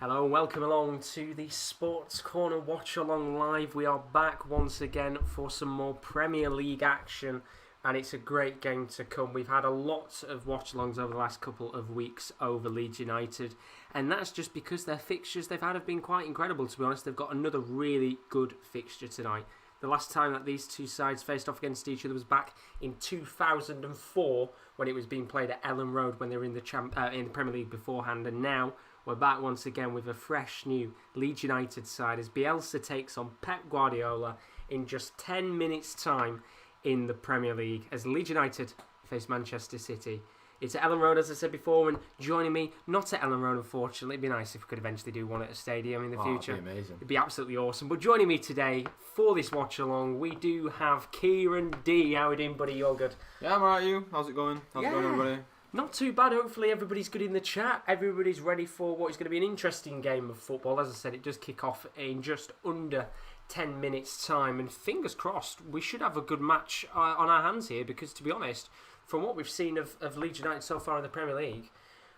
Hello and welcome along to the Sports Corner Watch Along Live. We are back once again for some more Premier League action, and it's a great game to come. We've had a lot of watch-alongs over the last couple of weeks over Leeds United, and that's just because their fixtures they've had have been quite incredible, to be honest. They've got another really good fixture tonight. The last time that these two sides faced off against each other was back in 2004 when it was being played at Ellen Road when they were in the Premier League beforehand, and now we're back once again with a fresh new Leeds United side as Bielsa takes on Pep Guardiola in just 10 minutes' time in the Premier League as Leeds United face Manchester City. It's at Ellen Road, as I said before, and joining me, not at Ellen Road, unfortunately. It'd be nice if we could eventually do one at a stadium in the future. That'd be amazing. It'd be absolutely awesome. But joining me today for this watch-along, we do have Kieran D. How are you doing, buddy? You all good? Yeah, I'm alright, you? How's it going? How's it going, everybody? Not too bad. Hopefully everybody's good in the chat. Everybody's ready for what is going to be an interesting game of football. As I said, it does kick off in just under 10 minutes' time. And fingers crossed, we should have a good match on our hands here. Because, to be honest, from what we've seen of Leeds United so far in the Premier League,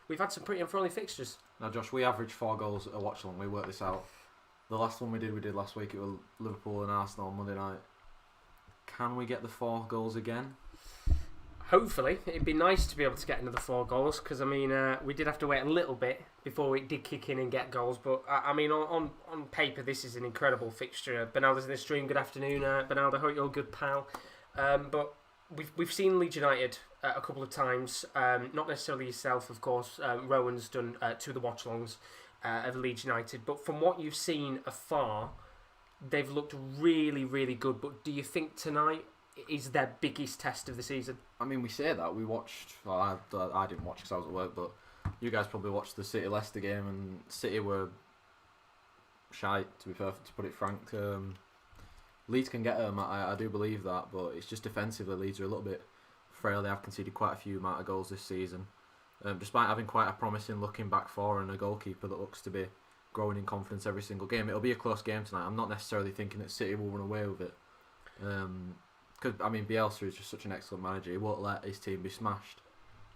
we've had some pretty unfriendly fixtures. Now, Josh, we averaged 4 goals at a watch-along. We worked this out. The last one we did last week. It was Liverpool and Arsenal on Monday night. Can we get the 4 goals again? Hopefully. It'd be nice to be able to get another 4 goals because, I mean, we did have to wait a little bit before it did kick in and get goals. But, I mean, on paper, this is an incredible fixture. Bernaldo's in the stream. Good afternoon, Bernaldo. Hope you're good, pal. But we've seen Leeds United a couple of times. Not necessarily yourself, of course. Rowan's done 2 of the watch-alongs of Leeds United. But from what you've seen afar, they've looked really, really good. But do you think tonight is their biggest test of the season? I mean, we say that. We watched... Well, I didn't watch because I was at work, but you guys probably watched the City-Leicester game, and City were shite, to be perfect, to put it frank. Leeds can get them, I do believe that, but it's just defensively, Leeds are a little bit frail. They have conceded quite a few amount of goals this season, despite having quite a promising looking back four and a goalkeeper that looks to be growing in confidence every single game. It'll be a close game tonight. I'm not necessarily thinking that City will run away with it. Because, I mean, Bielsa is just such an excellent manager. He won't let his team be smashed.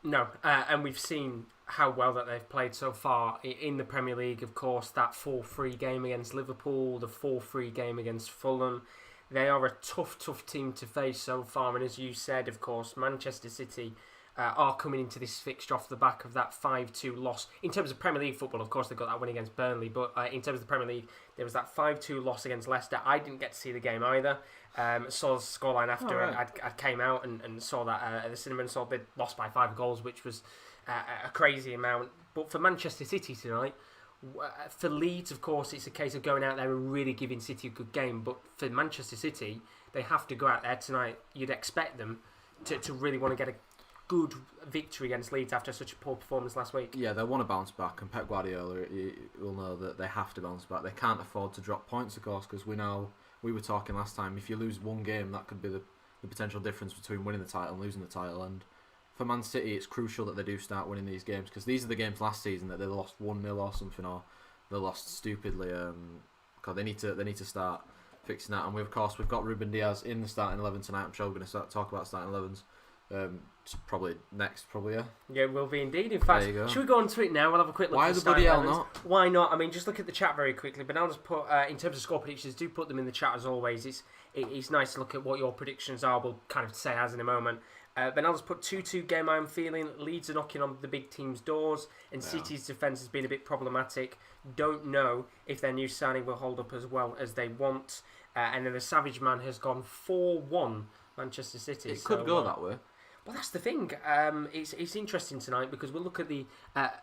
No, and we've seen how well that they've played so far in the Premier League. Of course, that 4-3 game against Liverpool, the 4-3 game against Fulham. They are a tough team to face so far. And as you said, of course, Manchester City are coming into this fixture off the back of that 5-2 loss. In terms of Premier League football, of course, they got that win against Burnley. But in terms of the Premier League, there was that 5-2 loss against Leicester. I didn't get to see the game either. Saw the scoreline after I came out and saw that at the cinema and saw they'd lost by 5 goals, which was a crazy amount. But for Manchester City tonight, for Leeds, of course, it's a case of going out there and really giving City a good game. But for Manchester City, they have to go out there tonight. You'd expect them to really want to get a good victory against Leeds after such a poor performance last week. Yeah, they want to bounce back, and Pep Guardiola will know that they have to bounce back. They can't afford to drop points, of course, because we were talking last time, if you lose one game, that could be the potential difference between winning the title and losing the title. And for Man City, it's crucial that they do start winning these games, because these are the games last season that they lost 1-0 or something, or they lost stupidly. Because they need to start fixing that. And we've got Ruben Dias in the starting 11 tonight. I'm sure we're going to talk about starting 11s. Probably next, yeah. Yeah, will be indeed. In fact, should we go on to it now? We'll have a quick look. Why at the bloody hell not? Why not? I mean, just look at the chat very quickly. But I'll just put, in terms of score predictions, do put them in the chat as always. It's nice to look at what your predictions are. We'll kind of say as in a moment. But I'll just put 2-2 game I'm feeling. Leeds are knocking on the big team's doors, and City's defence has been a bit problematic. Don't know if their new signing will hold up as well as they want. And then the Savage Man has gone 4-1 Manchester City. It could go that way. Well, that's the thing. It's interesting tonight because we'll look at the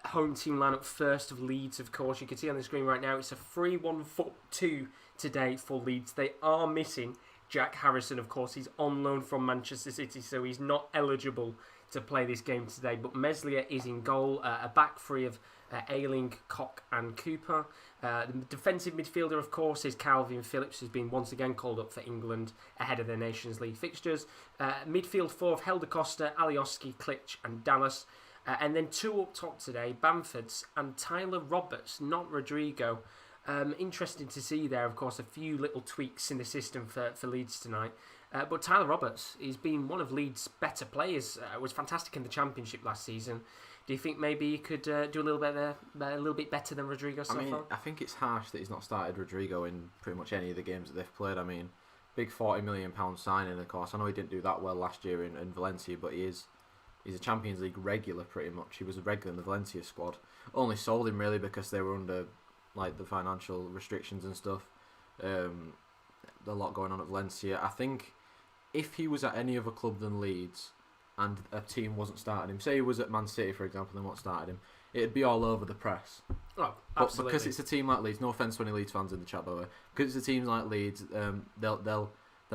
home team lineup first of Leeds, of course. You can see on the screen right now it's a 3-1-2 today for Leeds. They are missing Jack Harrison, of course. He's on loan from Manchester City, so he's not eligible to play this game today. But Meslier is in goal, a back three of Ayling, Koch and Cooper. The defensive midfielder, of course, is Calvin Phillips, who's been once again called up for England ahead of their Nations League fixtures. Midfield 4 of Helder Costa, Alioski, Klitsch and Dallas. And then 2 up top today, Bamfords and Tyler Roberts, not Rodrigo. Interesting to see there, of course, a few little tweaks in the system for Leeds tonight. But Tyler Roberts, he's been one of Leeds' better players. Was fantastic in the Championship last season. Do you think maybe he could do a little bit better than Rodrigo so far? I think it's harsh that he's not started Rodrigo in pretty much any of the games that they've played. I mean, big £40 million signing, of course. I know he didn't do that well last year in Valencia, but he's a Champions League regular pretty much. He was a regular in the Valencia squad. Only sold him really because they were under like the financial restrictions and stuff. A lot going on at Valencia. I think if he was at any other club than Leeds and a team wasn't starting him, say he was at Man City for example and they weren't starting him, it'd be all over the press. Oh, but absolutely. because it's a team like Leeds, no offence to any Leeds fans in the chat by the way, because it's a team like Leeds, they'll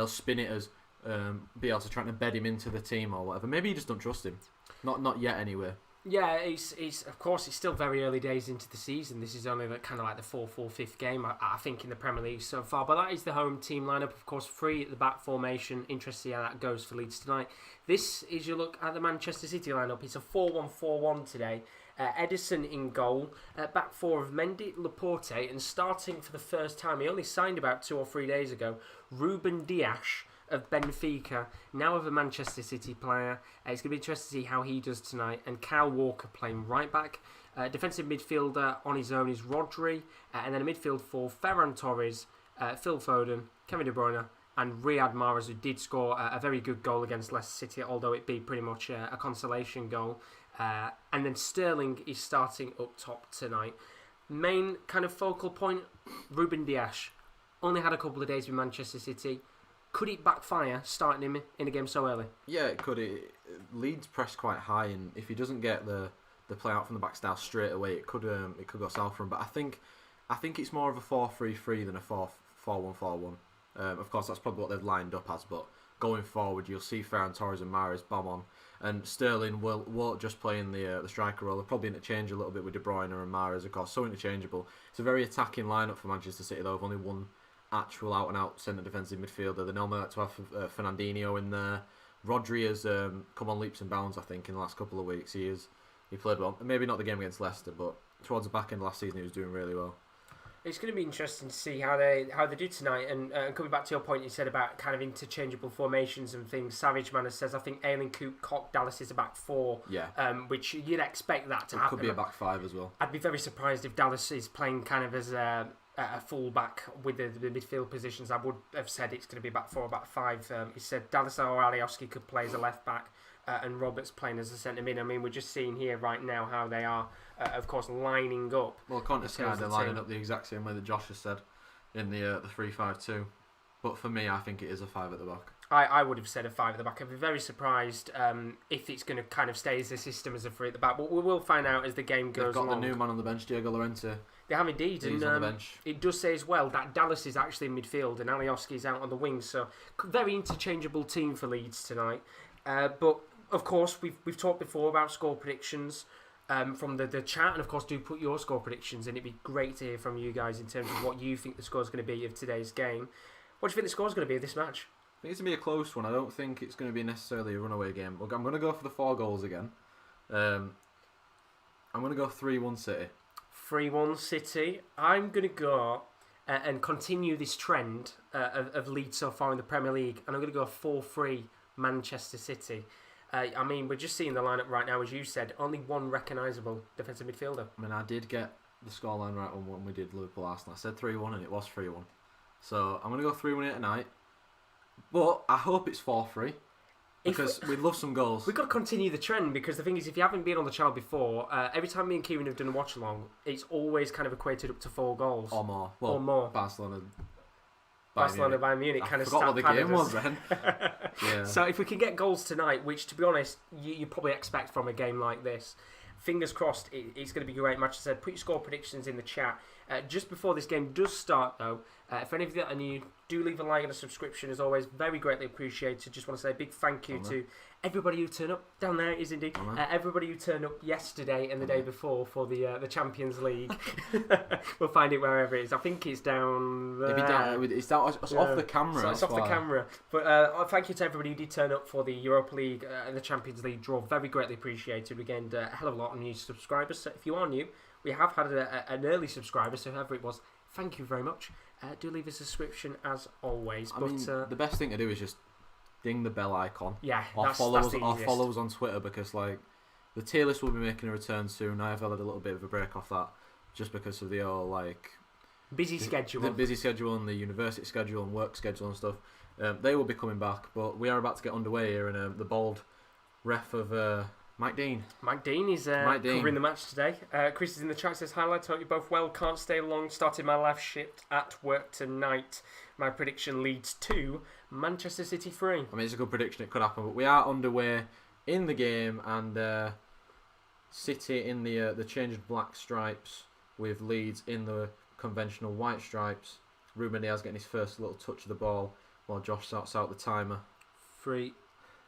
spin it as Bielsa trying to bed him into the team or whatever. Maybe you just don't trust him. Not yet anyway. Yeah, it's of course it's still very early days into the season. This is only kind of like the 4-4-5 game, I think, in the Premier League so far. But that is the home team lineup, of course, 3 at the back formation. Interesting to see how that goes for Leeds tonight. This is your look at the Manchester City lineup. It's a 4-1-4-1 today. Edison in goal, back 4 of Mendy, Laporte, and starting for the first time, he only signed about 2 or 3 days ago, Ruben Dias of Benfica, now of a Manchester City player. It's going to be interesting to see how he does tonight. And Kyle Walker playing right back. Defensive midfielder on his own is Rodri, and then a midfield for Ferran Torres, Phil Foden, Kevin De Bruyne, and Riyad Mahrez, who did score a very good goal against Leicester City, although it be pretty much a consolation goal. And then Sterling is starting up top tonight. Main kind of focal point, Ruben Dias. Only had a couple of days with Manchester City. Could it backfire starting him in a game so early? Yeah, it could. Leeds press quite high, and if he doesn't get the play out from the back style straight away, it could go south for him. But I think it's more of a 4-3-3 than a 4-1-4-1. Of course, that's probably what they've lined up as. But going forward, you'll see Ferran Torres and Mahrez bomb on, and Sterling won't just play in the striker role. They'll probably interchange a little bit with De Bruyne and Mahrez, of course, so interchangeable. It's a very attacking lineup for Manchester City. They've only one actual out-and-out centre defensive midfielder. They normally like to have Fernandinho in there. Rodri has come on leaps and bounds, I think, in the last couple of weeks. He played well. Maybe not the game against Leicester, but towards the back end of last season he was doing really well. It's going to be interesting to see how they do tonight. And coming back to your point you said about kind of interchangeable formations and things, Savage Man says, I think Ayling, Coop, Koch, Dallas is a back 4. Yeah. Which you'd expect that to happen. It could be a back 5 as well. I'd be very surprised if Dallas is playing kind of as a full back with the midfield positions. I would have said it's going to be back 4 or back 5. He said Dallas or Alioski could play as a left back and Roberts playing as a centre mid. I mean, we're just seeing here right now how they are, of course, lining up. Well, according to Sky, they're lining up the exact same way that Josh has said in the 3-5-2. But for me, I think it is a 5 at the back. I would have said a 5 at the back. I'd be very surprised if it's going to kind of stay as a system as a 3 at the back. But we will find out as the game goes along. They've got the new man on the bench, Diego Llorente. They have indeed. He's on the bench. It does say as well that Dallas is actually in midfield and Alioski is out on the wing. So very interchangeable team for Leeds tonight. But of course, we've talked before about score predictions from the chat. And of course, do put your score predictions in. It'd be great to hear from you guys in terms of what you think the score is going to be of today's game. What do you think the score is going to be of this match? I think it's going to be a close one. I don't think it's going to be necessarily a runaway game. I'm going to go for the 4 goals again. I'm going to go 3-1 City. 3-1 City. I'm going to go and continue this trend of Leeds so far in the Premier League, and I'm going to go 4-3 Manchester City. I mean, we're just seeing the lineup right now, as you said, only one recognisable defensive midfielder. I mean, I did get the scoreline right when we did Liverpool Arsenal. I said 3-1 and it was 3-1. So I'm going to go 3-1 here tonight. But I hope it's 4-3. Because we'd love some goals. We've got to continue the trend, because the thing is, if you haven't been on the channel before, every time me and Kieren have done a watch-along, it's always kind of equated up to 4 goals. Or more. Well, or more. Barcelona, Bayern Munich kind of forgot what the game was then. Yeah. So if we can get goals tonight, which, to be honest, you probably expect from a game like this, fingers crossed, it's going to be a great match. As I said, put your score predictions in the chat. Just before this game does start, though, if any of you are new, do leave a like and a subscription. As always, very greatly appreciated. Just want to say a big thank you to everybody who turned up. Down there it is indeed. Everybody who turned up yesterday and the day before for the Champions League. We'll find it wherever it is. I think it's down there. It's off the camera. So it's off the camera. But thank you to everybody who did turn up for the Europa League and the Champions League draw. Very greatly appreciated. We gained a hell of a lot of new subscribers. So if you are new, we have had an early subscriber, so whoever it was, thank you very much. Do leave a subscription as always. I mean, the best thing to do is just ding the bell icon. Yeah, Or that's follow the easiest. follow us on Twitter, because like the tier list will be making a return soon. I have had a little bit of a break off that just because of the whole like busy schedule. The busy schedule and the university schedule and work schedule and stuff. They will be coming back, but we are about to get underway here, and the bold ref of Mike Dean. Mike Dean is covering the match today. Chris is in the chat, says, highlight, hope you both well, can't stay long, started my life shift at work tonight. My prediction Leeds 2, Manchester City 3. I mean, it's a good prediction, it could happen, but we are underway in the game, and City in the changed black stripes with Leeds in the conventional white stripes. Ruben Dias getting his first little touch of the ball while Josh sorts out the timer. 3,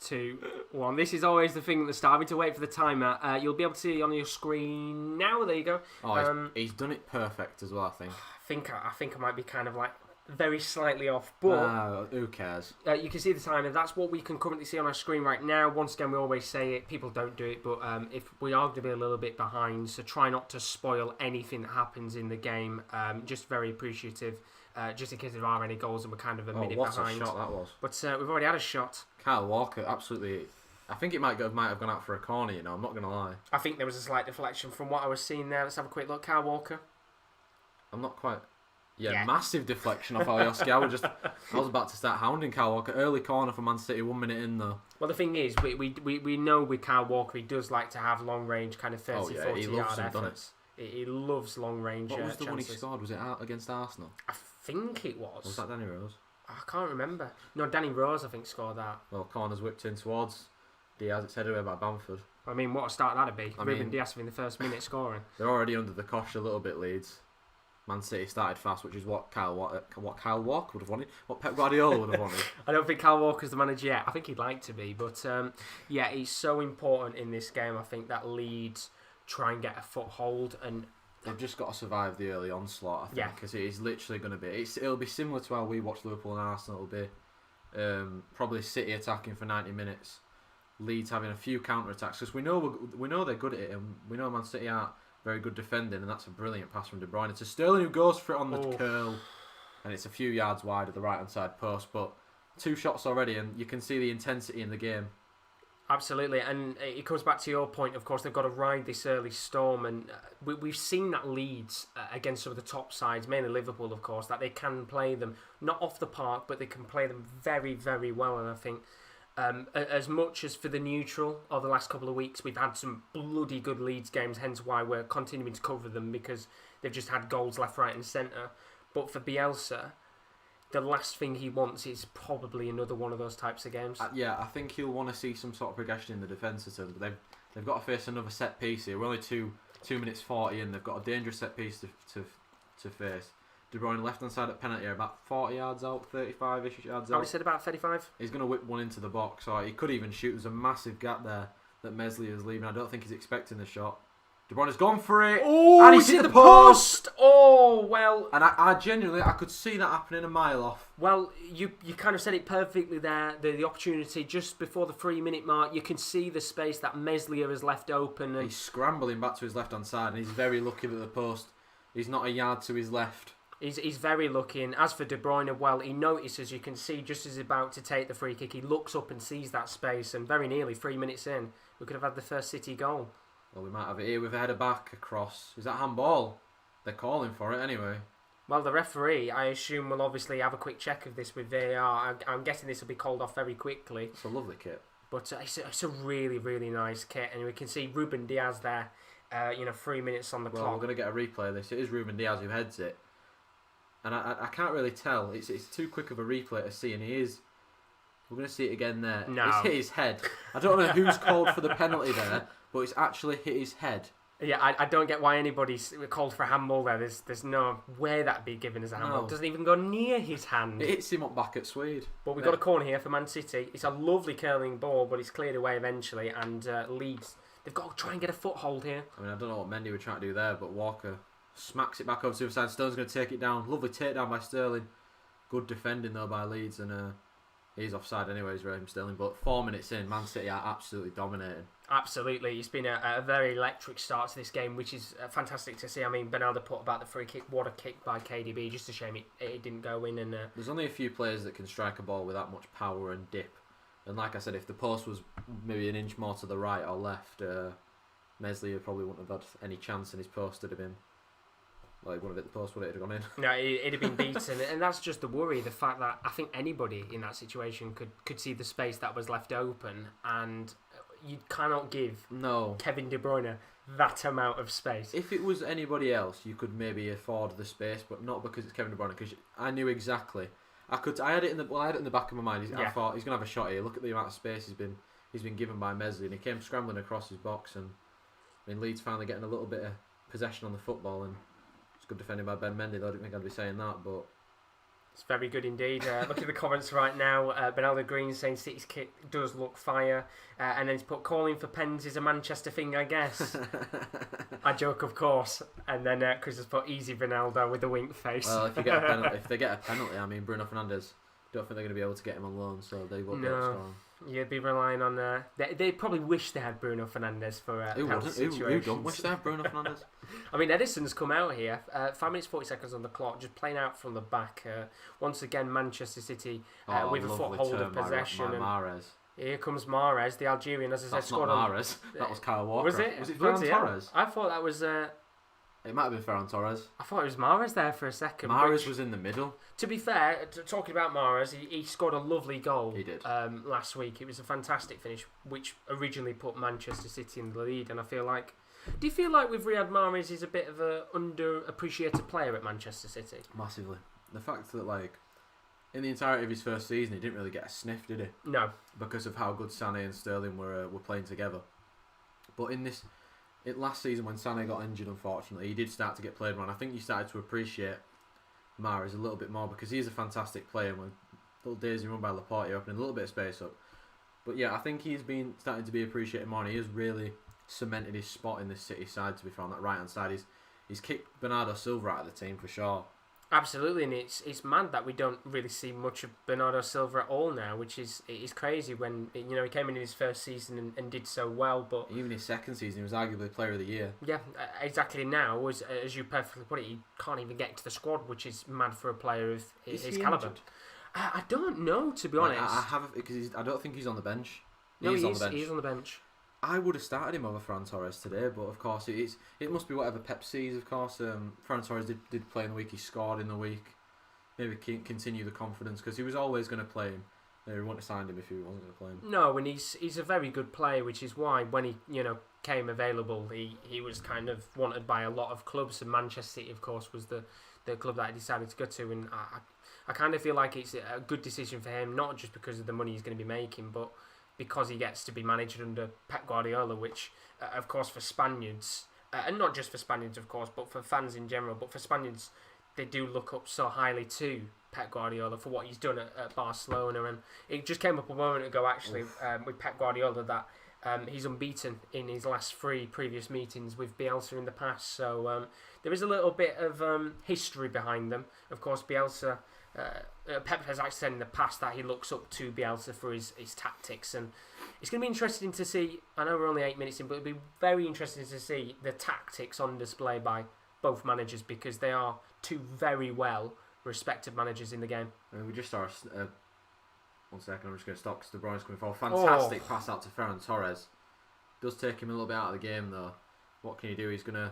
2, 1. This is always the thing at the start. Having to wait for the timer. You'll be able to see on your screen now. There you go. Oh, he's done it perfect as well, I think. I think I might be kind of like very slightly off, but who cares? You can see the timer. That's what we can currently see on our screen right now. Once again, we always say it. People don't do it, but if we are going to be a little bit behind, so try not to spoil anything that happens in the game. Just very appreciative. Just in case there are any goals and we're kind of a minute behind. What a shot that was. But we've already had a shot. Kyle Walker, absolutely. I think it might have gone out for a corner, you know, I'm not going to lie. I think there was a slight deflection from what I was seeing there. Let's have a quick look. Kyle Walker. I'm not quite... Yeah, massive deflection off Alioski. I was about to start hounding Kyle Walker. Early corner for Man City, 1 minute in though. Well, the thing is, we know with Kyle Walker, he does like to have long range, kind of 30, 40 yard efforts. He loves long range. What was the chances. one he scored? Was it against Arsenal? I think it was. Was that Danny Rose? I can't remember. No, Danny Rose, I think, scored that. Well, corner's whipped in towards Diaz. It's headed away by Bamford. I mean, what a start that'd be. Ruben Dias in the first minute scoring. They're already under the cosh a little bit, Leeds. Man City started fast, which is what Kyle Walker would have wanted, what Pep Guardiola would have wanted. I don't think Kyle Walker's the manager yet. I think he'd like to be, but yeah, he's so important in this game. I think that Leeds try and get a foothold, and they've just got to survive the early onslaught. I think, because it is literally going to be. It'll be similar to how we watched Liverpool and Arsenal. It'll be probably City attacking for 90 minutes, Leeds having a few counter attacks, because we know they're good at it, and we know Man City aren't very good defending, and that's a brilliant pass from De Bruyne to Sterling, who goes for it on the curl, and it's a few yards wide of the right hand side post, but 2 shots already, and you can see the intensity in the game. Absolutely, and it comes back to your point. Of course, they've got to ride this early storm, and we've seen that Leeds against some of the top sides, mainly Liverpool, of course, that they can play them not off the park, but they can play them very, very well. And I think as much as for the neutral over the last couple of weeks, we've had some bloody good Leeds games, hence why we're continuing to cover them, because they've just had goals left, right, and centre. But for Bielsa, the last thing he wants is probably another one of those types of games. I think he'll want to see some sort of progression in the defensive terms, but they've got to face another set piece here. We're only 2 minutes 40 in. They've got a dangerous set piece to face. De Bruyne left hand side at penalty area, about 40 yards out, 35ish yards out. I would have said about 35. He's going to whip one into the box, or he could even shoot. There's a massive gap there that Meslier is leaving. I don't think he's expecting the shot. De Bruyne's gone for it. Oh, and he's hit the post. Oh, well. And I genuinely, I could see that happening a mile off. Well, you kind of said it perfectly there. The opportunity just before the 3-minute mark, you can see the space that Meslier has left open. And he's scrambling back to his left-hand side, and he's very lucky that the post, he's not a yard to his left. He's very lucky, and as for De Bruyne, well, he notices, you can see just as he's about to take the free kick, he looks up and sees that space, and very nearly 3 minutes in, we could have had the first City goal. Well, we might have it here with a header back across. Is that handball? They're calling for it anyway. Well, the referee, I assume, will obviously have a quick check of this with VAR. I'm guessing this will be called off very quickly. It's a lovely kit. But it's a really, really nice kit, and we can see Ruben Dias there, 3 minutes on the clock. Well, we're going to get a replay of this. It is Ruben Dias who heads it. And I can't really tell. It's too quick of a replay to see, and he is. We're going to see it again there. No. It's hit his head. I don't know who's called for the penalty there, but it's actually hit his head. Yeah, I don't get why anybody's called for a handball there. There's no way that'd be given as a handball. It doesn't even go near his hand. It hits him up back at Swede. But we've got a corner here for Man City. It's a lovely curling ball, but it's cleared away eventually, and Leeds, they've got to try and get a foothold here. I mean, I don't know what Mendy were trying to do there, but Walker smacks it back over to the other side. Sterling's going to take it down. Lovely takedown by Sterling. Good defending though by Leeds, and he's offside anyways, Raheem Sterling. But 4 minutes in, Man City are absolutely dominating. Absolutely. It's been a very electric start to this game, which is fantastic to see. I mean, Bernardo put about the free kick. What a kick by KDB. Just a shame it didn't go in. And there's only a few players that can strike a ball with that much power and dip. And like I said, if the post was maybe an inch more to the right or left, Meslier probably wouldn't have had any chance, and his post would have been. Well, it wouldn't have hit the post, would it? It'd have gone in. No, it'd have been beaten, and that's just the worry. The fact that I think anybody in that situation could see the space that was left open, and you cannot give Kevin De Bruyne that amount of space. If it was anybody else, you could maybe afford the space, but not because it's Kevin De Bruyne. Because I knew exactly. I had it in the back of my mind. I thought he's gonna have a shot here. Look at the amount of space he's been given by Meslier, and he came scrambling across his box, and I mean Leeds finally getting a little bit of possession on the football, and it's good defending by Ben Mendy. Though I didn't think I'd be saying that, but it's very good indeed. Look at the comments right now. Benaldo Green saying City's kick does look fire, and then he's put calling for pens is a Manchester thing, I guess. I joke, of course. And then Chris has put easy Ronaldo with a wink face. Well, if they get a penalty, I mean Bruno Fernandes, don't think they're going to be able to get him on loan, so they won't be able to score him. You'd be relying on. They probably wish they had Bruno Fernandes for penalty situations. Who don't wish they had Bruno Fernandes? I mean, Edison's come out here. 5 minutes 40 seconds on the clock, just playing out from the back. Once again, Manchester City with a foothold of possession. Mahrez. Here comes Mahrez, the Algerian, as I said. That's not Mahrez. That was Kyle Walker. Was it? Was it Ferran Torres? I thought that was. It might have been Ferran Torres. I thought it was Mahrez there for a second. Mahrez was in the middle. To be fair, talking about Mahrez, he scored a lovely goal. He did. Last week. It was a fantastic finish, which originally put Manchester City in the lead. And I feel like, do you feel like with Riyad Mahrez, he's a bit of a underappreciated player at Manchester City? Massively. The fact that in the entirety of his first season, he didn't really get a sniff, did he? No. Because of how good Sané and Sterling were playing together. But last season when Sané got injured, unfortunately, he did start to get played around. I think you started to appreciate Mahrez a little bit more because he is a fantastic player. When little days run by Laporte, opening a little bit of space up. But yeah, I think he's been starting to be appreciated more, and he has really cemented his spot in this City side. To be fair, on that right hand side, he's kicked Bernardo Silva out of the team for sure. Absolutely, and it's mad that we don't really see much of Bernardo Silva at all now, which is crazy. When he came in his first season and did so well, but even his second season, he was arguably Player of the Year. Yeah, exactly. Now, as you perfectly put it, he can't even get to the squad, which is mad for a player of his calibre. I don't know, to be honest. Because I don't think he's on the bench. He's on the bench. I would have started him over Ferran Torres today, but of course it must be whatever Pep sees. Of course, Ferran Torres did play in the week. He scored in the week. Maybe continue the confidence because he was always going to play him. They wouldn't have signed him if he wasn't going to play him. No, and he's a very good player, which is why when he came available, he was kind of wanted by a lot of clubs. And Manchester City, of course, was the club that I decided to go to. And I kind of feel like it's a good decision for him, not just because of the money he's going to be making, but because he gets to be managed under Pep Guardiola, which, of course, for Spaniards, and not just for Spaniards, of course, but for fans in general, but for Spaniards, they do look up so highly to Pep Guardiola for what he's done at Barcelona. And it just came up a moment ago, actually, with Pep Guardiola, that he's unbeaten in his last 3 previous meetings with Bielsa in the past. So there is a little bit of history behind them. Of course, Bielsa... Pep has actually said in the past that he looks up to Bielsa for his tactics, and it's going to be interesting to see. I know we're only 8 minutes in, but it'll be very interesting to see the tactics on display by both managers because they are 2 very well respected managers in the game. And we just saw 1 second. I'm just going to stop because De Bruyne's coming forward. Fantastic pass out to Ferran Torres. Does take him a little bit out of the game though. What can he do? He's going to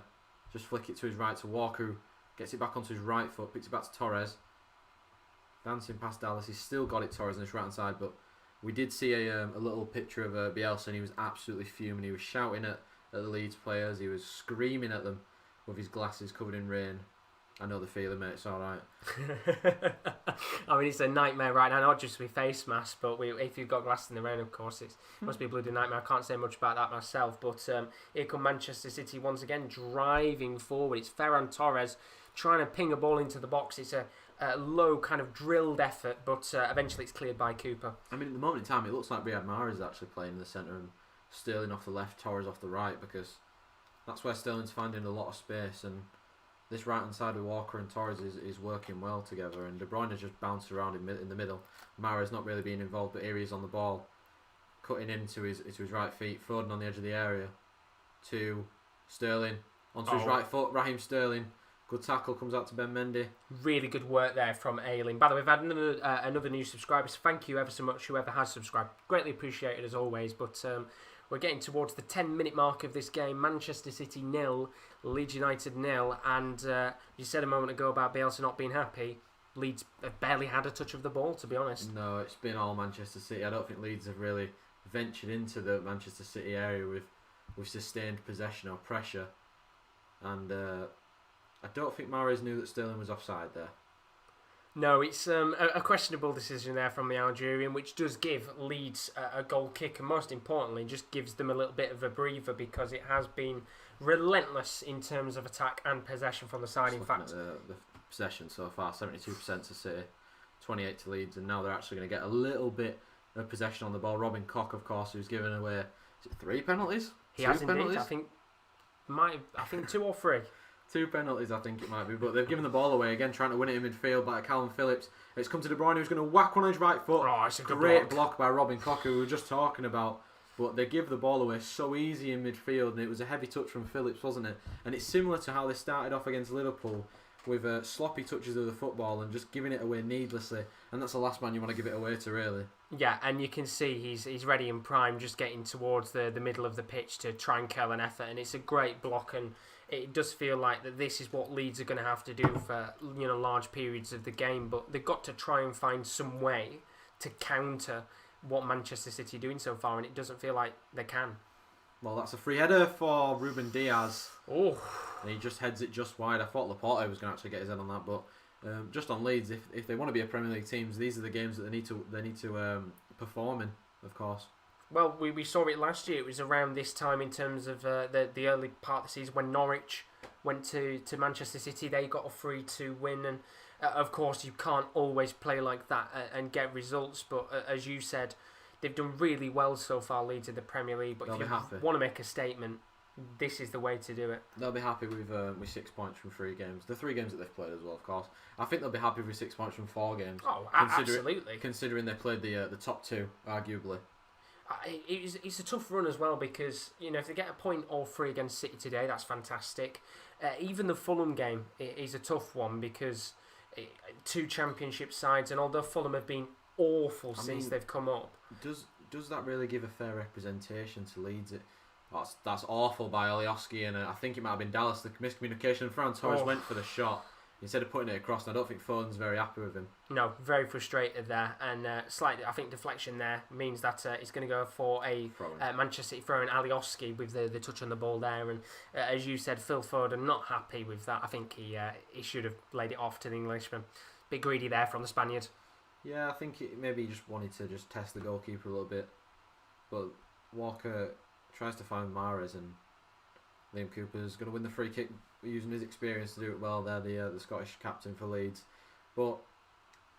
just flick it to his right to Walker, who gets it back onto his right foot, picks it back to Torres. Dancing past Dallas, he's still got it Torres on his right hand side, but we did see a little picture of Bielsa, and he was absolutely fuming. He was shouting at the Leeds players, he was screaming at them with his glasses covered in rain. I know the feeling, mate. It's all right. I mean, it's a nightmare right now, not just with face masks, but if you've got glasses in the rain, of course, it must be a bloody nightmare. I can't say much about that myself, but here come Manchester City once again driving forward. It's Ferran Torres trying to ping a ball into the box. It's a low kind of drilled effort, but eventually it's cleared by Cooper. I mean, at the moment in time, it looks like Riyad Mahrez is actually playing in the centre and Sterling off the left, Torres off the right, because that's where Sterling's finding a lot of space, and this right hand side with Walker and Torres is working well together, and De Bruyne just bounced around in the middle. Mahrez not really being involved, but here he is on the ball, cutting into his right feet, Foden on the edge of the area to Sterling onto his right foot. Raheem Sterling Good tackle comes out to Ben Mendy. Really good work there from Ayling. By the way, we've had another new subscriber, so thank you ever so much, whoever has subscribed. Greatly appreciated as always, but we're getting towards the 10-minute mark of this game. Manchester City 0, Leeds United 0, and you said a moment ago about Bielsa not being happy. Leeds have barely had a touch of the ball, to be honest. No, it's been all Manchester City. I don't think Leeds have really ventured into the Manchester City area with sustained possession or pressure, and I don't think Mahrez knew that Sterling was offside there. No, it's a questionable decision there from the Algerian, which does give Leeds a goal kick, and most importantly, just gives them a little bit of a breather because it has been relentless in terms of attack and possession from the side. In fact, the possession so far, 72% to City, 28 to Leeds, and now they're actually going to get a little bit of possession on the ball. Robin Koch, of course, who's given away 3 penalties. He has indeed. I think 2 or 3. 2 penalties, I think it might be, but they've given the ball away again, trying to win it in midfield by Callum Phillips. It's come to De Bruyne, who's going to whack one on his right foot. Oh, it's a good Great block by Robin Koch, who we were just talking about. But they give the ball away so easy in midfield, and it was a heavy touch from Phillips, wasn't it? And it's similar to how they started off against Liverpool, with sloppy touches of the football and just giving it away needlessly. And that's the last man you want to give it away to, really. Yeah, and you can see he's ready and prime, just getting towards the middle of the pitch to try and curl an effort. And it's a great block, and it does feel like that this is what Leeds are going to have to do for large periods of the game. But they've got to try and find some way to counter what Manchester City are doing so far, and it doesn't feel like they can. Well, that's a free header for Ruben Dias. Oh, and he just heads it just wide. I thought Laporte was going to actually get his head on that, but just on Leeds, if they want to be a Premier League team, these are the games that they need to perform in, of course. Well, we saw it last year. It was around this time in terms of the early part of the season when Norwich went to Manchester City. They got a 3-2 win, and of course you can't always play like that and get results. But as you said, they've done really well so far, Leeds in the Premier League. But if you want to make a statement, this is the way to do it. They'll be happy with 6 points from 3 games. The 3 games that they've played as well, of course. I think they'll be happy with 6 points from 4 games. Oh, absolutely. Considering they played the top 2, arguably. It's a tough run as well because if they get a point or 3 against City today, that's fantastic. Even the Fulham game is a tough one because 2 Championship sides, and although Fulham have been awful since they've come up, does that really give a fair representation to Leeds? That's awful by Alioski, and I think it might have been Dallas, the miscommunication. Ferran Torres went for the shot instead of putting it across, and I don't think Foden's very happy with him. No, very frustrated there, and slightly, I think deflection there means that he's going to go for a Manchester City throw-in. Alioski with the touch on the ball there, and as you said, Phil Foden not happy with that. I think he should have laid it off to the Englishman. Bit greedy there from the Spaniard. Yeah, I think maybe he just wanted to just test the goalkeeper a little bit, but Walker tries to find Mahrez, and Liam Cooper's going to win the free kick using his experience to do it well. They're the Scottish captain for Leeds, but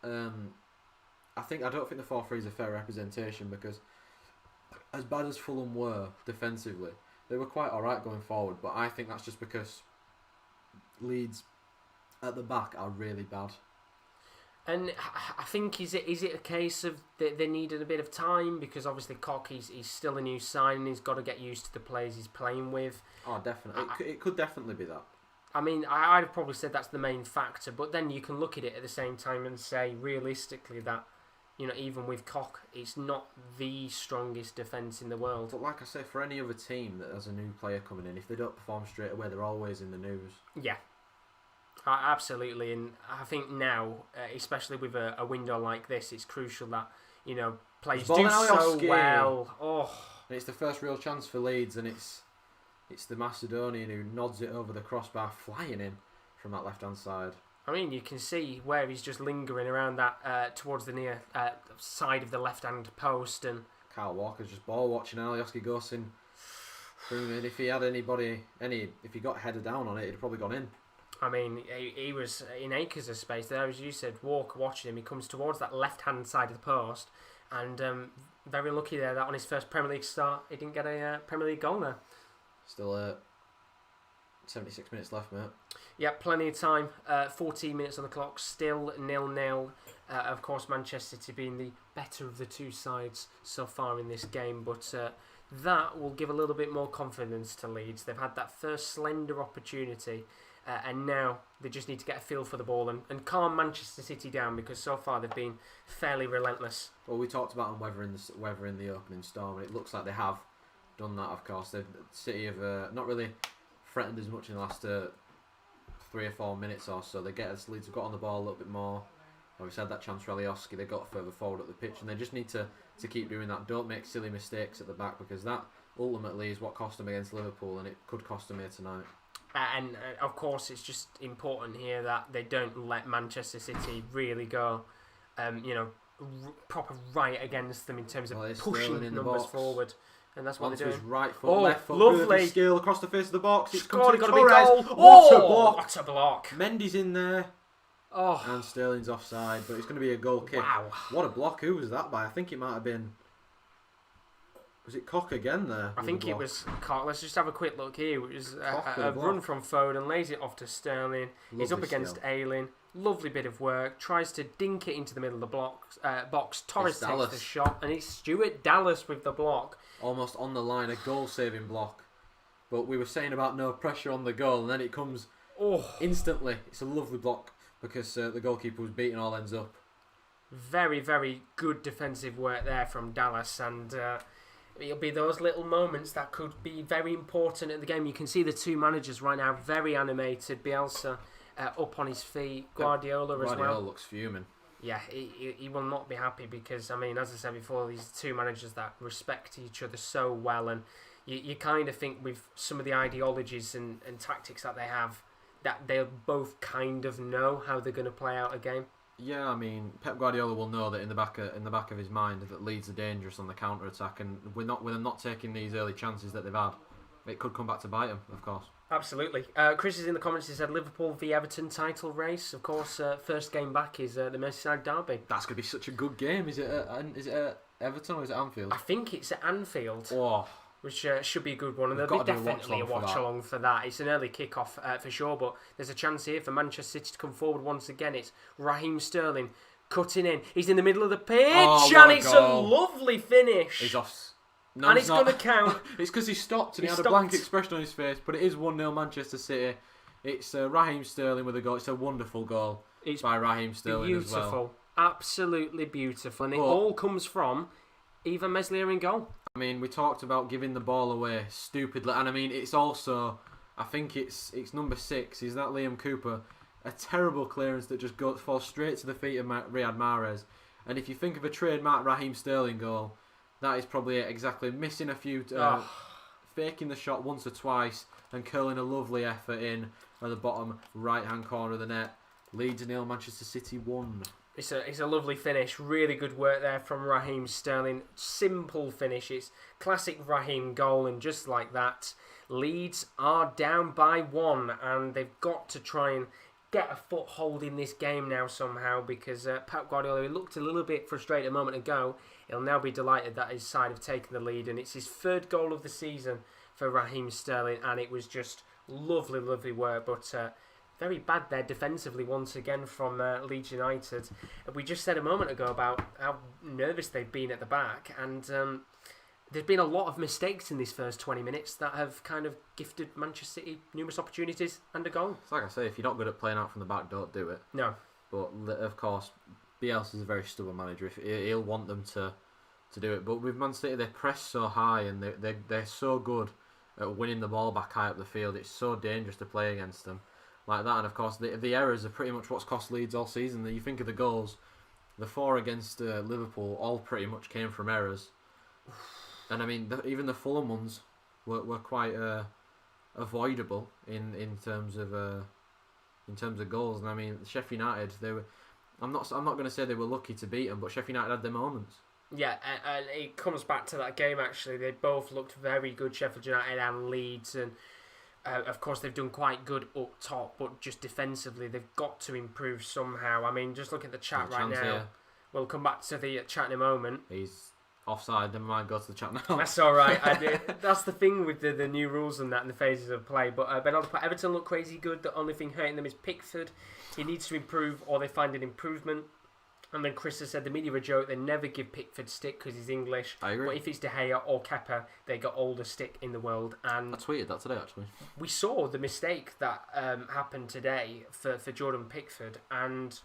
I don't think the 4-3 is a fair representation because as bad as Fulham were defensively, they were quite alright going forward, but I think that's just because Leeds at the back are really bad. And I think is it a case of they needed a bit of time because obviously Koch he's still a new sign and he's got to get used to the players he's playing with. Oh, definitely. It could definitely be that. I mean, I'd have probably said that's the main factor, but then you can look at it at the same time and say realistically that even with Koch, it's not the strongest defence in the world. But like I say, for any other team that has a new player coming in, if they don't perform straight away, they're always in the news. Yeah. Absolutely, and I think now, especially with a window like this, it's crucial that players do so well. Oh, and it's the first real chance for Leeds, and it's the Macedonian who nods it over the crossbar, flying in from that left hand side. I mean, you can see where he's just lingering around that towards the near side of the left hand post, and Kyle Walker's just ball watching. Alioski goes in. If he had if he got headed down on it, it'd have probably gone in. I mean, he was in acres of space there, as you said. Walker watching him, he comes towards that left-hand side of the post, and very lucky there that on his first Premier League start, he didn't get a Premier League goal there. Still 76 minutes left, mate. Yeah, plenty of time. 14 minutes on the clock, still 0-0. Of course, Manchester City being the better of the 2 sides so far in this game, but that will give a little bit more confidence to Leeds. They've had that first slender opportunity, and now they just need to get a feel for the ball and calm Manchester City down, because so far they've been fairly relentless. Well, we talked about weathering the opening storm, and it looks like they have done that. Of course, City have not really threatened as much in the last 3 or 4 minutes or so. Leeds have got on the ball a little bit more. We've had that chance for Alioski. They got further forward up the pitch, and they just need to keep doing that. Don't make silly mistakes at the back, because that ultimately is what cost them against Liverpool, and it could cost them here tonight. And of course, it's just important here that they don't let Manchester City really go, proper right against them in terms of pushing numbers forward. And that's what they're doing. Right foot, left foot, lovely really skill across the face of the box. It's got to be goal. What a block! Mendy's in there. Oh, and Sterling's offside, but it's going to be a goal kick. Wow! What a block! Who was that by? I think it might have been. Was it Koch again there? I think it was Koch. Let's just have a quick look here. It was a run from Foden, lays it off to Sterling. He's up against Ayling. Lovely bit of work. Tries to dink it into the middle of the box. Torres takes the shot, and it's Stuart Dallas with the block. Almost on the line, a goal-saving block. But we were saying about no pressure on the goal, and then it comes instantly. It's a lovely block, because the goalkeeper was beating all ends up. Very, very good defensive work there from Dallas, and it'll be those little moments that could be very important in the game. You can see the two managers right now very animated. Bielsa up on his feet, Guardiola as well. Guardiola looks fuming. Yeah, he will not be happy, because, I mean, as I said before, these two managers that respect each other so well, and you kind of think with some of the ideologies and tactics that they have, that they'll both kind of know how they're going to play out a game. Yeah, I mean, Pep Guardiola will know that in the back of his mind that Leeds are dangerous on the counter attack, and with them not taking these early chances that they've had, it could come back to bite them, of course. Absolutely. Chris is in the comments. He said Liverpool v Everton title race. Of course, first game back is the Merseyside derby. That's going to be such a good game. Is it at Everton or is it Anfield? I think it's at Anfield. Oh. Which should be a good one, and there'll be definitely a watch-along for that. It's an early kick-off for sure, but there's a chance here for Manchester City to come forward once again. It's Raheem Sterling cutting in. He's in the middle of the pitch, and it's a lovely finish. He's off. No, and it's going to count. It's because he stopped, and he had a blank expression on his face, but it is 1-0 Manchester City. It's Raheem Sterling with a goal. It's a wonderful goal by Raheem Sterling as well. Beautiful. Absolutely beautiful. And it all comes from Ivan Meslier in goal. I mean, we talked about giving the ball away stupidly, and I mean, it's also, I think it's number 6. Is that Liam Cooper? A terrible clearance that just falls straight to the feet of Riyad Mahrez. And if you think of a trademark Raheem Sterling goal, that is probably it exactly. Missing a few, faking the shot once or twice, and curling a lovely effort in at the bottom right-hand corner of the net. Leeds 0, Manchester City 1. It's a lovely finish. Really good work there from Raheem Sterling. Simple finish. It's classic Raheem goal, and just like that, Leeds are down by 1, and they've got to try and get a foothold in this game now somehow, because Pep Guardiola looked a little bit frustrated a moment ago. He'll now be delighted that his side have taken the lead, and it's his 3rd goal of the season for Raheem Sterling, and it was just lovely, lovely work, but very bad there defensively once again from Leeds United. We just said a moment ago about how nervous they've been at the back, and there's been a lot of mistakes in these first 20 minutes that have kind of gifted Manchester City numerous opportunities and a goal. It's like I say, if you're not good at playing out from the back, don't do it. No. But of course, Bielsa is a very stubborn manager. He'll want them to do it. But with Man City, they press so high, and they're so good at winning the ball back high up the field. It's so dangerous to play against them like that. And of course, the errors are pretty much what's cost Leeds all season. You think of the goals, the 4 against Liverpool all pretty much came from errors. And I mean, even the Fulham ones were quite avoidable in terms of goals. And I mean, Sheffield United, they were. I'm not going to say they were lucky to beat them, but Sheffield United had their moments. Yeah, and it comes back to that game. Actually, they both looked very good, Sheffield United and Leeds, and of course they've done quite good up top, but just defensively they've got to improve somehow. I mean, just look at the chat right now. Here. We'll come back to the chat in a moment. He's offside. Never mind. Go to the chat now. That's all right. That's the thing with the new rules and that and the phases of play. But Everton look crazy good. The only thing hurting them is Pickford. He needs to improve, or they find an improvement. And then Chris has said the media are a joke. They never give Pickford stick because he's English. I agree. But if it's De Gea or Kepa, they got all the stick in the world. And I tweeted that today, actually. we saw the mistake that happened today for Jordan Pickford. And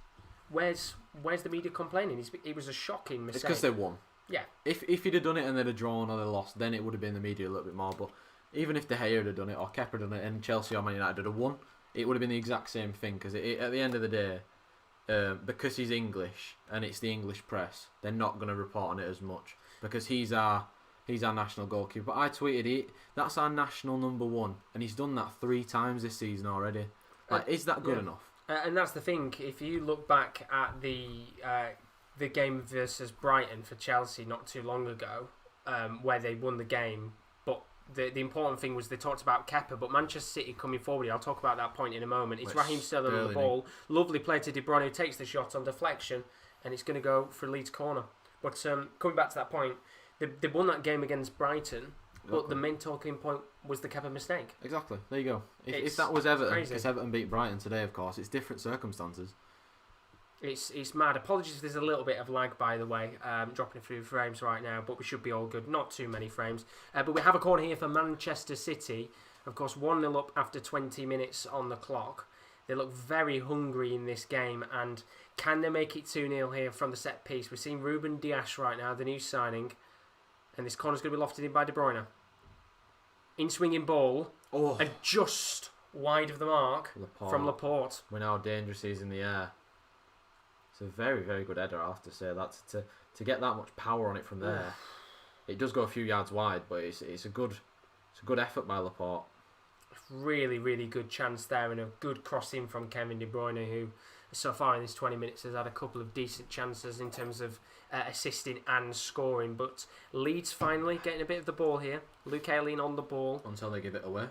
where's the media complaining? It was a shocking mistake. It's because they won. Yeah. If he'd have done it and they'd have drawn or they lost, then it would have been the media a little bit more. But even if De Gea had done it or Kepa had done it and Chelsea or Man United had have won, it would have been the exact same thing. Because at the end of the day, because he's English and it's the English press, they're not going to report on it as much because he's our national goalkeeper. But I tweeted that's our national number one, and he's done that 3 times this season already. Like, is that good enough? And that's the thing. If you look back at the game versus Brighton for Chelsea not too long ago, where they won the game, but the important thing was they talked about Kepa, but Manchester City coming forward. I'll talk about that point in a moment. It's Raheem Sterling on the ball. Lovely play to De Bruyne, who takes the shot on deflection, and it's going to go for Leeds corner. But coming back to that point, they won that game against Brighton, but the main talking point was the Kepa mistake. Exactly. There you go. If that was Everton, because Everton beat Brighton today, of course, it's different circumstances. It's mad. Apologies if there's a little bit of lag, by the way. Dropping through frames right now, but we should be all good. Not too many frames. But we have a corner here for Manchester City. Of course, 1-0 up after 20 minutes on the clock. They look very hungry in this game, and can they make it 2-0 here from the set piece? We're seeing Ruben Dias right now, the new signing, and this corner's going to be lofted in by De Bruyne. In-swinging ball, and just wide of the mark from Laporte. We know how dangerous he is in the air. It's a very, very good header, I have to say. That's to get that much power on it from there. It does go a few yards wide, but it's a good effort by Laporte. Really, really good chance there, and a good cross in from Kevin De Bruyne, who so far in this 20 minutes has had a couple of decent chances in terms of assisting and scoring. But Leeds finally getting a bit of the ball here. Luke Ayling on the ball. Until they give it away.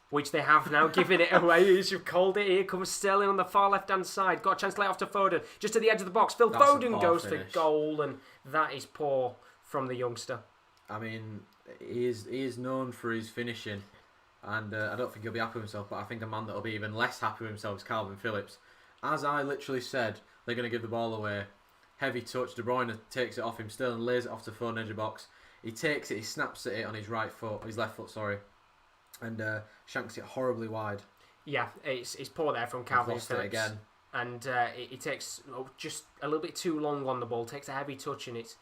Which they have now given it away, as you've called it. Here comes Sterling on the far left-hand side. Got a chance to lay off to Foden. Just to the edge of the box. Foden goes for goal, and that is poor from the youngster. I mean, he is known for his finishing, and I don't think he'll be happy with himself, but I think a man that will be even less happy with himself is Calvin Phillips. As I literally said, they're going to give the ball away. Heavy touch. De Bruyne takes it off him. Sterling lays it off to Foden, edge of the box. He takes it, he snaps at it on his left foot, sorry. And shanks it horribly wide. Yeah, it's poor there from Calvin Phillips. It again. And he takes just a little bit too long on the ball. Takes a heavy touch, and it's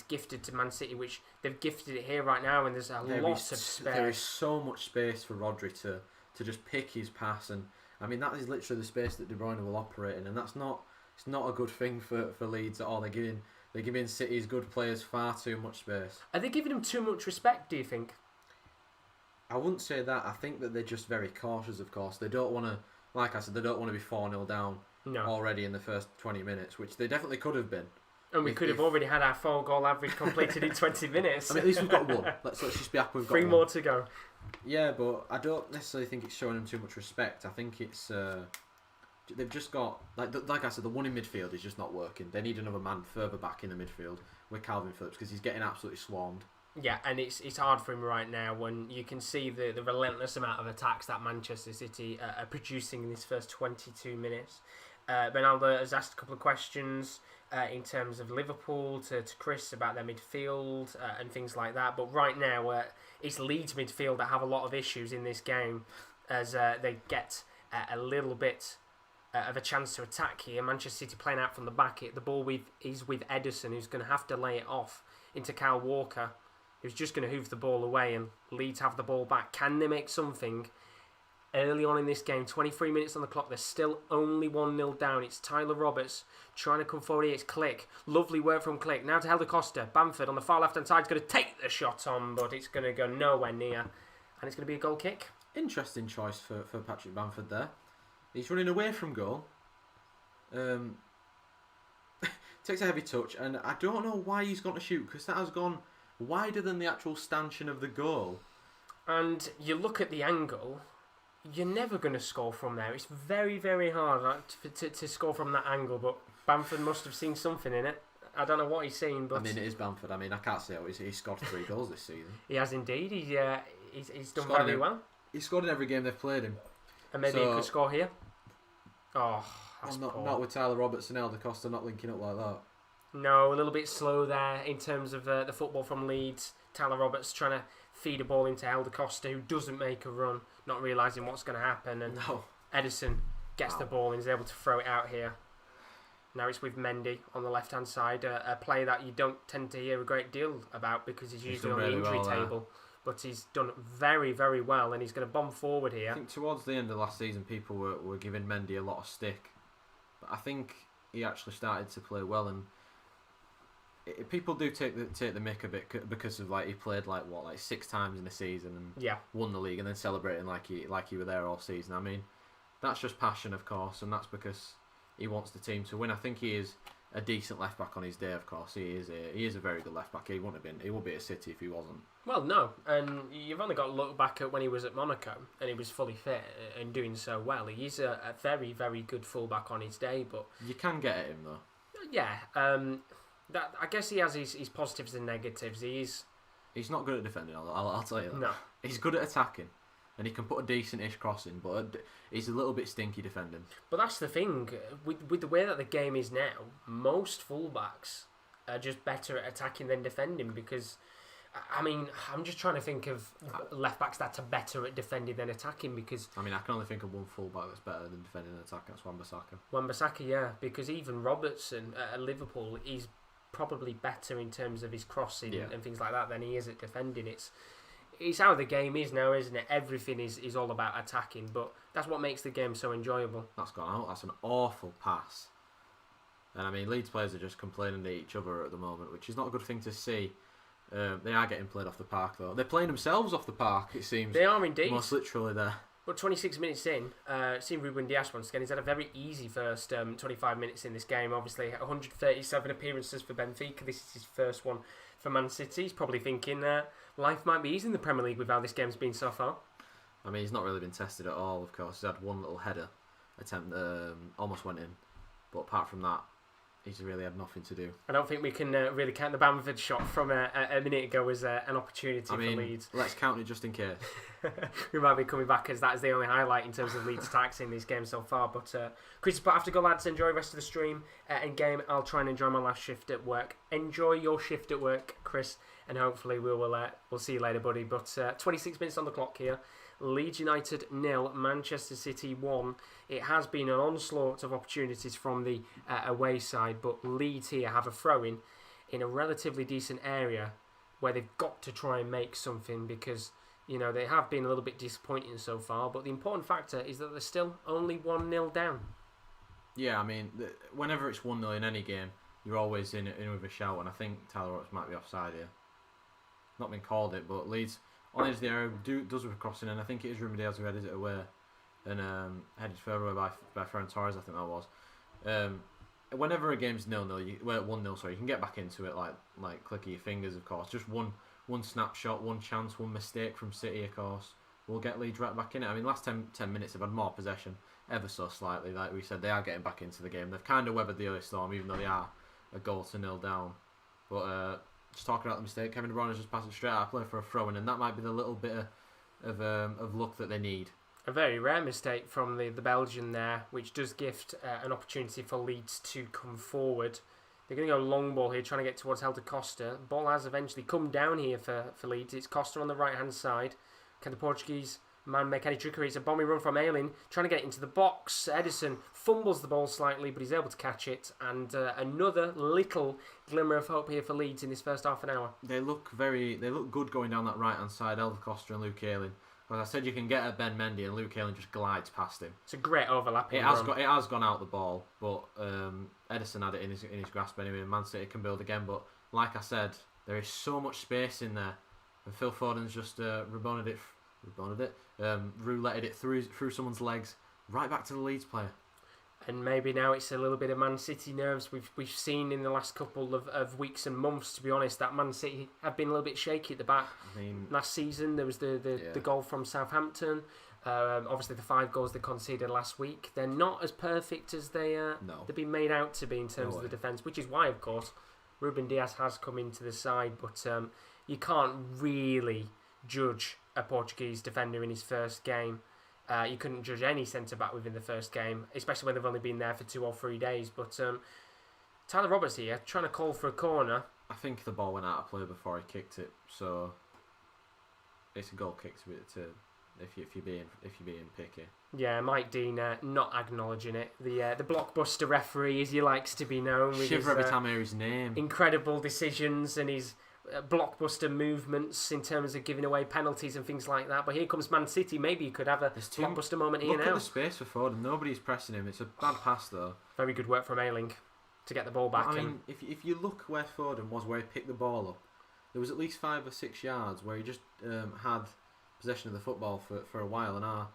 gifted to Man City, which they've gifted it here right now. And there's lot of space. There is so much space for Rodri to just pick his pass, and I mean that is literally the space that De Bruyne will operate in, and it's not a good thing for Leeds at all. They're giving City's good players far too much space. Are they giving them too much respect, do you think? I wouldn't say that. I think that they're just very cautious, of course. They don't want to, like I said, they don't want to be 4-0 down already in the first 20 minutes, which they definitely could have been. And we could have already had our 4-goal average completed in 20 minutes. I mean, at least we've got one. Let's just be happy we've got 3 more to go. Yeah, but I don't necessarily think it's showing them too much respect. I think it's... they've just got... Like I said, the one in midfield is just not working. They need another man further back in the midfield with Calvin Phillips, because he's getting absolutely swarmed. Yeah, and it's hard for him right now when you can see the relentless amount of attacks that Manchester City are producing in this first 22 minutes. Benaldo has asked a couple of questions in terms of Liverpool to Chris about their midfield and things like that. But right now, it's Leeds midfield that have a lot of issues in this game as they get a little bit of a chance to attack here. Manchester City playing out from the back. The ball is with Ederson, who's going to have to lay it off into Kyle Walker, who's just going to hoof the ball away, and Leeds have the ball back. Can they make something early on in this game? 23 minutes on the clock. They're still only 1-0 down. It's Tyler Roberts trying to come forward here. It's Click. Lovely work from Click. Now to Helder Costa. Bamford on the far left-hand side is going to take the shot on, but it's going to go nowhere near. And it's going to be a goal kick. Interesting choice for Patrick Bamford there. He's running away from goal. Takes a heavy touch, and I don't know why he's gone to shoot, because that has gone wider than the actual stanchion of the goal. And you look at the angle, you're never going to score from there. It's very, very hard to score from that angle, but Bamford must have seen something in it. I don't know what he's seen, but... I mean, it is Bamford. I mean, I can't say he's scored 3 goals this season. He has indeed. He's done very well. He's scored in every game they've played him. And maybe he could score here. Oh, that's not with Tyler Roberts and Helder Costa not linking up like that. No, a little bit slow there in terms of the football from Leeds. Tyler Roberts trying to feed a ball into Helder Costa, who doesn't make a run, not realising what's going to happen. And No. Edison gets the ball and is able to throw it out here. Now it's with Mendy on the left-hand side, a player that you don't tend to hear a great deal about because he's usually on the injury table. But he's done very, very well, and he's going to bomb forward here. I think towards the end of last season, people were giving Mendy a lot of stick. But I think he actually started to play well, and people do take the mick a bit because of he played 6 times in the season and won the league, and then celebrating like he were there all season. I mean, that's just passion, of course, and that's because he wants the team to win. I think he is a decent left back on his day. Of course, he is a very good left back. He wouldn't be at City if he wasn't. Well, no, and you've only got to look back at when he was at Monaco and he was fully fit and doing so well. He's a very, very good fullback on his day, but you can get at him though. Yeah, that I guess he has his positives and negatives. He's not good at defending. I'll tell you that. No, he's good at attacking, and he can put a decent-ish cross in, but he's a little bit stinky defending. But that's the thing with the way that the game is now. Most fullbacks are just better at attacking than defending because. I mean, I'm just trying to think of left backs that are better at defending than attacking because... I mean, I can only think of one full-back that's better than defending and attacking. That's Wan-Bissaka. Wan-Bissaka, yeah, because even Robertson at Liverpool, he's probably better in terms of his crossing and things like that than he is at defending. It's how the game is now, isn't it? Everything is all about attacking, but that's what makes the game so enjoyable. That's gone out. That's an awful pass. And I mean, Leeds players are just complaining to each other at the moment, which is not a good thing to see. They are getting played off the park though. They're playing themselves off the park, it seems. They are indeed. Most literally there. But 26 minutes in, seeing Ruben Dias once again, he's had a very easy first 25 minutes in this game. Obviously, 137 appearances for Benfica. This is his first one for Man City. He's probably thinking life might be easy in the Premier League with how this game's been so far. I mean, he's not really been tested at all, of course. He's had one little header attempt that almost went in. But apart from that, he's really had nothing to do. I don't think we can really count the Bamford shot from a minute ago as an opportunity for Leeds. Let's count it just in case. We might be coming back as that is the only highlight in terms of Leeds attacks in this game so far. But Chris, I have to go, lads. Enjoy the rest of the stream and game. I'll try and enjoy my last shift at work. Enjoy your shift at work, Chris, and hopefully we'll see you later, buddy. But 26 minutes on the clock here. Leeds United 0, Manchester City 1. It has been an onslaught of opportunities from the away side, but Leeds here have a throw-in in a relatively decent area where they've got to try and make something because, they have been a little bit disappointing so far, but the important factor is that they're still only 1-0 down. Yeah, I mean, whenever it's 1-0 in any game, you're always in with a shout, and I think Tyler Roberts might be offside here. Not been called it, but Leeds... on edge of the area, does with a crossing, and I think it is Ruben Dias who headed it away and headed further away by Ferran Torres, I think that was. Whenever a game's 0-0, 1-0, sorry, you can get back into it like clicking your fingers, of course. Just one snapshot, one chance, one mistake from City, of course, will get Leeds right back in it. I mean, last 10 minutes they've had more possession, ever so slightly. Like we said, they are getting back into the game. They've kind of weathered the early storm, even though they are a goal to 0 down. But just talking about the mistake, Kevin De Bruyne has just passed it straight out of play for a throw-in, and that might be the little bit of luck that they need. A very rare mistake from the Belgian there, which does gift an opportunity for Leeds to come forward. They're going to go long ball here, trying to get towards Helder Costa. Ball has eventually come down here for Leeds. It's Costa on the right-hand side. Can the Portuguese man make any trickery? It's a bombing run from Ayling, trying to get it into the box. Edison fumbles the ball slightly, but he's able to catch it. And another little glimmer of hope here for Leeds in this first half an hour. They look good going down that right-hand side, Helder Costa and Luke Ayling. As I said, you can get at Ben Mendy, and Luke Ayling just glides past him. It's a great overlapping. It has gone out the ball, but Edison had it in his grasp anyway. And Man City can build again, but like I said, there is so much space in there, and Phil Foden's just rouletted it through someone's legs, right back to the Leeds player. And maybe now it's a little bit of Man City nerves. We've seen in the last couple of weeks and months, to be honest, that Man City have been a little bit shaky at the back. I mean, last season there was the goal from Southampton. Obviously the 5 goals they conceded last week. They're not as perfect as they've been made out to be in terms of the defence, which is why, of course, Ruben Dias has come into the side. But you can't really judge a Portuguese defender in his first game. You couldn't judge any centre-back within the first game, especially when they've only been there for 2 or 3 days. But Tyler Roberts here, trying to call for a corner. I think the ball went out of play before he kicked it, so it's a goal kick to if you're being picky. Yeah, Mike Dean not acknowledging it. The blockbuster referee, as he likes to be known, with Shiver his every time I hear his name. incredible decisions and his blockbuster movements in terms of giving away penalties and things like that. But here comes Man City. Maybe you could have a blockbuster moment here now. Look at the space for Foden. Nobody's pressing him. It's a bad pass though. Very good work from Ayling to get the ball back. I mean, if you look where Foden was, where he picked the ball up, there was at least 5 or 6 yards where he just had possession of the football for a while, and our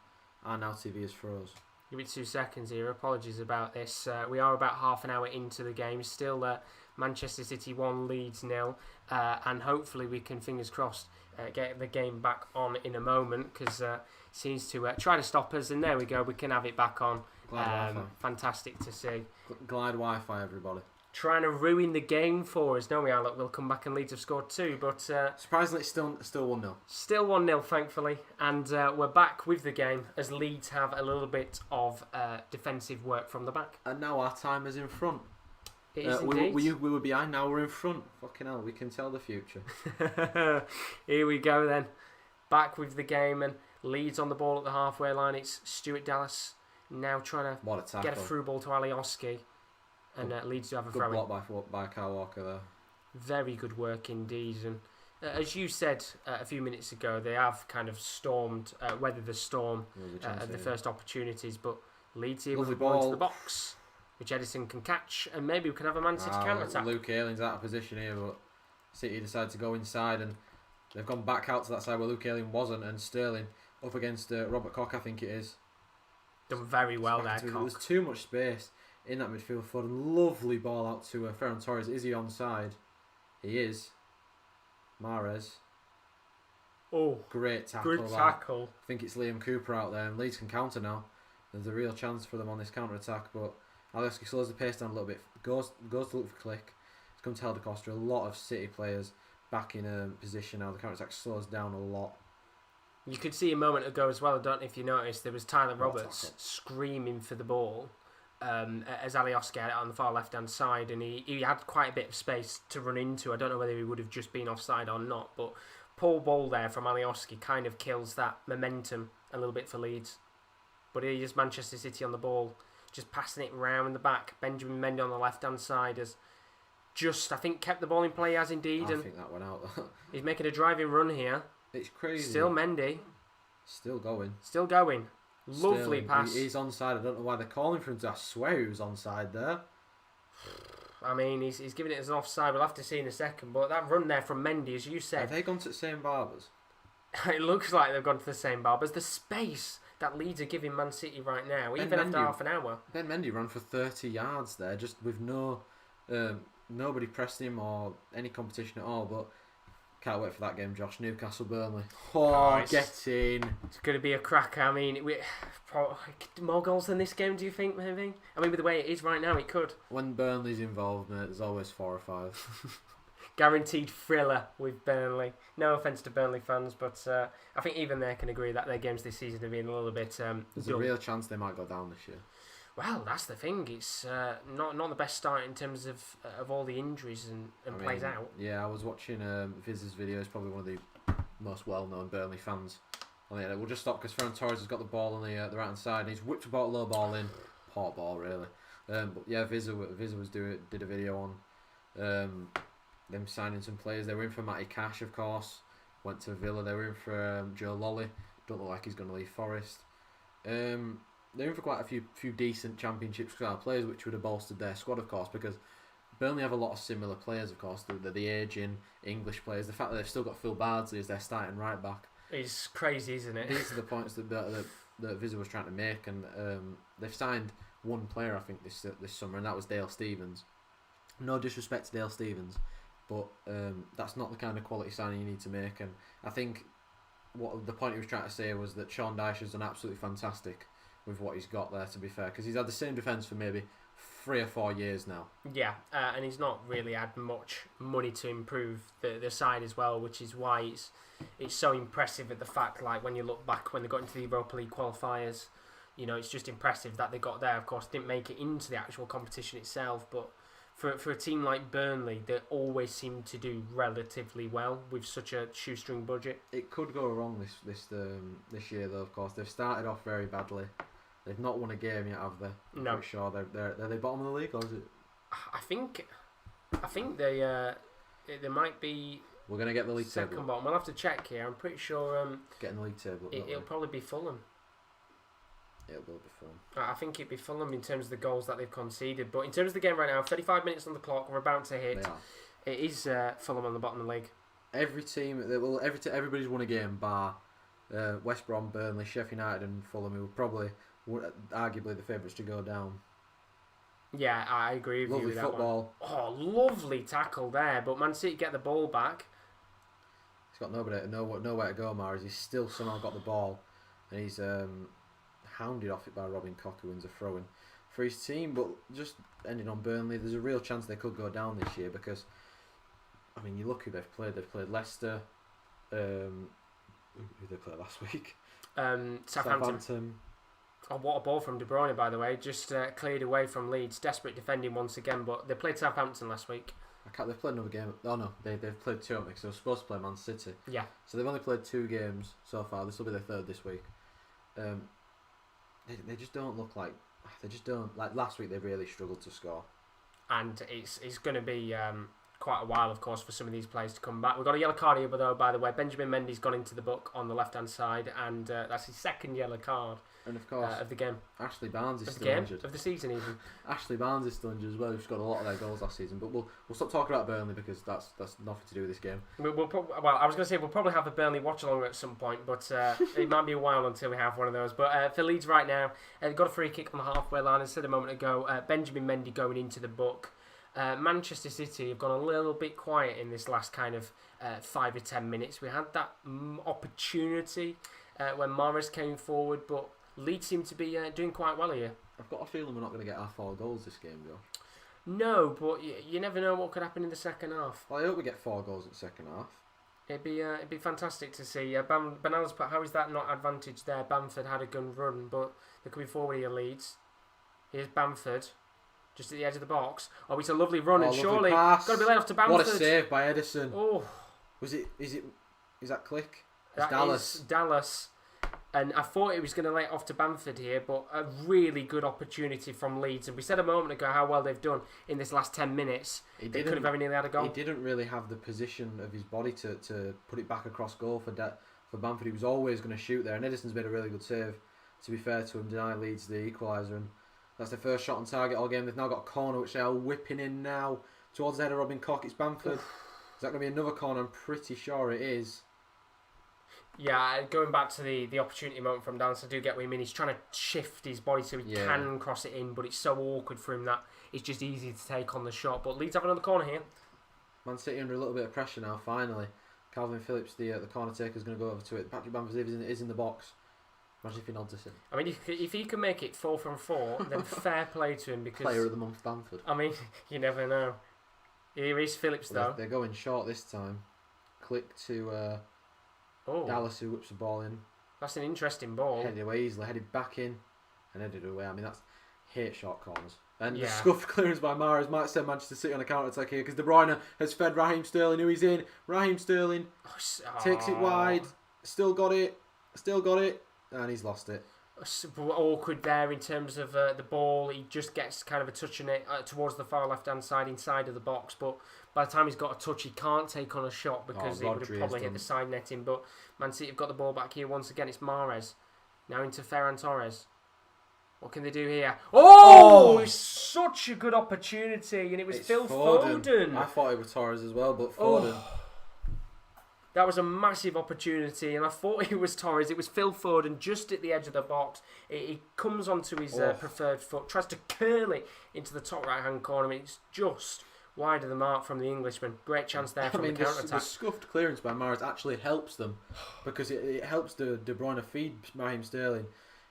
now TV is froze. Give me 2 seconds here. Apologies about this. We are about half an hour into the game. Still Manchester City 1, Leeds 0. And hopefully we can, fingers crossed, get the game back on in a moment, because it seems to try to stop us. And there we go. We can have it back on. Fantastic to see. Glide Wi-Fi, everybody. Trying to ruin the game for us. No, we are. Look, we'll come back and Leeds have scored 2. But surprisingly, it's still 1-0. Still 1-0, thankfully. And we're back with the game as Leeds have a little bit of defensive work from the back. And now our time is in front. It is indeed. We were behind, now we're in front. Fucking hell, we can tell the future. Here we go then. Back with the game, and Leeds on the ball at the halfway line. It's Stuart Dallas now trying to get a through ball to Alioski. And Leeds do have a throw. Good block by Kyle Walker there. Very good work indeed. And as you said a few minutes ago, they have kind of weathered the storm at the first opportunities. But Leeds here with the ball into the box, which Edison can catch, and maybe we can have a Man City counter-attack. Luke Ayling's out of position here, but City decided to go inside, and they've gone back out to that side where Luke Ayling wasn't, and Sterling up against Robert Koch, I think it is. Done very well there, Koch. There's too much space in that midfield for lovely ball out to Ferran Torres. Is he onside? He is. Mahrez. Oh, great tackle. Good tackle. I think it's Liam Cooper out there, and Leeds can counter now. There's a real chance for them on this counter-attack, but Alioski slows the pace down a little bit, goes to look for Click. It's come to Helder Costa. A lot of City players back in position now. The counter-attack slows down a lot. You could see a moment ago as well, I don't know if you noticed, there was Tyler Roberts screaming for the ball as Alioski had it on the far left-hand side, and he had quite a bit of space to run into. I don't know whether he would have just been offside or not, but poor ball there from Alioski kind of kills that momentum a little bit for Leeds. But here is Manchester City on the ball, just passing it round the back. Benjamin Mendy on the left-hand side has just, I think, kept the ball in play as indeed. I think that went out. He's making a driving run here. It's crazy. Still Mendy. Still going. Still going. Lovely pass. He's onside. I don't know why they're calling for him to. I swear he was onside there. I mean, he's giving it as an offside. We'll have to see in a second. But that run there from Mendy, as you said. Have they gone to the same barbers? It looks like they've gone to the same barbers. The space that Leeds are giving Man City right now, even after half an hour. Ben Mendy ran for 30 yards there, just with nobody pressing him or any competition at all. But can't wait for that game, Josh. Newcastle Burnley. Get in. It's going to be a cracker. I mean, more goals than this game, do you think, maybe? I mean, with the way it is right now, it could. When Burnley's involved, mate, there's always 4 or 5. Guaranteed thriller with Burnley. No offence to Burnley fans, but I think even they can agree that their games this season have been a little bit there's a real chance they might go down this year. Well, that's the thing. It's not the best start in terms of all the injuries and plays out. Yeah, I was watching Viz's video. He's probably one of the most well-known Burnley fans. We'll just stop because Ferran Torres has got the ball on the right-hand side, and he's whipped a low ball in. Poor ball, really. But yeah, Viz did a video on them signing some players. They were in for Matty Cash, of course. Went to Villa. They were in for Joe Lolly. Don't look like he's going to leave Forest. They're in for quite a few decent Championship squad players, which would have bolstered their squad, of course, because Burnley have a lot of similar players, of course. The ageing English players. The fact that they've still got Phil Bardsley as their starting right back. It's crazy, isn't it? These are the points that Vizza was trying to make, and they've signed one player, I think, this summer, and that was Dale Stephens. No disrespect to Dale Stephens, but that's not the kind of quality signing you need to make. And I think what the point he was trying to say was that Sean Dyche has done absolutely fantastic with what he's got there, to be fair, because he's had the same defence for maybe 3 or 4 years now. Yeah, and he's not really had much money to improve the side as well, which is why it's so impressive at the fact, like, when you look back when they got into the Europa League qualifiers, you know, it's just impressive that they got there. Of course, didn't make it into the actual competition itself, but for a team like Burnley that always seem to do relatively well with such a shoestring budget. It could go wrong this year though. Of course, they've started off very badly. They've not won a game yet, have they? I'm No. pretty sure are they bottom of the league, or is it? I think they might be. We're gonna get the league second table. bottom. We'll have to check here. I'm pretty sure Getting the league table. it'll probably be Fulham. It'll be Fulham. I think it'd be Fulham in terms of the goals that they've conceded. But in terms of the game right now, 35 minutes on the clock. We're about to hit. They are. It is Fulham on the bottom of the league. Everybody's won a game bar West Brom, Burnley, Sheffield United, and Fulham, who probably were arguably the favourites to go down. Yeah, I agree with Lovely you with that football. one. Oh, lovely tackle there. But Man City get the ball back. He's got nowhere to go, Mars. He's still somehow got the ball, and he's hounded off it by Robin Koch, who wins a throw-in for his team. But just ending on Burnley, there's a real chance they could go down this year because, I mean, you look who they've played. They've played Leicester. Who did they play last week? Southampton. Oh, what a ball from De Bruyne, by the way. Just cleared away from Leeds. Desperate defending once again, but they played Southampton last week. They've played another game. Oh no, they've played two, haven't they? 'Cause they were supposed to play Man City. Yeah. So they've only played 2 games so far. This will be their 3rd this week. They just don't look like. They just don't like. Last week they really struggled to score. And it's going to be quite a while, of course, for some of these players to come back. We've got a yellow card here, though, by the way. Benjamin Mendy's gone into the book on the left-hand side, and that's his 2nd yellow card And of course, of the game. Ashley Barnes is Of the still game? injured. Of the season, even. Ashley Barnes is still injured as well. He's got a lot of their goals last season. But we'll stop talking about Burnley because that's nothing to do with this game. I was going to say we'll probably have a Burnley watch-along at some point, but it might be a while until we have one of those. But for Leeds right now, they've got a free kick on the halfway line. As I said a moment ago, Benjamin Mendy going into the book. Manchester City have gone a little bit quiet in this last kind of 5 or 10 minutes. We had that opportunity when Mahrez came forward, but Leeds seem to be doing quite well here. I've got a feeling we're not going to get our 4 goals this game, Josh. No, but you never know what could happen in the second half. Well, I hope we get 4 goals in the second half. It'd be fantastic to see. Bernal's put, how is that not advantage there? Bamford had a gun run, but they could be forward here, Leeds. Here's Bamford. Just at the edge of the box. Oh, it's a lovely run, and surely got to be let off to Bamford. What a save by Edison! Oh, Is that Click? It's that Dallas. is Dallas. And I thought it was going to lay it off to Bamford here, but a really good opportunity from Leeds. And we said a moment ago how well they've done in this last 10 minutes. They could have very nearly had a goal. He didn't really have the position of his body to put it back across goal for Bamford. He was always going to shoot there, and Edison's made a really good save. To be fair to him, deny Leeds the equaliser, and that's their first shot on target all game. They've now got a corner which they are whipping in now towards the head of Robin Koch. It's Bamford. Is that going to be another corner? I'm pretty sure it is. Yeah, going back to the opportunity moment from Dallas, I do get what you mean. He's trying to shift his body so he can cross it in, but it's so awkward for him that it's just easy to take on the shot. But Leeds have another corner here. Man City under a little bit of pressure now, finally. Calvin Phillips, the corner taker, is going to go over to it. Patrick Bamford is in the box. Imagine if he nods us in. I mean, if he can make it 4 from 4, then fair play to him. Because Player of the month, Bamford. I mean, you never know. Here is Phillips, though. They're going short this time. Click to Dallas, who whips the ball in. That's an interesting ball. Headed away easily, headed back in, and headed away. I mean, hate short corners. And the scuffed clearance by Mahrez might send Manchester City on a counter-attack here because De Bruyne has fed Raheem Sterling, who he's in. Raheem Sterling takes it wide, still got it, and he's lost it. Awkward there in terms of the ball. He just gets kind of a touch on it towards the far left-hand side inside of the box, but by the time he's got a touch, he can't take on a shot because it would have probably hit the side netting. But Man City have got the ball back here once again. It's Mahrez. Now into Ferran Torres. What can they do here? Oh! It's such a good opportunity, and it's Phil Foden. I thought it was Torres as well, but Foden. That was a massive opportunity, and I thought it was Torres. It was Phil Foden just at the edge of the box. He comes onto his preferred foot, tries to curl it into the top right-hand corner, and it's just wide of the mark from the Englishman. Great chance there from the counter-attack. The scuffed clearance by Mahrez actually helps them because it helps De Bruyne feed Raheem Sterling.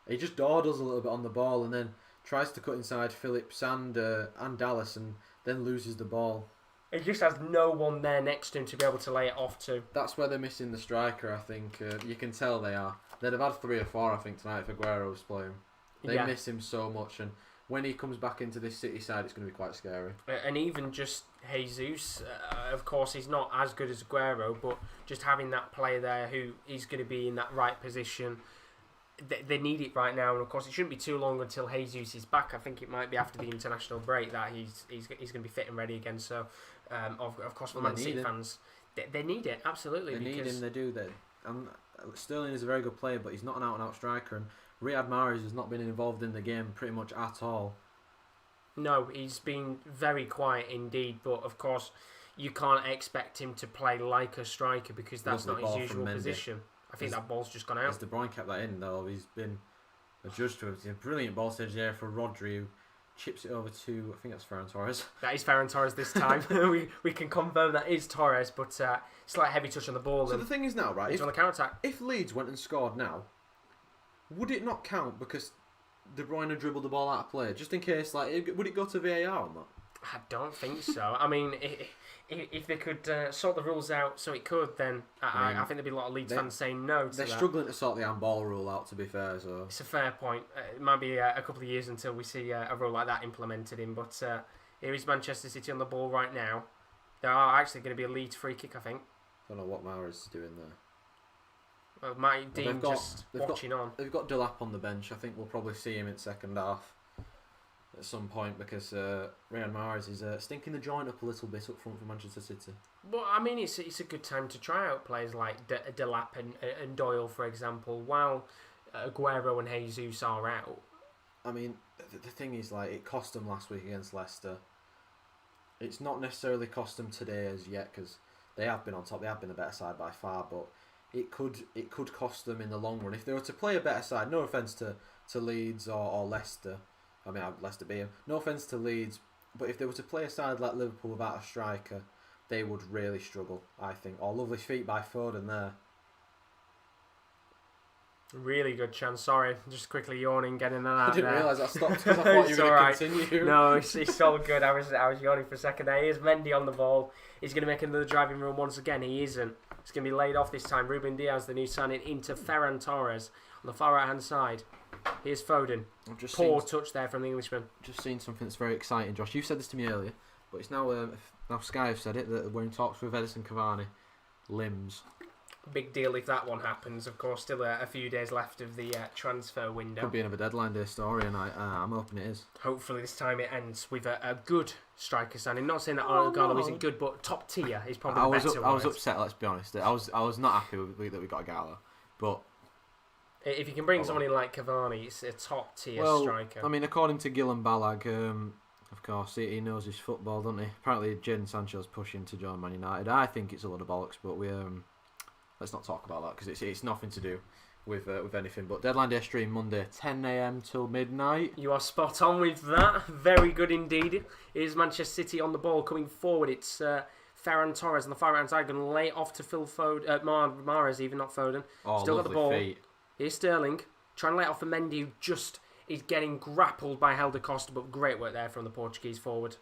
He just dawdles a little bit on the ball and then tries to cut inside Phillips and Dallas and then loses the ball. He just has no one there next to him to be able to lay it off to. That's where they're missing the striker, I think. You can tell they are. They'd have had 3 or 4, I think, tonight if Aguero was playing. They miss him so much. And when he comes back into this City side, it's going to be quite scary. And even just Jesus, of course, he's not as good as Aguero, but just having that player there who is going to be in that right position, they need it right now. And of course, it shouldn't be too long until Jesus is back. I think it might be after the international break that he's going to be fit and ready again. So, of course, for Man City fans, they need it absolutely. They need him. They do. Sterling is a very good player, but he's not an out-and-out striker, and Riyad Mahrez has not been involved in the game pretty much at all. No, he's been very quiet indeed, but of course you can't expect him to play like a striker because that's not his usual position. I think that ball's just gone out. As De Bruyne kept that in though, he's been adjudged to it. It's a brilliant ball stage there for Rodri, who chips it over to, I think that's Ferran Torres. That is Ferran Torres this time. we can confirm that is Torres, but slight heavy touch on the ball. So the thing is now, right, on the counter-attack. If Leeds went and scored now, would it not count because De Bruyne dribbled the ball out of play? Just in case, would it go to VAR or not? I don't think so. I mean, if they could sort the rules out so it could, then I think there'd be a lot of Leeds fans saying no to that. They're struggling to sort the handball rule out, to be fair. So it's a fair point. It might be a couple of years until we see a rule like that implemented in. But here is Manchester City on the ball right now. There are actually going to be a Leeds free kick, I think. I don't know what Mahrez is doing there. Well, Mike Dean just watching on. They've got Delap on the bench. I think we'll probably see him in second half at some point because Riyad Mahrez is stinking the joint up a little bit up front for Manchester City. Well, I mean, it's a good time to try out players like Delap and Doyle, for example, while Aguero and Jesus are out. I mean, the thing is, it cost them last week against Leicester. It's not necessarily cost them today as yet because they have been on top. They have been the better side by far, but it could cost them in the long run if they were to play a better side. No offence to Leeds or Leicester. I mean, Leicester beat them. No offence to Leeds, but if they were to play a side like Liverpool without a striker, they would really struggle, I think. Oh, lovely feet by Foden there. Really good chance. Sorry, just quickly yawning, getting that out. I didn't realise that stopped because I thought you were going to continue. No, it's all good. I was yawning for a second there. Here's Mendy on the ball. He's going to make another driving run once again. He isn't. It's going to be laid off this time. Ruben Dias, the new signing, into Ferran Torres on the far right-hand side. Here's Foden. Poor touch there from the Englishman. Just seen something that's very exciting, Josh. You said this to me earlier, but it's now Sky have said it, that we're in talks with Edison Cavani. Limbs. Big deal if that one happens. Of course, still a few days left of the transfer window. Could be another deadline day story, and I'm hoping it is. Hopefully this time it ends with a good striker signing. Not saying that Arnold isn't good, but top tier is probably the better word. I was upset, let's be honest. I was not happy that we got a Gala, but if you can bring someone in like Cavani, it's a top tier striker. I mean, according to Guillem Balag, of course, he knows his football, doesn't he? Apparently, Jadon Sancho's pushing to join Man United. I think it's a lot of bollocks, but let's not talk about that because it's nothing to do with anything. But deadline day stream Monday, 10 AM till midnight. You are spot on with that. Very good indeed. Here's Manchester City on the ball coming forward. It's Ferran Torres on the far right hand side, going to lay it off to Phil Foden. Mahrez, even not Foden. Still got the ball. Feet. Here's Sterling trying to lay it off for Mendy, who just is getting grappled by Helder Costa, but great work there from the Portuguese forward.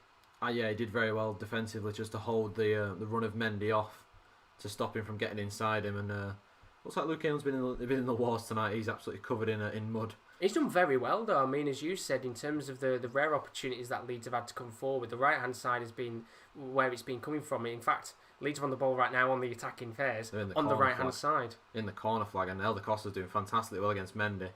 Yeah, he did very well defensively just to hold the run of Mendy off to stop him from getting inside him. And looks like Luke Ayle's been in the wars tonight. He's absolutely covered in mud. He's done very well though. I mean, as you said, in terms of the rare opportunities that Leeds have had to come forward, the right hand side has been where it's been coming from. In fact, Leeds are on the ball right now on the attacking phase on the right hand side. In the corner flag, and Helder Costa's doing fantastically well against Mendy.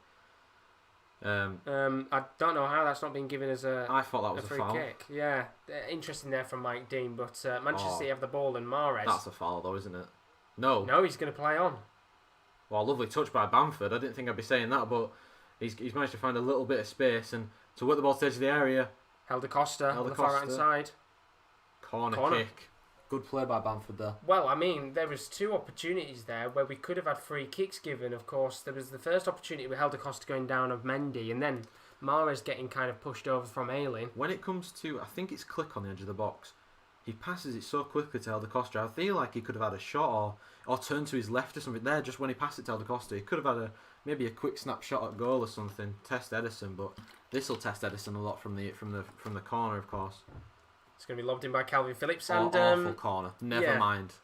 I don't know how that's not been given as I thought that was a free foul. Kick. Yeah, interesting there from Mike Dean, but Manchester City have the ball and Mahrez. That's a foul though, isn't it? No, he's going to play on. Well, a lovely touch by Bamford. I didn't think I'd be saying that, but he's managed to find a little bit of space and to work the ball to the edge of the area. Helder Costa on the far right hand side. Corner kick. Good play by Bamford there. Well, I mean, there was two opportunities there where we could have had free kicks given. Of course, there was the first opportunity with Helder Costa going down of Mendy, and then Mahrez getting kind of pushed over from Ayling. When it comes to, I think it's Click on the edge of the box, he passes it so quickly to Helder Costa. I feel like he could have had a shot or turned to his left or something there. Just when he passed it to Helder Costa, he could have had maybe a quick snapshot at goal or something. Test Edison, but this will test Edison a lot from the corner, of course. It's going to be lobbed in by Calvin Phillips. And awful corner. Never mind.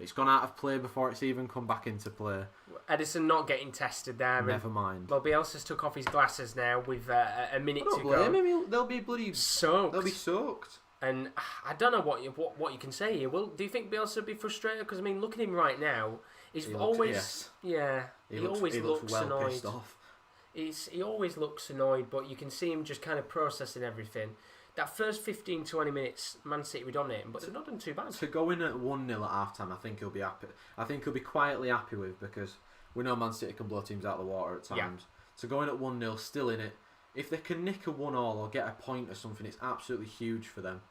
It's gone out of play before it's even come back into play. Edison not getting tested there. Never mind. Well, Bielsa's took off his glasses now with a minute to go. Blame him. They'll be bloody soaked. They'll be soaked. And I don't know what you can say here. Well, do you think Bielsa would be frustrated? Because I mean, look at him right now. He always looks well annoyed. Pissed off. He always looks annoyed, but you can see him just kind of processing everything. That first 15-20 minutes, Man City were dominating, but they've not done too bad. To go in at 1-0 at half-time, I think he'll be happy. I think he'll be quietly happy with, because we know Man City can blow teams out of the water at times. Yeah. So going at 1-0, still in it, if they can nick a 1-1 or get a point or something, it's absolutely huge for them.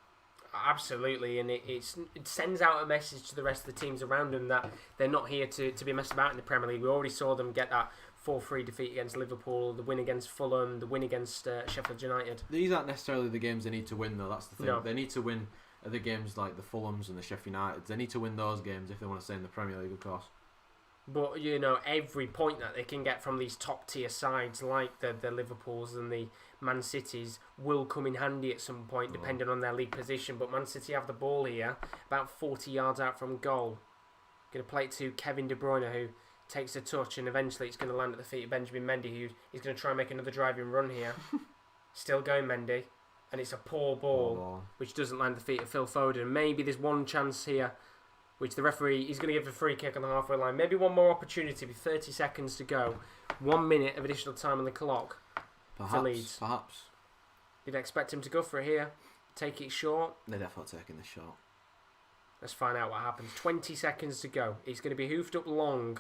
Absolutely, and it sends out a message to the rest of the teams around them that they're not here to be messed about in the Premier League. We already saw them get that 4-3 defeat against Liverpool, the win against Fulham, the win against Sheffield United. These aren't necessarily the games they need to win, though. That's the thing. No. They need to win the games like the Fulhams and the Sheffield Uniteds. They need to win those games if they want to stay in the Premier League, of course. But, every point that they can get from these top-tier sides like the Liverpools and the Man Cities will come in handy at some point, depending on their league position. But Man City have the ball here, about 40 yards out from goal. Going to play it to Kevin De Bruyne, who takes a touch, and eventually it's going to land at the feet of Benjamin Mendy, who is going to try and make another driving run here. Still going Mendy, and it's a poor ball, which doesn't land at the feet of Phil Foden. Maybe there's one chance here, which the referee is going to give a free kick on the halfway line. Maybe one more opportunity with 30 seconds to go. 1 minute of additional time on the clock for Leeds. Perhaps. You'd expect him to go for it here, take it short. They're definitely taking the shot. Let's find out what happens. 20 seconds to go. It's going to be hoofed up long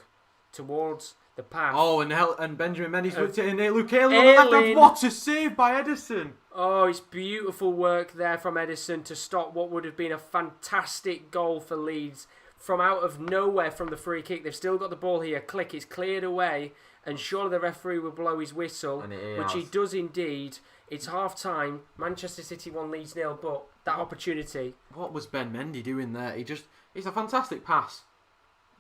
towards the path. Oh, and Benjamin Mendy's looked it in there. Luke Ayling. What a save by Edison. Oh, it's beautiful work there from Edison to stop what would have been a fantastic goal for Leeds. From out of nowhere from the free kick. They've still got the ball here. Click, it's cleared away. And surely the referee will blow his whistle, which he does indeed. It's half-time. Manchester City 1, Leeds 0, but that opportunity... What was Ben Mendy doing there? It's a fantastic pass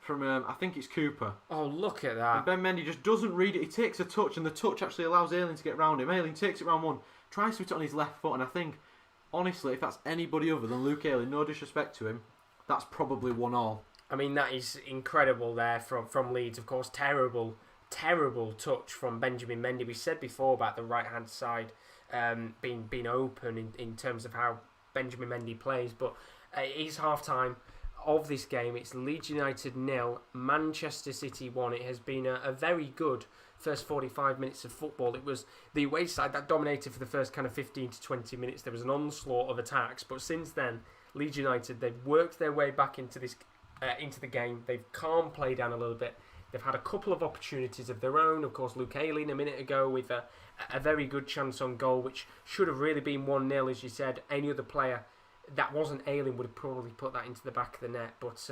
from, I think it's Cooper. Oh, look at that. And Ben Mendy just doesn't read it. He takes a touch, and the touch actually allows Ayling to get round him. Ayling takes it round one, tries to put it on his left foot, and I think, honestly, if that's anybody other than Luke Ayling, no disrespect to him, that's probably 1-1. I mean, that is incredible there from Leeds, of course. Terrible touch from Benjamin Mendy. We said before about the right-hand side being open in terms of how Benjamin Mendy plays, but it is half-time of this game. It's Leeds United 0, Manchester City 1. It has been a very good first 45 minutes of football. It was the away side that dominated for the first kind of 15 to 20 minutes. There was an onslaught of attacks, but since then, Leeds United, they've worked their way back into the game. They've calmed play down a little bit. They've had a couple of opportunities of their own. Of course, Luke Ayling a minute ago with a very good chance on goal, which should have really been 1-0, as you said. Any other player that wasn't Ayling would have probably put that into the back of the net. But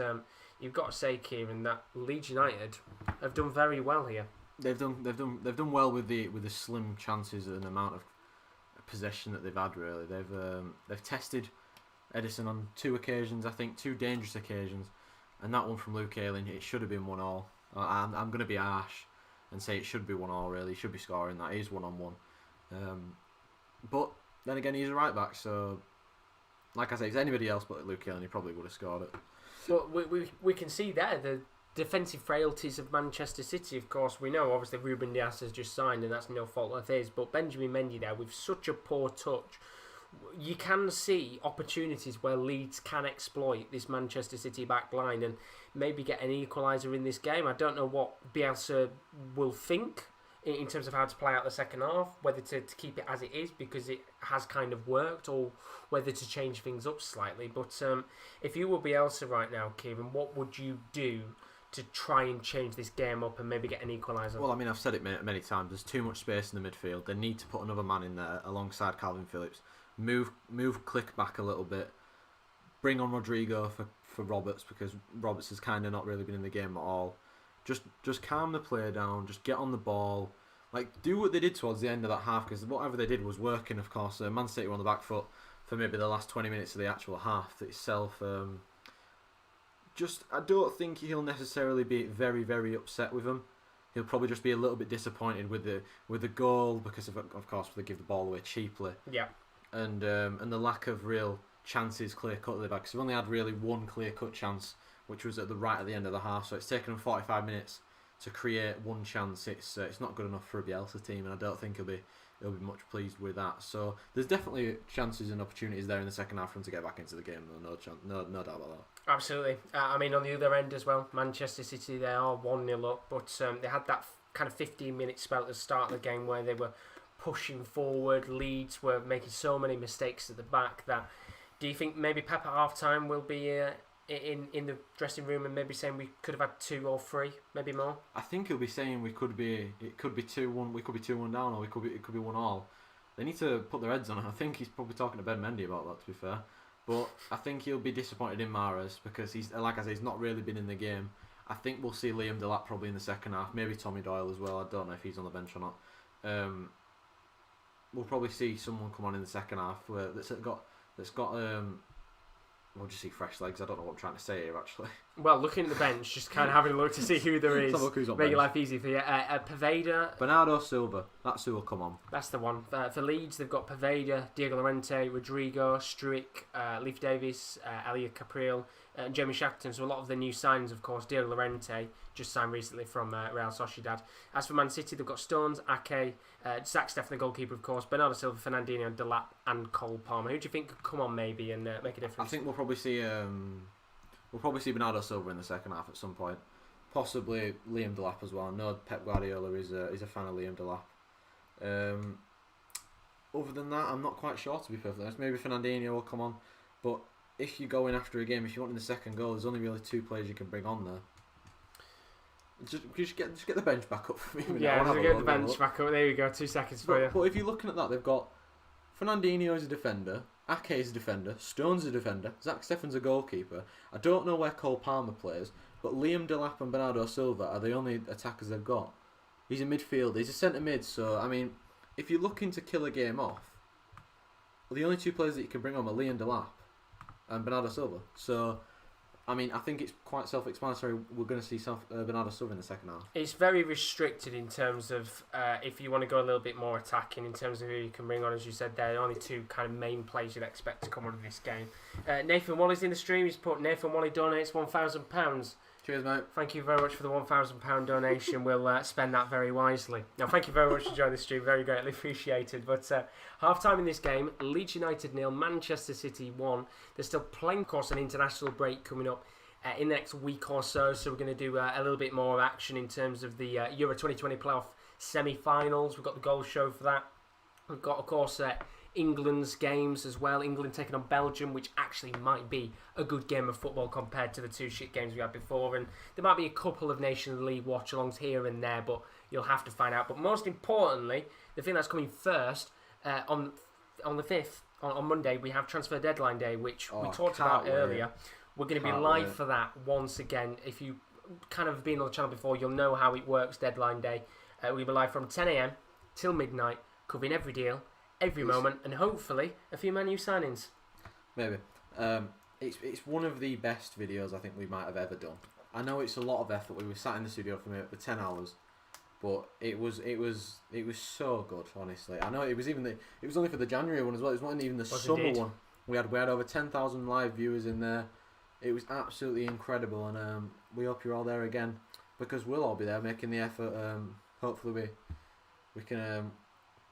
you've got to say, Kieren, that Leeds United have done very well here. They've done well with the slim chances and amount of possession that they've had. Really, they've tested Edison on 2 occasions. I think 2 dangerous occasions, and that one from Luke Ayling, it should have been 1-1. I'm going to be harsh and say it should be 1-1. Really, he should be scoring that. He's 1-on-1. But then again, he's a right back, so like I say, if it's anybody else but Luke Ayling, he probably would have scored it. But we can see there the defensive frailties of Manchester City. Of course, we know obviously Ruben Dias has just signed, and that's no fault of his. But Benjamin Mendy there with such a poor touch. You can see opportunities where Leeds can exploit this Manchester City back line and maybe get an equaliser in this game. I don't know what Bielsa will think in terms of how to play out the second half, whether to keep it as it is because it has kind of worked, or whether to change things up slightly. But if you were Bielsa right now, Kieren, what would you do to try and change this game up and maybe get an equaliser? Well, I mean, I've said it many times. There's too much space in the midfield. They need to put another man in there alongside Calvin Phillips. Move Click back a little bit. Bring on Rodrigo for Roberts, because Roberts has kind of not really been in the game at all. Just calm the play down. Just get on the ball. Like, do what they did towards the end of that half, because whatever they did was working, of course. Man City were on the back foot for maybe the last 20 minutes of the actual half itself. I don't think he'll necessarily be very, very upset with them. He'll probably just be a little bit disappointed with the goal, because of course they give the ball away cheaply. Yeah. And the lack of real chances clear cut at the back. Because we've only had really one clear cut chance which was at the end of the half. So it's taken them 45 minutes to create one chance. It's not good enough for a Bielsa team, and I don't think he'll be much pleased with that. So there's definitely chances and opportunities there in the second half for him to get back into the game. No doubt about that. Absolutely. I mean, on the other end as well, Manchester City, they are 1-0 up, but they had that kind of 15-minute spell at the start of the game where they were pushing forward. Leeds were making so many mistakes at the back that. Do you think maybe Pep at half-time will be in the dressing room and maybe saying we could have had 2 or 3, maybe more? I think he'll be saying it could be 2-1, we could be 2-1 down, or it could be 1-1. They need to put their heads on it. I think he's probably talking to Ben Mendy about that, to be fair. But I think he'll be disappointed in Mahrez because he's, like I say, he's not really been in the game. I think we'll see Liam Delap probably in the second half, maybe Tommy Doyle as well. I don't know if he's on the bench or not. We'll probably see someone come on in the second half that's got we'll just see fresh legs. I don't know what I'm trying to say here, actually. Well, looking at the bench, just kind of having a look to see who there is. Let's have a look who's on make your bench. life easy for you. Paveda. Bernardo Silva. That's who will come on. That's the one. For Leeds, they've got Paveda, Diego Llorente, Rodrigo, Struijk, Leif Davis, Elia Capriel, and Jamie Shackleton. So a lot of the new signings, of course. Diego Llorente just signed recently from Real Sociedad. As for Man City, they've got Stones, Ake, Zach Steffen, the goalkeeper, of course, Bernardo Silva, Fernandinho, Delap, and Cole Palmer. Who do you think could come on maybe and make a difference? I think we'll probably see Bernardo Silva in the second half at some point. Possibly Liam Delap as well. I know Pep Guardiola is a fan of Liam Delap. Other than that, I'm not quite sure, to be perfectly honest. Maybe Fernandinho will come on, but if you go in after a game, if you want in the second goal, there's only really 2 players you can bring on there. Just get the bench back up for me. Yeah, get the bench back up. There you go. 2 seconds for you. But if you're looking at that, they've got Fernandinho as a defender, Ake is a defender, Stones is a defender, Zach Steffen's a goalkeeper. I don't know where Cole Palmer plays, but Liam Delap and Bernardo Silva are the only attackers they've got. He's a midfielder. He's a centre mid. So I mean, if you're looking to kill a game off, the only 2 players that you can bring on are Liam Delap and Bernardo Silva. So, I mean, I think it's quite self-explanatory. We're going to see Bernardo Silva in the second half. It's very restricted in terms of if you want to go a little bit more attacking in terms of who you can bring on. As you said, there are only 2 kind of main players you'd expect to come on in this game. Nathan Wally's in the stream. He's put Nathan Wally donates £1,000. Cheers, mate. Thank you very much for the £1,000 donation. We'll spend that very wisely. Now, thank you very much for joining the stream. Very greatly appreciated. But half-time in this game, Leeds United 0, Manchester City 1. There's still plenty, of course, an international break coming up in the next week or so. So we're going to do a little bit more action in terms of the Euro 2020 playoff semi-finals. We've got the goal show for that. We've got, of course, England's games as well. England taking on Belgium, which actually might be a good game of football compared to the 2 shit games we had before. And there might be a couple of Nations League watch-alongs here and there, but you'll have to find out. But most importantly, the thing that's coming first, on the 5th, on Monday, we have Transfer Deadline Day, which we talked about earlier. We're going to be live for that once again. If you kind of been on the channel before, you'll know how it works, Deadline Day. We'll be live from 10 a.m. till midnight, covering every deal, every moment, and hopefully a few Man U signings. Maybe. It's one of the best videos I think we might have ever done. I know it's a lot of effort. We were sat in the studio for 10 hours, but it was so good. Honestly, I know it was only for the January one as well. It wasn't even the summer one. We had over 10,000 live viewers in there. It was absolutely incredible, and we hope you're all there again because we'll all be there making the effort. Hopefully we can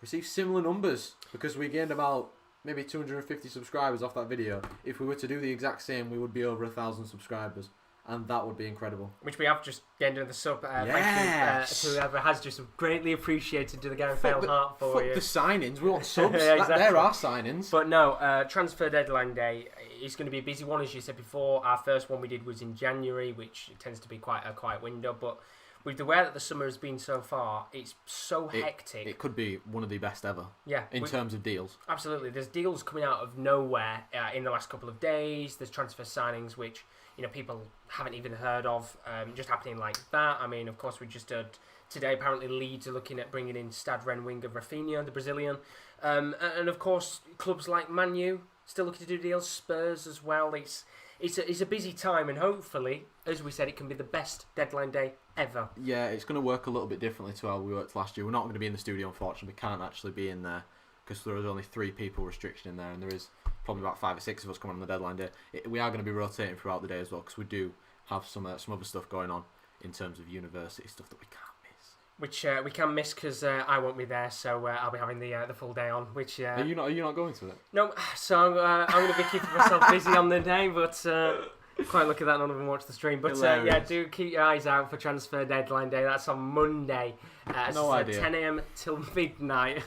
receive similar numbers because we gained about maybe 250 subscribers off that video. If we were to do the exact same, we would be over 1,000 subscribers, and that would be incredible. Which we have just gained in the sub. Yes. Thank you to whoever has just greatly appreciated to the Gary Fail Heart for you. The signings, we want subs. Yeah, exactly. There are signings. But no, Transfer Deadline Day is going to be a busy one, as you said before. Our first one we did was in January, which tends to be quite a quiet window, but with the way that the summer has been so far, it's so hectic. It could be one of the best ever. Yeah. In terms of deals. Absolutely. There's deals coming out of nowhere in the last couple of days. There's transfer signings which people haven't even heard of, just happening like that. I mean, of course, we just heard today apparently Leeds are looking at bringing in Stade Rennes winger Rafinha, the Brazilian. And of course, clubs like Man U still looking to do deals. Spurs as well. It's a busy time, and hopefully, as we said, it can be the best deadline day ever. Yeah, it's going to work a little bit differently to how we worked last year. We're not going to be in the studio, unfortunately. We can't actually be in there because there is only 3 people restriction in there, and there is probably about 5 or 6 of us coming on the deadline day. We are going to be rotating throughout the day as well because we do have some other stuff going on in terms of university stuff that we can't miss. Which we can miss because I won't be there, so I'll be having the full day on. Which Are you not going to it? No, so I'm going to be keeping myself busy on the day, but quite lucky that none of them watch the stream. But yeah, do keep your eyes out for transfer deadline day. That's on Monday. No idea. 10 a.m. till midnight.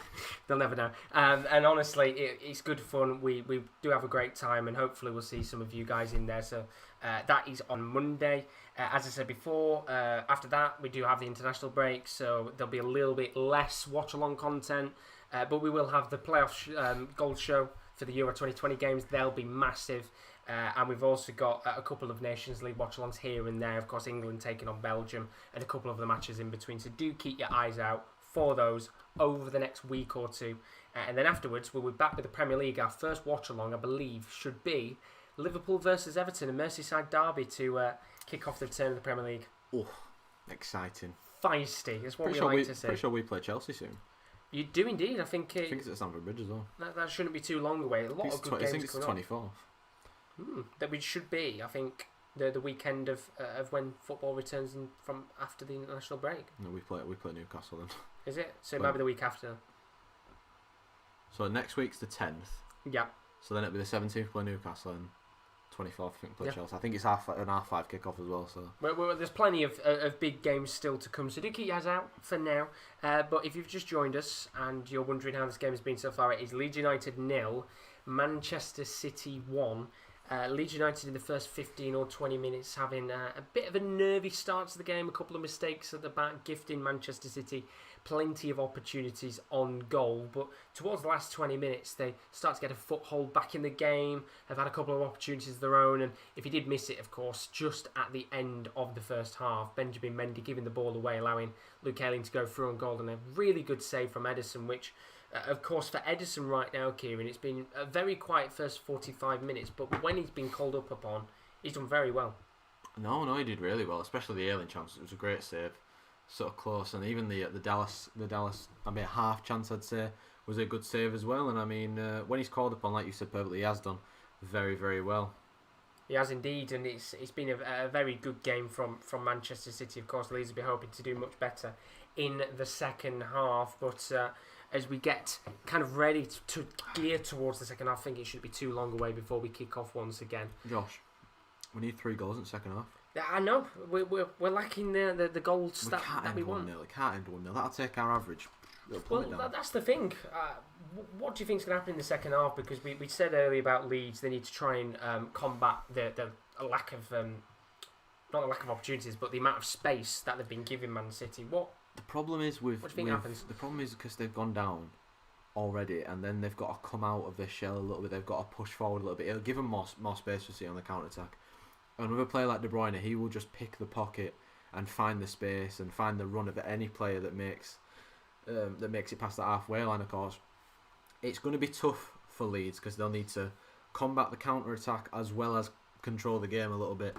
They'll never know. And honestly, it's good fun. We do have a great time, and hopefully we'll see some of you guys in there. So that is on Monday. As I said before, after that we do have the international break, so there'll be a little bit less watch-along content, but we will have the playoff gold show for the Euro 2020 games. They'll be massive, and we've also got a couple of Nations League watch-alongs here and there. Of course, England taking on Belgium, and a couple of the matches in between, so do keep your eyes out for those over the next week or two. And then afterwards, we'll be back with the Premier League. Our first watch-along, I believe, should be Liverpool versus Everton, a Merseyside derby to kick off the return of the Premier League. Oh, exciting. Feisty, is what we like to say. Pretty sure we play Chelsea soon. You do indeed. I think it's at Stamford Bridge as well. That shouldn't be too long away. A lot of good games. I think it's the 24th. That we should be, I think, the weekend of when football returns from after the international break. No, we play Newcastle then. Is it? So it might be the week after. So next week's the 10th. Yeah. So then it'll be the 17th play Newcastle and 24th I think play Chelsea. I think it's an R5 kick-off as well. So there's plenty of big games still to come, so do keep your eyes out for now. But if you've just joined us and you're wondering how this game has been so far, it is Leeds United 0, Manchester City 1. Leeds United in the first 15 or 20 minutes having a bit of a nervy start to the game, a couple of mistakes at the back, gifting Manchester City plenty of opportunities on goal, but towards the last 20 minutes they start to get a foothold back in the game, have had a couple of opportunities of their own, and if he did miss it, of course, just at the end of the first half, Benjamin Mendy giving the ball away, allowing Luke Ayling to go through on goal, and a really good save from Ederson, which of course for Ederson right now, Kieran, it's been a very quiet first 45 minutes, but when he's been called up upon, he's done very well. No, he did really well, especially the Ayling chance. It was a great save. Sort of close, and even the Dallas, I mean, half chance I'd say was a good save as well. And I mean, when he's called upon, like you said perfectly, he has done very, very well. He has indeed, and it's been a very good game from Manchester City. Of course, Leeds will be hoping to do much better in the second half, but as we get kind of ready to gear towards the second half, I think it should be too long away before we kick off once again. Josh, we need 3 goals in the second half. I know we're lacking the goal stat that we want. It can't end 1-0. That'll take our average. Well, that's the thing. What do you think is going to happen in the second half? Because we said earlier about Leeds, they need to try and combat the lack of not the lack of opportunities, but the amount of space that they've been giving Man City. What the problem is what do you think happens? The problem is because they've gone down already, and then they've got to come out of their shell a little bit. They've got to push forward a little bit. It'll give them more space to see on the counter attack. And with a player like De Bruyne, he will just pick the pocket and find the space and find the run of any player that makes it past the halfway line. Of course, it's going to be tough for Leeds because they'll need to combat the counter attack as well as control the game a little bit.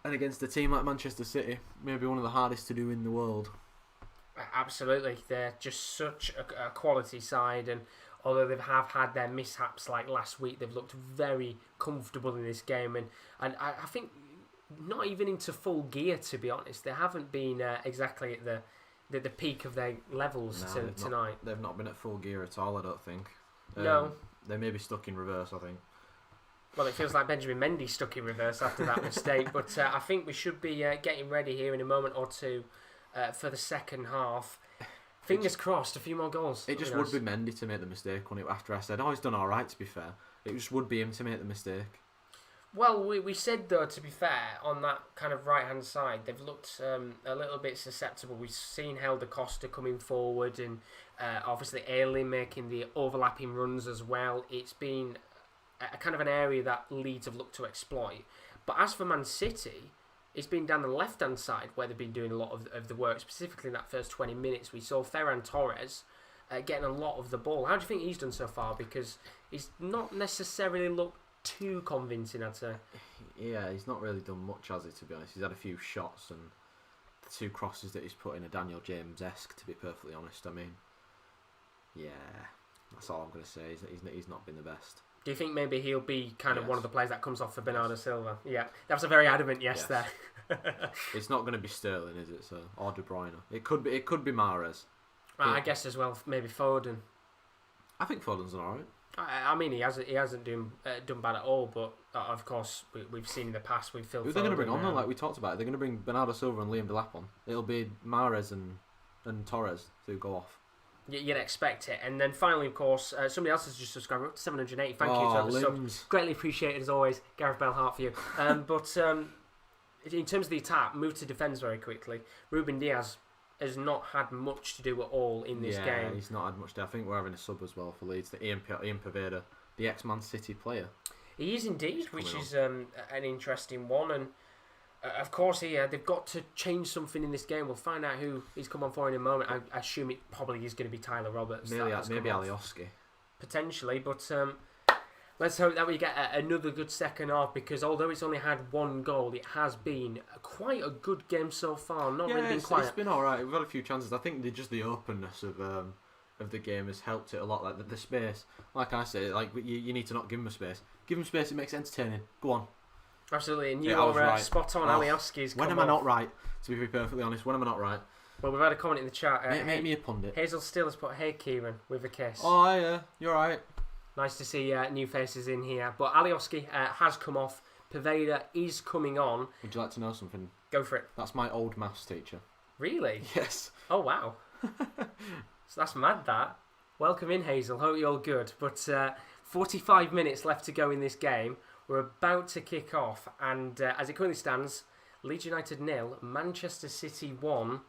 And against a team like Manchester City, maybe one of the hardest to do in the world. Absolutely, they're just such a quality side, and although they have had their mishaps like last week, they've looked very comfortable in this game, and I think not even into full gear, to be honest. They haven't been exactly at the peak of their levels tonight. They've not been at full gear at all, I don't think. No. They may be stuck in reverse, I think. Well, it feels like Benjamin Mendy stuck in reverse after that mistake, but I think we should be getting ready here in a moment or two for the second half. Fingers crossed, a few more goals. It just would be Mendy to make the mistake after I said, he's done alright, to be fair. It just would be him to make the mistake. Well, we said, though, to be fair, on that kind of right-hand side, they've looked a little bit susceptible. We've seen Helder Costa coming forward and obviously Ayling making the overlapping runs as well. It's been a kind of an area that Leeds have looked to exploit. But as for Man City, it's been down the left-hand side where they've been doing a lot of the work, specifically in that first 20 minutes. We saw Ferran Torres getting a lot of the ball. How do you think he's done so far? Because he's not necessarily looked too convincing, I'd say. Yeah, he's not really done much, has he, to be honest. He's had a few shots, and the 2 crosses that he's put in are Daniel James-esque, to be perfectly honest. I mean, yeah, that's all I'm going to say. He's not been the best. Do you think maybe he'll be kind of Yes. one of the players that comes off for Bernardo Silva? Yeah, that was a very adamant yes. Yes. there. It's not going to be Sterling, is it? So or De Bruyne. It could be Mahrez. I guess as well, maybe Foden. I think Foden's alright. I mean, he hasn't done bad at all, but of course we've seen in the past with Phil. Who they're going to bring on though? Like we talked about, they're going to bring Bernardo Silva and Liam Delap on. It'll be Mahrez and Torres to go off. You'd expect it, and then finally, of course, somebody else has just subscribed. We're up to 780. Thank you to our subs. Greatly appreciated as always, Gareth Bell Hart for you. But in terms of the attack, move to defence very quickly. Ruben Dias has not had much to do at all in this game. Yeah, he's not had much to. I think we're having a sub as well for Leeds. The Ian Poveda, the ex-Man City player. He is indeed, which is an interesting one, and of course, they've got to change something in this game. We'll find out who he's come on for in a moment. I assume it probably is going to be Tyler Roberts. Maybe Alioski. Potentially, but let's hope that we get another good second half, because although it's only had one goal, it has been quite a good game so far. Not really been quiet. It's been alright. We've had a few chances. I think the openness of the game has helped it a lot. Like the space, like I say, like you need to not give him a space. Give him space. It makes it entertaining. Go on. Absolutely, and you're right. Spot on. Alioski's. When am I not right? To be perfectly honest, when am I not right? Well, we've had a comment in the chat. Make me a pundit. Hazel Steele has put, "Hey Kieran," with a kiss. Oh yeah, you're right. Nice to see new faces in here. But Alioski has come off. Poveda is coming on. Would you like to know something? Go for it. That's my old maths teacher. Really? Yes. Oh wow. So that's mad. That. Welcome in, Hazel. Hope you're all good. But 45 minutes left to go in this game. We're about to kick off, and as it currently stands, Leeds United 0, Manchester City 1.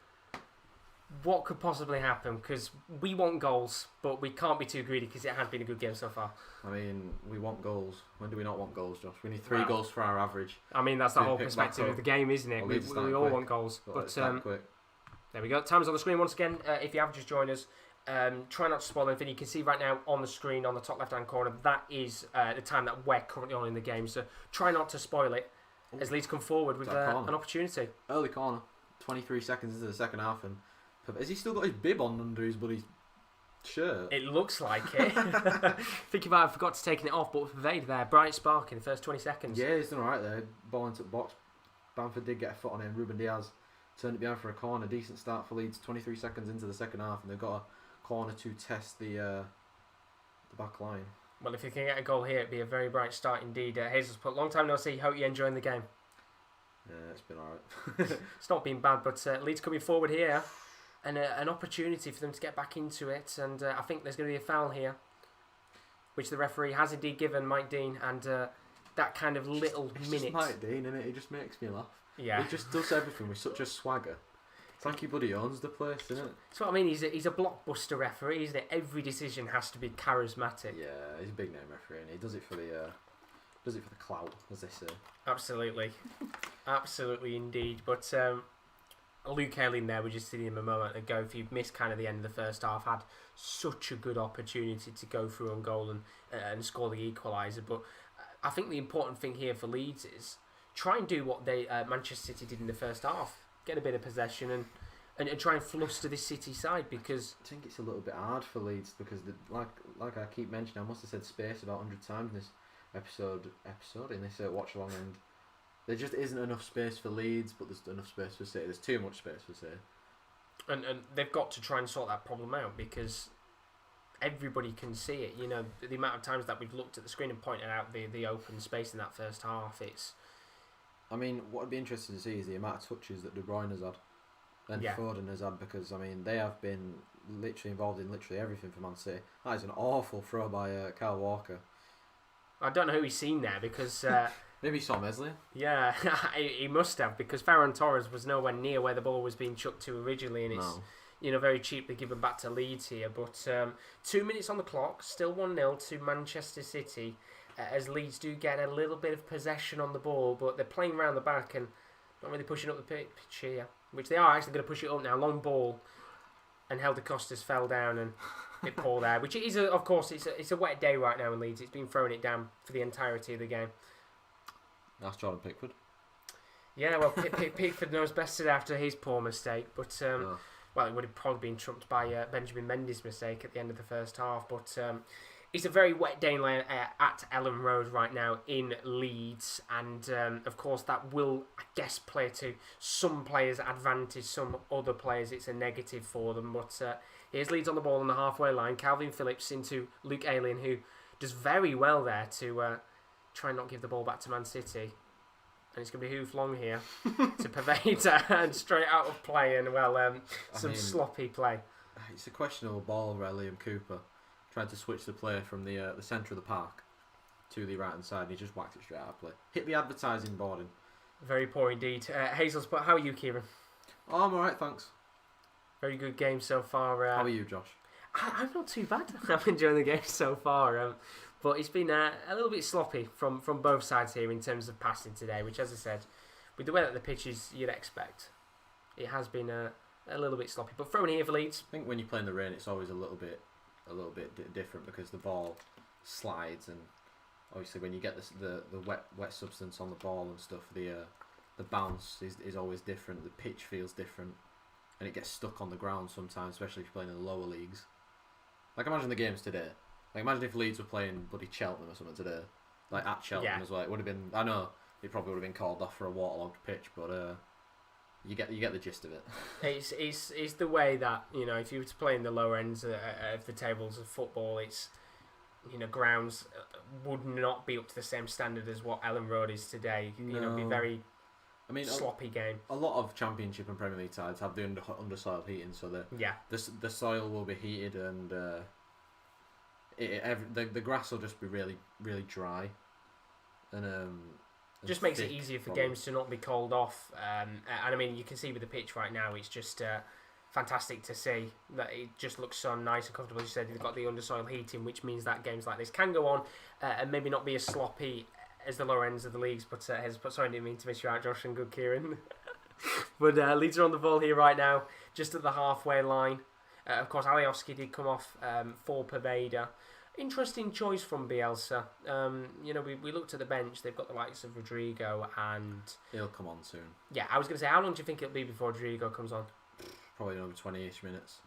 What could possibly happen? Because we want goals, but we can't be too greedy because it has been a good game so far. I mean, we want goals. When do we not want goals, Josh? We need 3 goals for our average. I mean, that's the whole perspective of the game, isn't it? We all want goals. But there we go. Time's on the screen once again. If you have just joined us, try not to spoil anything. You can see right now on the screen on the top left hand corner, that is the time that we're currently on in the game, so try not to spoil it as Leeds come forward with an opportunity. Early corner, 23 seconds into the second half, and has he still got his bib on under his bloody shirt? It looks like it. I think you might have forgot to take it off, but Poveda there, bright spark in the first 20 seconds. Yeah, he's done alright there. Ball into the box. Bamford did get a foot on him. Ruben Dias turned it behind for a corner. Decent start for Leeds. 23 seconds into the second half, and they've got a corner to test the back line. Well, if you can get a goal here, it'd be a very bright start indeed. Hazel's put, long time no see. Hope you're enjoying the game. Yeah, it's been alright. It's not been bad, but Leeds coming forward here, and an opportunity for them to get back into it. And I think there's going to be a foul here, which the referee has indeed given Mike Dean, and that kind of little minute. It's Mike Dean, isn't it? He just makes me laugh. Yeah. He just does everything with such a swagger. It's like he bloody owns the place, isn't it? That's what I mean. He's a blockbuster referee, isn't it? Every decision has to be charismatic. Yeah, he's a big name referee, and he does it for the clout, as they say. Absolutely, absolutely indeed. But Luke Ayling there, we just seen him a moment ago. If you've missed kind of the end of the first half, had such a good opportunity to go through on goal and score the equaliser. But I think the important thing here for Leeds is try and do what they Manchester City did in the first half. Get a bit of possession and try and fluster this City side, because I think it's a little bit hard for Leeds because like I keep mentioning, I must have said space about 100 times in this episode in this watch-along, and there just isn't enough space for Leeds, but there's enough space for City. There's too much space for City. And they've got to try and sort that problem out, because everybody can see it. You know, the amount of times that we've looked at the screen and pointed out the open space in that first half, I mean, what would be interesting to see is the amount of touches that De Bruyne has had and Foden has had, because, I mean, they have been literally involved in literally everything for Man City. That is an awful throw by Kyle Walker. I don't know who he's seen there, because... Maybe he saw Mesley. Yeah, he must have, because Ferran Torres was nowhere near where the ball was being chucked to originally, and it's very cheaply given back to Leeds here. But 2 minutes on the clock, still 1-0 to Manchester City, as Leeds do get a little bit of possession on the ball, but they're playing around the back and not really pushing up the pitch here, which they are actually going to push it up now. Long ball, and Helder Costas fell down and hit Paul there, which is, of course, it's a wet day right now in Leeds. It's been throwing it down for the entirety of the game. That's Jordan Pickford. Yeah, well, Pickford knows best today after his poor mistake, but well, it would have probably been trumped by Benjamin Mendy's mistake at the end of the first half. But It's a very wet day at Ellen Road right now in Leeds, and of course that will, I guess, play to some players' advantage, some other players it's a negative for them. But here's Leeds on the ball on the halfway line. Calvin Phillips into Luke Ayling, who does very well there to try and not give the ball back to Man City. And it's going to be hoof long here to Pavetta and straight out of play and, sloppy play. It's a questionable ball by Liam Cooper. Tried to switch the play from the centre of the park to the right-hand side, and he just whacked it straight out of play. Hit the advertising boarding. Very poor indeed. Hazel's, but how are you, Kieran? Oh, I'm alright, thanks. Very good game so far. How are you, Josh? I'm not too bad. I'm enjoying the game so far. But it's been a little bit sloppy from both sides here in terms of passing today, which, as I said, with the way that the pitch is, you'd expect. It has been a little bit sloppy. But throwing here for Leeds. I think when you play in the rain, it's always a little bit different because the ball slides, and obviously when you get the wet substance on the ball and stuff, the bounce is always different. The pitch feels different, and it gets stuck on the ground sometimes, especially if you're playing in the lower leagues. Like, imagine the games today. Like, imagine if Leeds were playing bloody Cheltenham or something today, like at Cheltenham as well. It would have been. I know it probably would have been called off for a waterlogged pitch, but you get the gist of it. It's the way that, you know, if you were to play in the lower ends of the tables of football, it's, you know, grounds would not be up to the same standard as what Ellen Road is today. You know, be very sloppy game. A lot of Championship and Premier League sides have the undersoil heating, so the soil will be heated, and the grass will just be really, really dry, and just makes it easier for games to not be called off. And I mean, you can see with the pitch right now, it's just fantastic to see that it just looks so nice and comfortable. As you said, they've got the undersoil heating, which means that games like this can go on and maybe not be as sloppy as the lower ends of the leagues. But sorry, I didn't mean to miss you out, Josh and good Kieren. But Leeds are on the ball here right now, just at the halfway line. Of course, Alioski did come off for Pavetta. Interesting choice from Bielsa. You know, we looked at the bench. They've got the likes of Rodrigo, and he'll come on soon. Yeah, I was going to say, how long do you think it'll be before Rodrigo comes on? Probably another 20-ish minutes.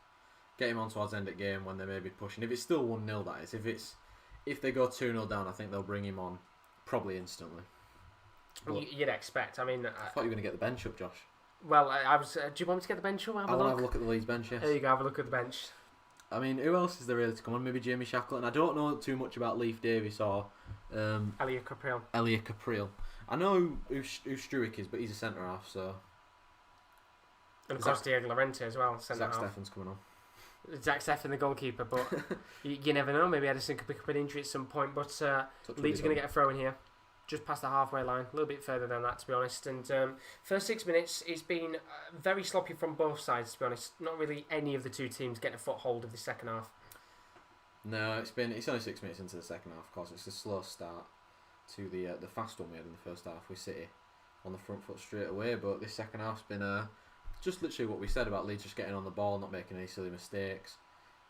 Get him on towards the end of the game when they may be pushing. If it's still 1-0, that is. If they go 2-0 down, I think they'll bring him on probably instantly. You'd expect. I mean, I thought you were going to get the bench up, Josh. Well, I was. Do you want me to get the bench up? I want to have a look at the Leeds bench. Yes. There you go. Have a look at the bench. I mean, who else is there really to come on? Maybe Jamie Shackleton. I don't know too much about Leif Davis or Elliot Capriel. I know who Struick is, but he's a centre half, so. And of course, Diego Llorente as well. Zach Steffen's coming on. Zach Steffen, the goalkeeper, but you never know. Maybe Edison could pick up an injury at some point. But Leeds are going to get a throw in here, just past the halfway line, a little bit further than that, to be honest. And first 6 minutes, it's been very sloppy from both sides, to be honest. Not really any of the two teams getting a foothold of the second half. No, it's only 6 minutes into the second half. Of course, it's a slow start to the fast one we had in the first half with City on the front foot straight away. But this second half's been just literally what we said about Leeds just getting on the ball, not making any silly mistakes,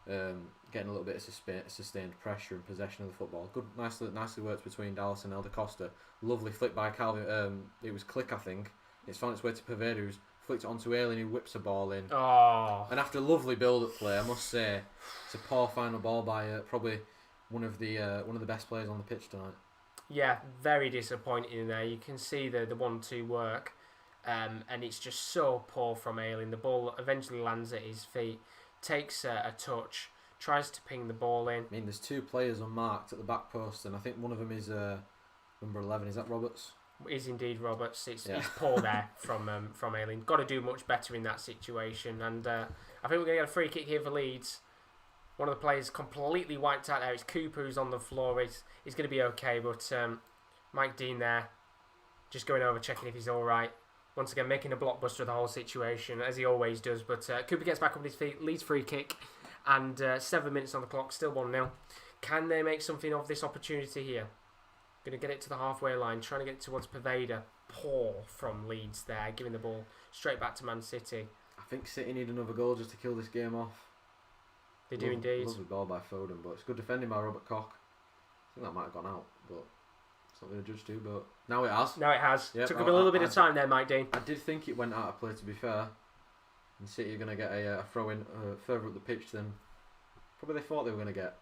getting a little bit of sustained pressure and possession of the football. Good, nicely worked between Dallas and Elder Costa. Lovely flick by Calvin. It was Click, I think. It's found its way to Pavetta, who's flicked it onto Ayling, who whips a ball in. Oh. And after a lovely build-up play, I must say, it's a poor final ball by probably one of the best players on the pitch tonight. Yeah, very disappointing in there. You can see the 1-2 work. And it's just so poor from Ayling. The ball eventually lands at his feet, takes a touch, tries to ping the ball in. I mean, there's two players unmarked at the back post, and I think one of them is number 11. Is that Roberts? Is indeed Roberts. It's poor there from Ayling. Got to do much better in that situation. And I think we're going to get a free kick here for Leeds. One of the players completely wiped out there. It's Cooper who's on the floor. He's going to be okay, but Mike Dean there, just going over, checking if he's all right. Once again, making a blockbuster of the whole situation, as he always does. But Cooper gets back up on his feet, Leeds free kick, and 7 minutes on the clock, still 1-0. Can they make something of this opportunity here? Going to get it to the halfway line, trying to get it towards Pavetta. Poor from Leeds there, giving the ball straight back to Man City. I think City need another goal just to kill this game off. They do indeed. Lovely ball by Foden, but it's good defending by Robert Koch. I think that might have gone out, but it's not going to judge too, but now it has. Yep. Took up a little bit of time there, Mike Dean. I did think it went out of play, to be fair. And City are going to get a throw in further up the pitch than probably they thought they were going to get.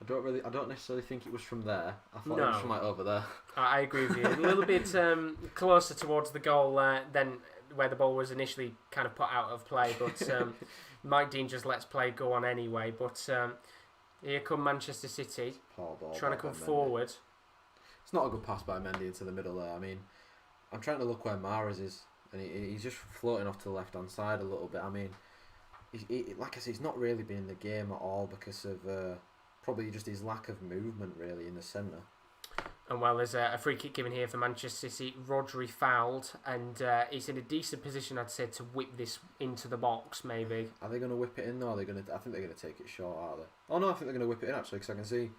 I don't necessarily think it was from there. I thought it was from like over there. I agree with you. A little bit closer towards the goal than where the ball was initially kind of put out of play. But Mike Dean just lets play go on anyway. But here come Manchester City trying to come forward. It's not a good pass by Mendy into the middle there. I mean, I'm trying to look where Mahrez is, and he's just floating off to the left hand side a little bit. I mean, like I said, he's not really been in the game at all because of probably just his lack of movement really in the centre. And well, there's a free kick given here for Manchester City. Rodri fouled, and he's in a decent position, I'd say, to whip this into the box, maybe. Are they going to whip it in, though? I think they're going to take it short, are they? Oh, no, I think they're going to whip it in, actually, because I can see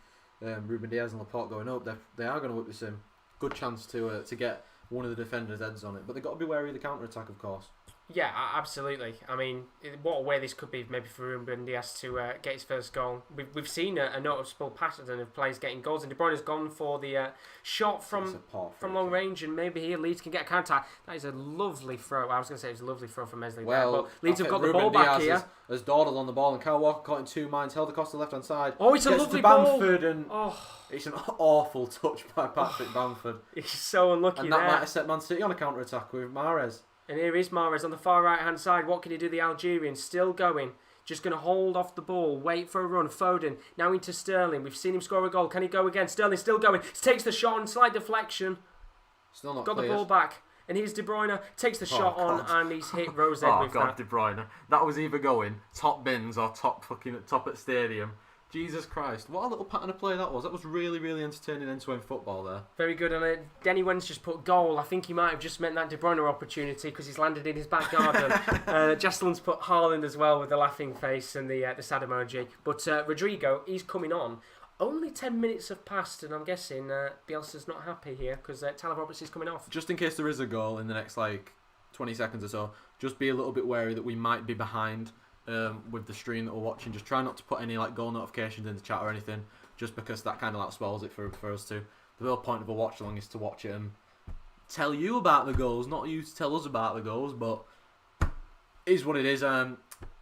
Ruben Dias and Laporte going up. They are going to whip this in. Good chance to get one of the defenders' heads on it. But they've got to be wary of the counter-attack, of course. Yeah, absolutely. I mean, what a way this could be maybe for Ruben Dias to get his first goal. We've seen a noticeable pattern of players getting goals, and De Bruyne has gone for the shot from long range, and maybe here Leeds can get a counter. That is a lovely throw. I was going to say it was a lovely throw from Mesley there, but Leeds have got the ball back here. Has dawdled on the ball, and Kyle Walker caught in two minds, held across the left-hand side. Oh, it's a lovely ball. And it's an awful touch by Patrick Bamford. He's so unlucky and that might have set Man City on a counter-attack with Mahrez. And here is Mahrez on the far right-hand side. What can he do? The Algerian still going. Just going to hold off the ball. Wait for a run. Foden now into Sterling. We've seen him score a goal. Can he go again? Sterling still going. Takes the shot on slight deflection. Still not got cleared. The ball back. And here's De Bruyne. Takes the shot on and he's hit Rose with that. God, De Bruyne. That was either going top bins or top at stadium. Jesus Christ, what a little pattern of play that was. That was really, really entertaining end-to-end football there. Very good. And Denny Wen's just put goal. I think he might have just meant that De Bruyne opportunity because he's landed in his back garden. Jastelin's put Haaland as well with the laughing face and the sad emoji. But Rodrigo, he's coming on. Only 10 minutes have passed, and I'm guessing Bielsa's not happy here because Tyler Roberts is coming off. Just in case there is a goal in the next 20 seconds or so, just be a little bit wary that we might be behind. With the stream that we're watching, just try not to put any goal notifications in the chat or anything, just because that kind of spoils it for us too. The whole point of a watch along is to watch it and tell you about the goals, not you to tell us about the goals. But it is what it is.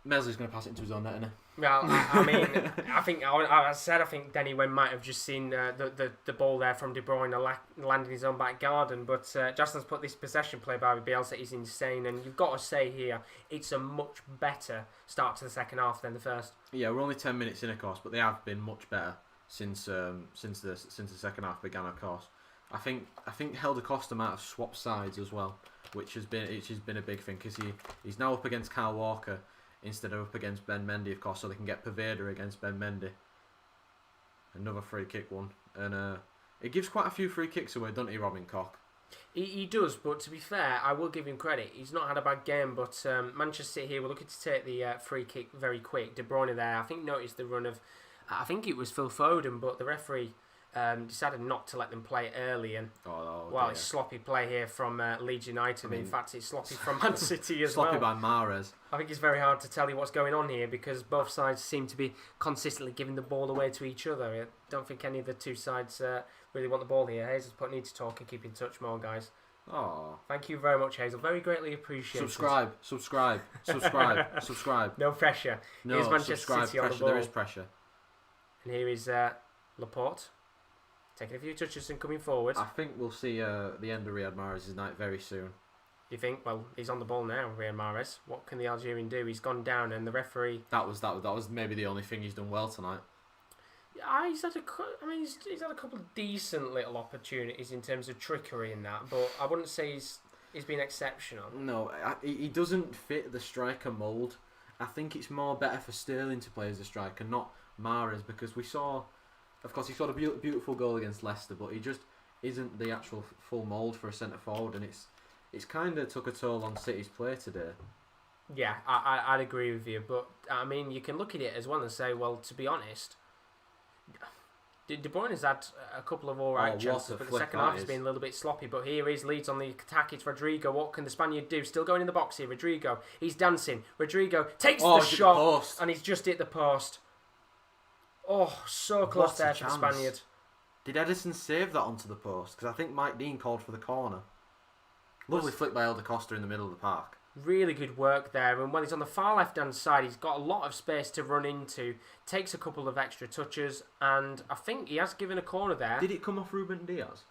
Mesley's going to pass it into his own net, isn't he? Well, I mean, I think Denny Wen might have just seen the ball there from De Bruyne land in his own back garden, but Justin's put this possession play by Bielsa is insane, and you've got to say here, it's a much better start to the second half than the first. Yeah, we're only 10 minutes in, of course, but they have been much better since the second half began, of course. I think Helder Costa might have swapped sides as well, which has been a big thing because he's now up against Kyle Walker instead of up against Ben Mendy, of course, so they can get Poveda against Ben Mendy. Another free kick one. And it gives quite a few free kicks away, doesn't he, Robin Koch? He does, but to be fair, I will give him credit. He's not had a bad game, but Manchester City here, we're looking to take the free kick very quick. De Bruyne there, I think, noticed the run of, I think it was Phil Foden, but the referee decided not to let them play early, and it's sloppy play here from Leeds United. In fact, it's sloppy from Man City as sloppy well. Sloppy by Mahrez. I think it's very hard to tell you what's going on here because both sides seem to be consistently giving the ball away to each other. I don't think any of the two sides really want the ball here. Hazel's put need to talk and keep in touch more, guys. Oh, thank you very much, Hazel. Very greatly appreciated. Subscribe. No pressure. No, here's Manchester City on the ball. There is pressure. And here is Laporte. Taking a few touches and coming forward. I think we'll see the end of Riyad Mahrez' night very soon. You think? Well, he's on the ball now, Riyad Mahrez. What can the Algerian do? He's gone down, and the referee. That was maybe the only thing he's done well tonight. Yeah, he's had a couple of decent little opportunities in terms of trickery in that, but I wouldn't say he's been exceptional. No, he doesn't fit the striker mould. I think it's more better for Sterling to play as a striker, not Mahrez, because we saw. Of course, he scored a beautiful goal against Leicester, but he just isn't the actual full mould for a centre forward, and it's kind of took a toll on City's play today. Yeah, I'd agree with you, but I mean, you can look at it as well and say, well, to be honest, De Bruyne has had a couple of alright chances, but the second half has been a little bit sloppy. But here is Leeds on the attack. It's Rodrigo. What can the Spaniard do? Still going in the box here. Rodrigo. He's dancing. Rodrigo takes the shot, and he's just hit the post. Oh, so close there for the Spaniard. Did Edison save that onto the post? Because I think Mike Dean called for the corner. Lovely flick by Helder Costa in the middle of the park. Really good work there. And when he's on the far left-hand side, he's got a lot of space to run into. Takes a couple of extra touches. And I think he has given a corner there. Did it come off Ruben Dias?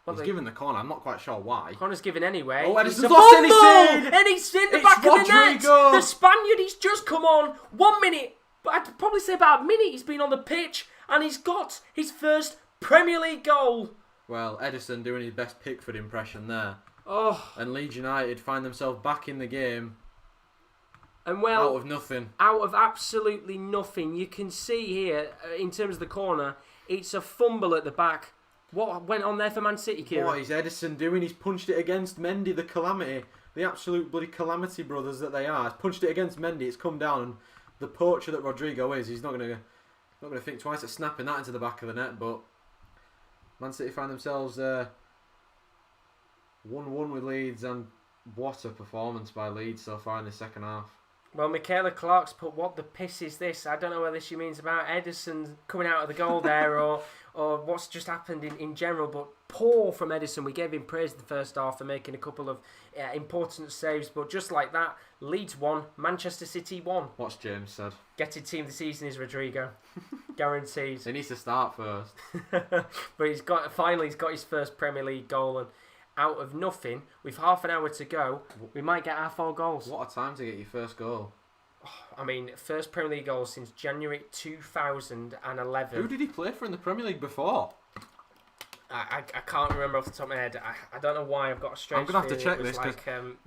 Well, he's given the corner. I'm not quite sure why. Corner's given anyway. Oh, Edison's lost anything! And he's in the back of the net. The Spaniard, he's just come on. 1 minute. But I'd probably say about a minute he's been on the pitch. And he's got his first Premier League goal. Well, Edison doing his best Pickford impression there. Oh. And Leeds United find themselves back in the game. And well, out of nothing. Out of absolutely nothing. You can see here, in terms of the corner, it's a fumble at the back. What went on there for Man City, Kieren? What is Edison doing? He's punched it against Mendy, the calamity. The absolute bloody calamity brothers that they are. He's punched it against Mendy, it's come down, and the poacher that Rodrigo is, he's not going to think twice at snapping that into the back of the net, but Man City find themselves 1-1 with Leeds, and what a performance by Leeds so far in the second half. Well, Michaela Clark's put, what the piss is this? I don't know whether she means about Edison coming out of the goal there or what's just happened in general, but poor from Edison. We gave him praise in the first half for making a couple of important saves, but just like that, Leeds won, Manchester City won. What's James said? Getting team of the season is Rodrigo. Guaranteed. He needs to start first. But he's got his first Premier League goal, and out of nothing, with half an hour to go, we might get our 4 goals. What a time to get your first goal. I mean, first Premier League goal since January 2011. Who did he play for in the Premier League before? I can't remember off the top of my head. I don't know why I've got a strange I'm going to have to check this. Like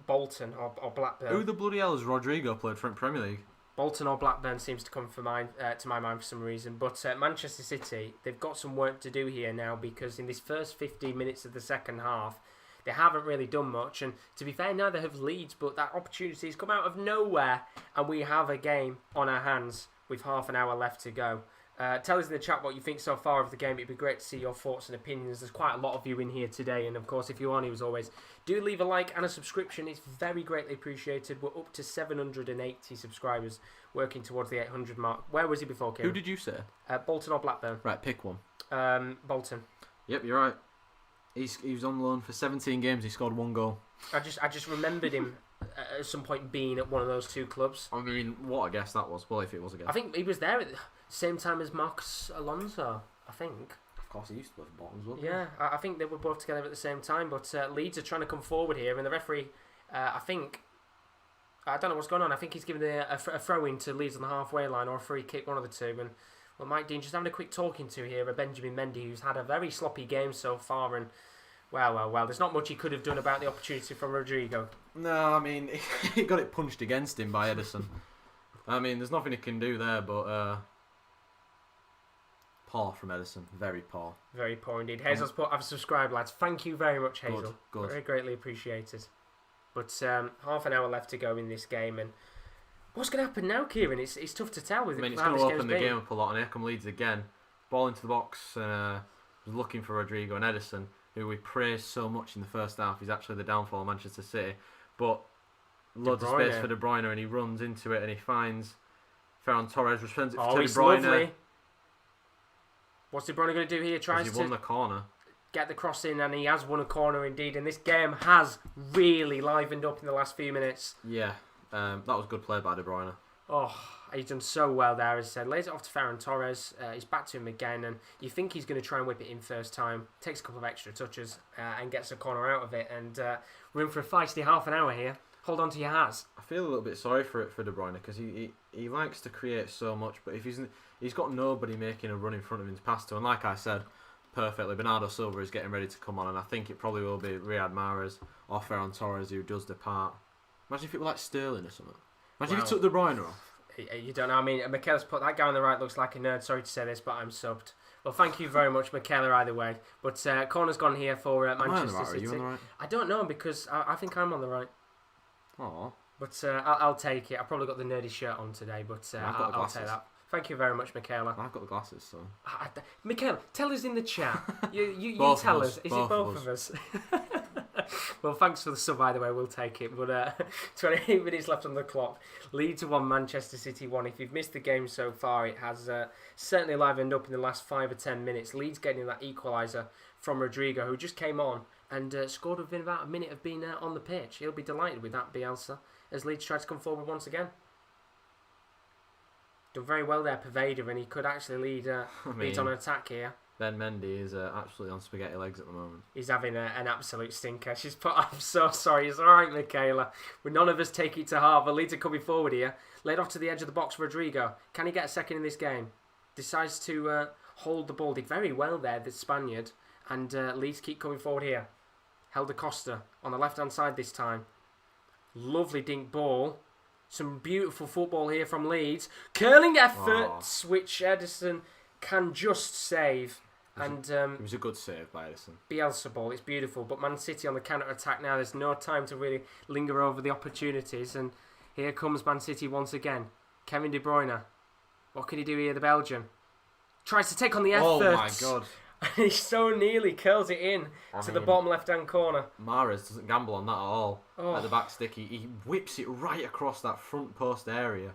Bolton or Blackburn. Who the bloody hell has Rodrigo played for in Premier League? Bolton or Blackburn seems to come to my mind for some reason. But Manchester City, they've got some work to do here now, because in this first 15 minutes of the second half, they haven't really done much. And to be fair, neither have Leeds, but that opportunity has come out of nowhere, and we have a game on our hands with half an hour left to go. Tell us in the chat what you think so far of the game. It'd be great to see your thoughts and opinions. There's quite a lot of you in here today, and of course, if you are new as always, do leave a like and a subscription. It's very greatly appreciated. We're up to 780 subscribers, working towards the 800 mark. Where was he before, Kieren? Who did you say? Bolton or Blackburn? Right, pick one. Bolton. Yep, you're right. He was on loan for 17 games. He scored 1 goal. I just remembered him at some point being at one of those 2 clubs. I mean, what a guess that was. Well, if it was a guess. I think he was there at the same time as Marcos Alonso, I think. Of course, he used to play for Bolton as well. Yeah, I think they were both together at the same time, but Leeds are trying to come forward here, and the referee, I don't know what's going on. I think he's given a throw-in to Leeds on the halfway line, or a free kick, one of the two. And well, Mike Dean just having a quick talking to here, Benjamin Mendy, who's had a very sloppy game so far, and well, there's not much he could have done about the opportunity from Rodrigo. No, I mean, he got it punched against him by Edison. I mean, there's nothing he can do there, but poor from Edison. Very poor. Very poor indeed. Hazel's put, I've subscribed, lads. Thank you very much, Hazel. Good. Very greatly appreciated. But half an hour left to go in this game, and what's going to happen now, Kieren? It's tough to tell. With I mean, it's going to open the game up a lot, and here come Leeds again. Ball into the box, and was looking for Rodrigo, and Edison, who we praised so much in the first half, is actually the downfall of Manchester City. But loads of space for De Bruyne, and he runs into it, and he finds Ferran Torres, responds to De Bruyne. Lovely. What's De Bruyne going to do here? He won the corner. Get the cross in, and he has won a corner indeed. And this game has really livened up in the last few minutes. Yeah, that was good play by De Bruyne. Oh, he's done so well there, as I said. Lays it off to Ferran Torres. He's back to him again, and you think he's going to try and whip it in first time. Takes a couple of extra touches and gets a corner out of it. And we're in for a feisty half an hour here. Hold on to your hats. I feel a little bit sorry for De Bruyne, because he likes to create so much, but if he's got nobody making a run in front of him to pass to, and like I said perfectly, Bernardo Silva is getting ready to come on, and I think it probably will be Riyad Mahrez or Ferran Torres who does depart. Imagine if it were like Sterling or something. Imagine if he took De Bruyne off. You don't know. I mean, Michaela's put that guy on the right looks like a nerd. Sorry to say this, but I'm subbed. Well, thank you very much, Michaela, either way. But corner's gone here for Manchester City. Are you on the right? I don't know, because I think I'm on the right. Aww. But I'll take it. I've probably got the nerdy shirt on today, but I'll take that. Thank you very much, Michaela. I've got the glasses, so... Michaela, tell us in the chat. You tell us. Is it both of us? Well, thanks for the sub, by the way. We'll take it. But 28 minutes left on the clock. Leeds 1, Manchester City 1. If you've missed the game so far, it has certainly livened up in the last 5 or 10 minutes. Leeds getting that equaliser from Rodrigo, who just came on and scored within about a minute of being on the pitch. He'll be delighted with that, Bielsa, as Leeds try to come forward once again. Done very well there, Pervader, and he could actually lead Leeds on an attack here. Ben Mendy is absolutely on spaghetti legs at the moment. He's having an absolute stinker. She's put, I'm so sorry. It's all right, Michaela. Well, none of us take it to heart, but Leeds are coming forward here. Laid off to the edge of the box, Rodrigo. Can he get a second in this game? Decides to hold the ball. Did very well there, the Spaniard. And Leeds keep coming forward here. Helder Costa on the left-hand side this time. Lovely dink ball. Some beautiful football here from Leeds. Curling efforts, which Edison can just save. And it was a good save by Edison. Bielsa ball, it's beautiful. But Man City on the counter-attack now. There's no time to really linger over the opportunities. And here comes Man City once again. Kevin De Bruyne. What can he do here, the Belgian? Tries to take on the effort. Oh my God. He so nearly curls it in to the bottom left-hand corner. Mahrez doesn't gamble on that at all. At the back stick, he whips it right across that front post area.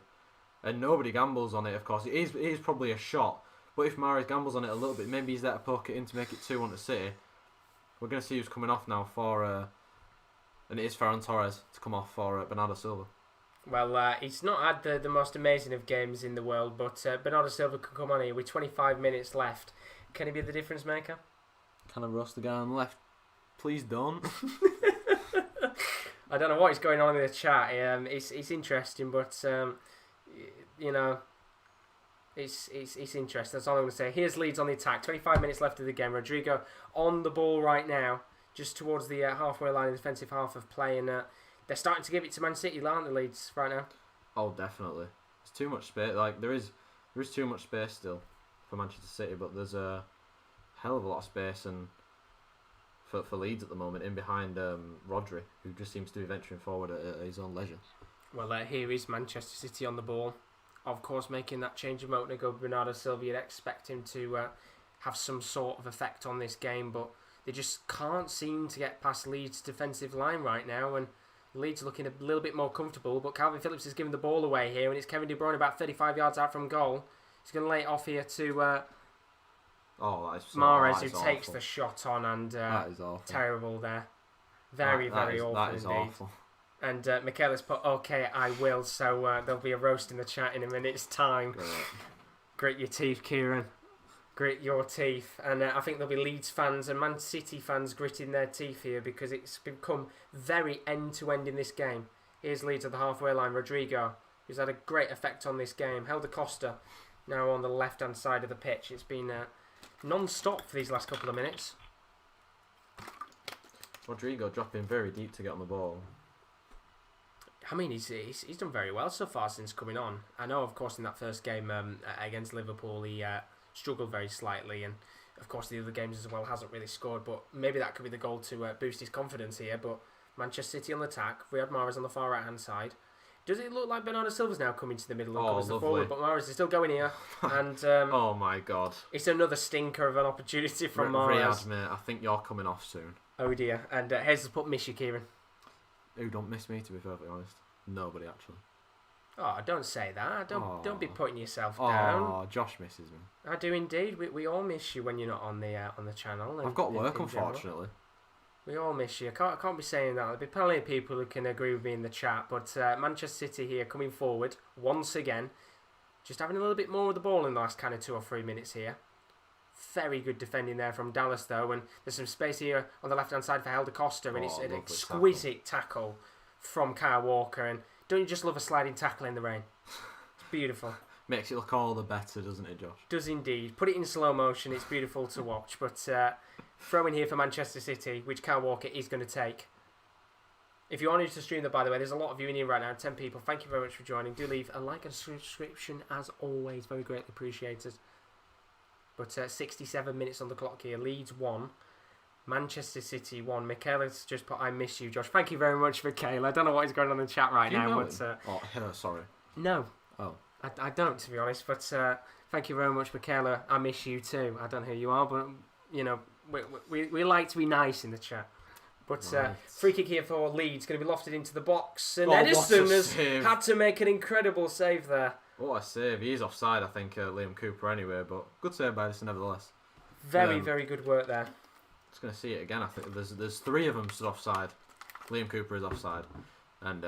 And nobody gambles on it, of course. It is probably a shot. But if Mahrez gambles on it a little bit, maybe he's there to poke it in to make it 2-1 to City. We're going to see who's coming off now for... and it is Ferran Torres to come off for Bernardo Silva. Well, he's not had the most amazing of games in the world, but Bernardo Silva can come on here with 25 minutes left. Can he be the difference maker? Can I roast the guy on the left? Please don't. I don't know what is going on in the chat. It's interesting, but you know, it's interesting. That's all I'm going to say. Here's Leeds on the attack. 25 minutes left of the game. Rodrigo on the ball right now, just towards the halfway line, the defensive half of play, and they're starting to give it to Man City, aren't they, Leeds, right now? Oh, definitely. There's too much space. Like there is too much space still for Manchester City, but there's a hell of a lot of space and for Leeds at the moment in behind Rodri, who just seems to be venturing forward at his own leisure. Well, here is Manchester City on the ball. Of course, making that change of moment to go Bernardo Silva, you'd expect him to have some sort of effect on this game, but they just can't seem to get past Leeds' defensive line right now, and Leeds looking a little bit more comfortable, but Calvin Phillips is giving the ball away here, and it's Kevin De Bruyne about 35 yards out from goal. He's going to lay it off here to Mahrez, who takes the shot on, and that is awful. Terrible there. Very awful that is indeed. Awful. And Michaela's put, okay, I will, so there'll be a roast in the chat in a minute's time. Great. Grit your teeth, Kieran. Grit your teeth. And I think there'll be Leeds fans and Man City fans gritting their teeth here because it's become very end-to-end in this game. Here's Leeds at the halfway line. Rodrigo, who's had a great effect on this game. Helder Costa, now on the left-hand side of the pitch. It's been non-stop for these last couple of minutes. Rodrigo dropping very deep to get on the ball. I mean, he's done very well so far since coming on. I know, of course, in that first game against Liverpool, he struggled very slightly, and of course the other games as well hasn't really scored. But maybe that could be the goal to boost his confidence here. But Manchester City on the attack, Riyad Mahrez on the far right hand side. Does it look like Bernardo Silva's now coming to the middle and covers the forward? But Mahrez is still going here, and oh my God, it's another stinker of an opportunity from Mahrez. Riyad, mate, I think you're coming off soon. Oh dear, and here's the put miss you, Kieran. Who don't miss me, to be perfectly honest? Nobody, actually. Oh, don't say that. Don't be putting yourself down. Oh, Josh misses me. I do indeed. We all miss you when you're not on the channel. I've got work, unfortunately. We all miss you. I can't be saying that. There'll be plenty of people who can agree with me in the chat. But Manchester City here coming forward once again. Just having a little bit more of the ball in the last kind of 2 or 3 minutes here. Very good defending there from Dallas, though. And there's some space here on the left-hand side for Helder Costa. And it's an exquisite tackle from Kyle Walker. And don't you just love a sliding tackle in the rain? It's beautiful. Makes it look all the better, doesn't it, Josh? Does indeed. Put it in slow motion. It's beautiful to watch. But throw in here for Manchester City, which Kyle Walker is going to take. If you wanted to stream that, by the way, there's a lot of you in here right now. 10 people. Thank you very much for joining. Do leave a like and subscription as always. Very greatly appreciated. But 67 minutes on the clock here. Leeds 1. Manchester City 1. Michaela's just put, I miss you, Josh. Thank you very much, Michaela. I don't know what is going on in the chat right now. But, sorry. No. Oh. I don't, to be honest. But thank you very much, Michaela. I miss you too. I don't know who you are, but, you know, we like to be nice in the chat. But free kick here for Leeds. Going to be lofted into the box. And Edison has had to make an incredible save there. What a save. He is offside, I think, Liam Cooper anyway. But good save by Edison nevertheless. Very good work there. Just going to see it again. I think there's 3 of them stood offside. Liam Cooper is offside. And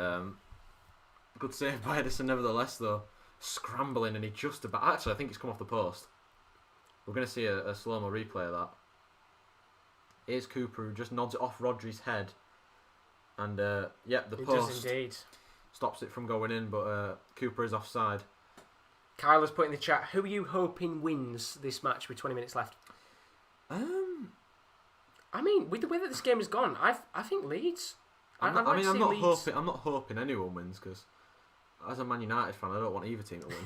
good save by Edison nevertheless, though. Scrambling, and he just about... Actually, I think he's come off the post. We're going to see a slow-mo replay of that. Here's Cooper, who just nods it off Rodri's head. And, the post does indeed. Stops it from going in, but Cooper is offside. Kyle has put in the chat, who are you hoping wins this match with 20 minutes left? I mean, with the way that this game has gone, I think Leeds. I'm not hoping anyone wins, because as a Man United fan, I don't want either team to win.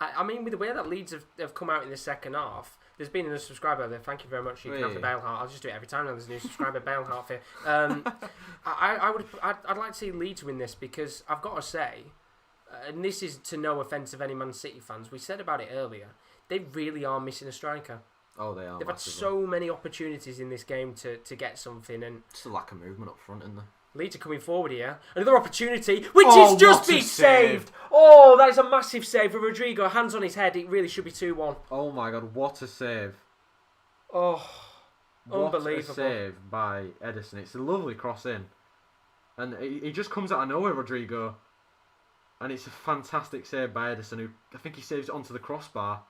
I mean, with the way that Leeds have come out in the second half, there's been a subscriber there. Thank you very much. You can have the Bale Heart. I'll just do it every time now there's a new subscriber. Bale Heart for you. I'd like to see Leeds win this, because I've got to say, and this is to no offence of any Man City fans, we said about it earlier, they really are missing a striker. Oh, they are. They've had so many opportunities in this game to get something, and just a lack of movement up front, isn't there? Leeds are coming forward here. Another opportunity, which is just been saved. Oh, that is a massive save for Rodrigo. Hands on his head. It really should be 2-1. Oh my God, what a save. Oh, what unbelievable. A save by Edison. It's a lovely cross in. And he just comes out of nowhere, Rodrigo. And it's a fantastic save by Edison, who I think he saves it onto the crossbar.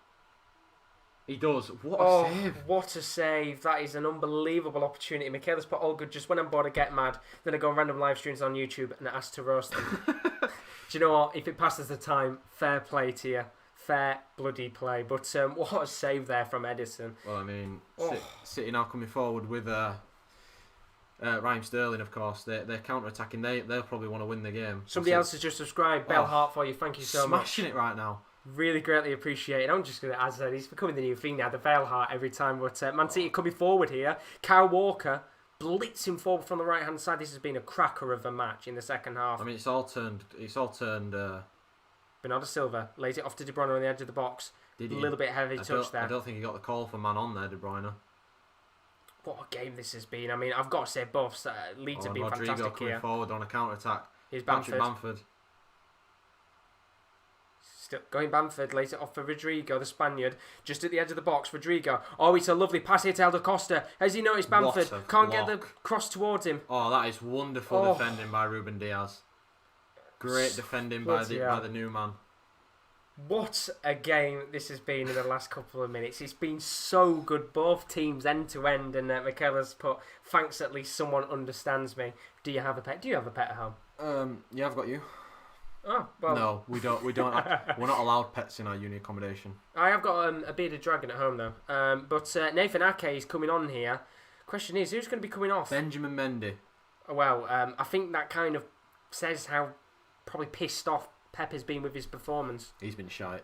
He does. What a save. What a save. That is an unbelievable opportunity. Michaela's put all good. Just went on board and get mad. Then I go on random live streams on YouTube and asked to roast them. Do you know what? If it passes the time, fair play to you. Fair bloody play. But what a save there from Edison. Well, I mean, City now coming forward with Raheem Sterling, of course. They're counter-attacking. They'll probably want to win the game. Somebody else has just subscribed. Bell Heart for you. Thank you so much. Smashing it right now. Really greatly appreciated. I'm just going to, as I said, he's becoming the new thing now, the Vale Heart every time. But Man City coming forward here. Kyle Walker blitzing forward from the right hand side. This has been a cracker of a match in the second half. I mean, it's all turned. Bernardo Silva lays it off to De Bruyne on the edge of the box. A little bit heavy touch there. I don't think he got the call for man on there, De Bruyne. What a game this has been. I mean, I've got to say, both Leeds have been Rodrigo fantastic coming here. forward on a counter attack. Here's Bamford. Still going Bamford, lays it off for Rodrigo, the Spaniard, just at the edge of the box. Rodrigo, it's a lovely pass here to Elder Costa. Has he noticed Bamford? Can't get the cross towards him. Oh, that is wonderful defending by Ruben Dias. Great defending by the new man. What a game this has been in the last couple of minutes. It's been so good, both teams end to end, and Michaela's put, thanks at least someone understands me. Do you have a pet? Do you have a pet at home? Yeah, I've got you. Oh, well. No, we don't. We're not allowed pets in our uni accommodation. I have got a bearded dragon at home, though. But Nathan Ake is coming on here. Question is, who's going to be coming off? Benjamin Mendy. Well, I think that kind of says how probably pissed off Pep has been with his performance. He's been shite.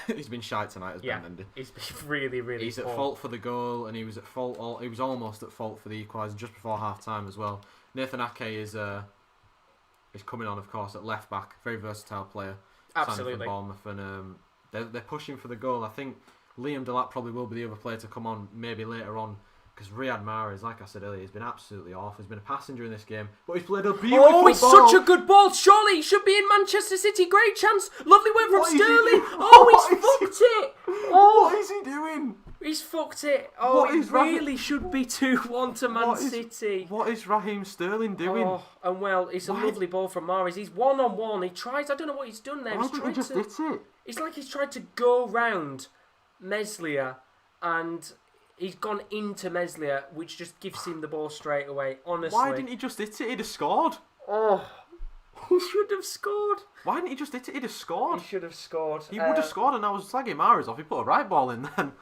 He's been shite tonight as Ben Mendy. He's been really, really He's poor. At fault for the goal, and he was at fault. He was almost at fault for the equaliser just before half time as well. Nathan Ake is coming on, of course, at left back. Very versatile player. Absolutely. From Bournemouth, and they're pushing for the goal. I think Liam Delap probably will be the other player to come on maybe later on, because Riyad Mahrez, like I said earlier, has been absolutely awful. He's been a passenger in this game, but he's played a beautiful ball. It's such a good ball. Surely he should be in Manchester City. Great chance. Lovely work from Sterling. He's fucked it. What is he doing? He's fucked it. It really should be 2-1 to Man City. What is Raheem Sterling doing? And it's a lovely ball from Mahrez. He's one-on-one. He tries. I don't know what he's done there. He just hit it. It's like he's tried to go round Meslier, and he's gone into Meslier, which just gives him the ball straight away. Honestly, why didn't he just hit it? He'd have scored. He should have scored. Why didn't he just hit it? He'd have scored. He should have scored. He would have scored, and I was slagging Mahrez off. He put a right ball in then.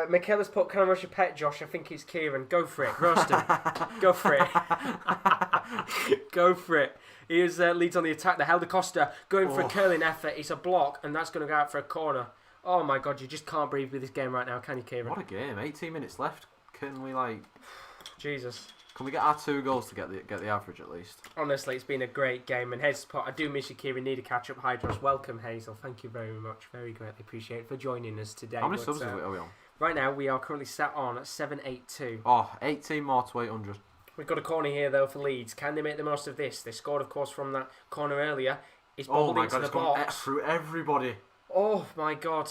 Michaela's put, can I rush your pet, Josh? I think it's Kieren. Go for it. Roast him. Go for it. Go for it. Here's Leeds on the attack. The Helder Costa going for a curling effort. It's a block, and that's going to go out for a corner. Oh my God, you just can't breathe with this game right now, can you, Kieren? What a game. 18 minutes left. Can we, Jesus. Can we get our 2 goals to get the average at least? Honestly, it's been a great game. And Hazel's put, I do miss you, Kieren. Need a catch-up. Hydros. Welcome, Hazel. Thank you very much. Very greatly appreciate for joining us today. How many subs are we on? Right now, we are currently sat on 782. 18 more to 800. We've got a corner here, though, for Leeds. Can they make the most of this? They scored, of course, from that corner earlier. It's bobbled into the box. Gone through everybody. Oh, my God.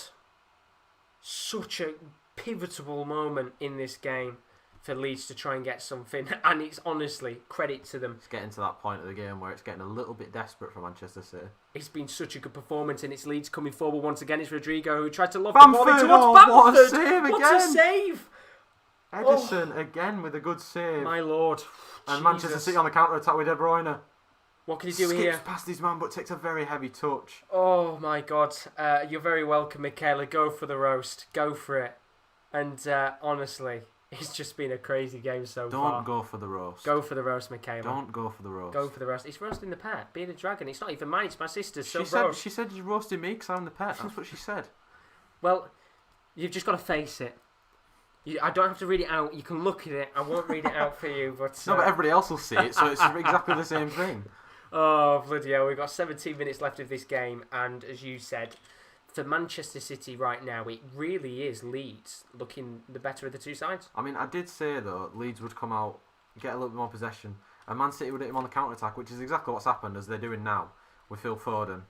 Such a pivotal moment in this game for Leeds to try and get something, and it's honestly credit to them. It's getting to that point of the game where it's getting a little bit desperate for Manchester City. It's been such a good performance, and it's Leeds coming forward once again. It's Rodrigo who tried to lob the ball in towards Bamford. What a save again! What a save! Edison again with a good save. My lord. And Jesus. Manchester City on the counter-attack with De Bruyne. What can he do here? Skips past his man but takes a very heavy touch. Oh my god. You're very welcome, Michaela. Go for the roast. Go for it. And honestly, it's just been a crazy game so far. Don't go for the roast. Go for the roast, Michaela. Don't go for the roast. Go for the roast. It's roasting the pet. Being a dragon. It's not even mine. It's my sister's. So she said you're roasting me because I'm the pet. That's what she said. Well, you've just got to face it. I don't have to read it out. You can look at it. I won't read it out for you. But no, but everybody else will see it, so it's exactly the same thing. Oh, bloody hell. We've got 17 minutes left of this game. And as you said, for Manchester City right now, it really is Leeds looking the better of the two sides. I mean, I did say, though, Leeds would come out, get a little bit more possession, and Man City would hit him on the counter-attack, which is exactly what's happened, as they're doing now, with Phil Foden.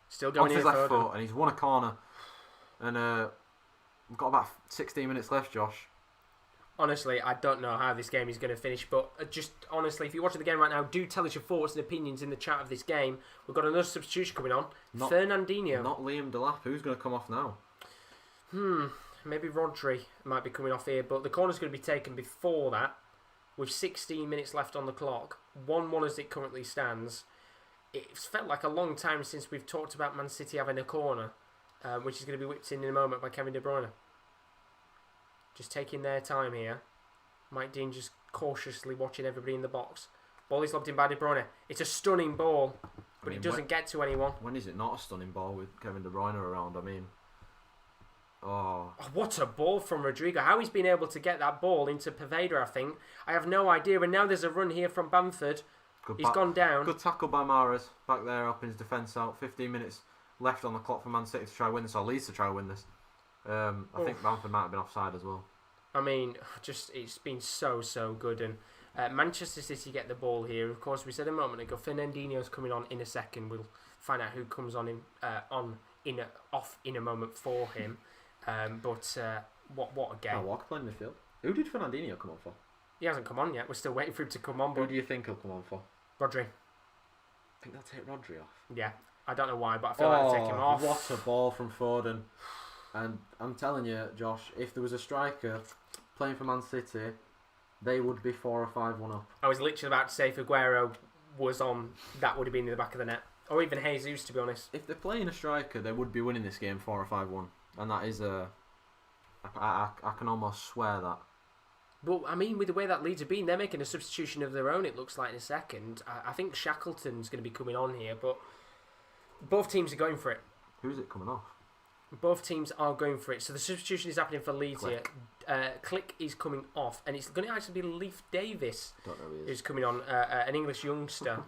Still going off his left Foden. foot, and he's won a corner. And we've got about 16 minutes left, Josh. Honestly, I don't know how this game is going to finish, but just honestly, if you're watching the game right now, do tell us your thoughts and opinions in the chat of this game. We've got another substitution coming on. Fernandinho. Not Liam Delap. Who's going to come off now? Maybe Rodri might be coming off here, but the corner's going to be taken before that, with 16 minutes left on the clock. 1-1 as it currently stands. It's felt like a long time since we've talked about Man City having a corner, which is going to be whipped in a moment by Kevin De Bruyne. Just taking their time here. Mike Dean just cautiously watching everybody in the box. Ball is lobbed in by De Bruyne. It's a stunning ball, but it doesn't get to anyone. When is it not a stunning ball with Kevin De Bruyne around? I mean, what a ball from Rodrigo. How he's been able to get that ball into Poveda, I think. I have no idea. And now there's a run here from Bamford. He's gone down. Good tackle by Mahrez. Back there, up in his defence out. 15 minutes left on the clock for Man City to try and win this, or Leeds to try and win this. I think Bamford might have been offside as well. I mean, just it's been so good, and Manchester City get the ball here. Of course, we said a moment ago, Fernandinho's coming on in a second. We'll find out who comes on off in a moment for him. But what a game! Oh, Walker playing midfield. Who did Fernandinho come on for? He hasn't come on yet. We're still waiting for him to come on. But who do you think he'll come on for? Rodri. I think they'll take Rodri off. Yeah, I don't know why, but I feel like they'll take him off. What a ball from Foden! And I'm telling you, Josh, if there was a striker playing for Man City, they would be 4 or 5-1 up. I was literally about to say if Aguero was on, that would have been in the back of the net. Or even Jesus, to be honest. If they're playing a striker, they would be winning this game 4 or 5-1. And that is I can almost swear that. But, I mean, with the way that Leeds have been, they're making a substitution of their own, it looks like, in a second. I think Shackleton's going to be coming on here, but both teams are going for it. Who's it coming off? Both teams are going for it. So the substitution is happening for Leeds Click. here. Click is coming off, and it's going to actually be Leif Davis Don't know who he is. who's coming on, an English youngster,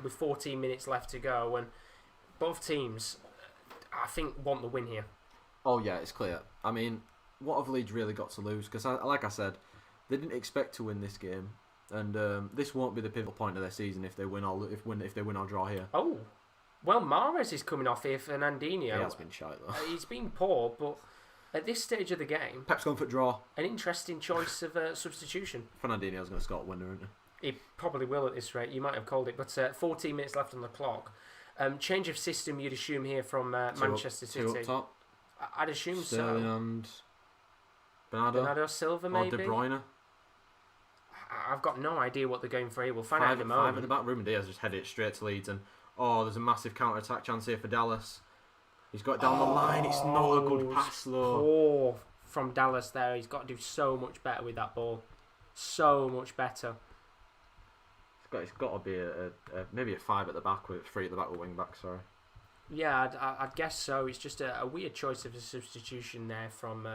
with 14 minutes left to go. And both teams, I think, want the win here. Oh, yeah, it's clear. I mean, what have Leeds really got to lose? Because, like I said, they didn't expect to win this game. And this won't be the pivotal point of their season if they win or draw here. Oh. Well, Mahrez is coming off here for Fernandinho. He has been shite, though. He's been poor, but at this stage of the game, Pep's going for draw. an interesting choice of substitution. Fernandinho's going to score a winner, isn't he? He probably will at this rate. You might have called it, but 14 minutes left on the clock. Change of system, you'd assume here from Manchester City. Two up top. I'd assume Sterling so. and Bernardo. Bernardo Silva, maybe. Or De Bruyne. I've got no idea what they're going for here. We'll find out in a Five at moment. the back. Ruben Dias just headed it straight to Leeds, and there's a massive counter-attack chance here for Dallas. He's got it down the line. It's not a good pass, though. Poor from Dallas there. He's got to do so much better with that ball. So much better. It's got to be maybe a 5 at the back with 3 at the back with wing back. Sorry. Yeah, I'd guess so. It's just a weird choice of a substitution there from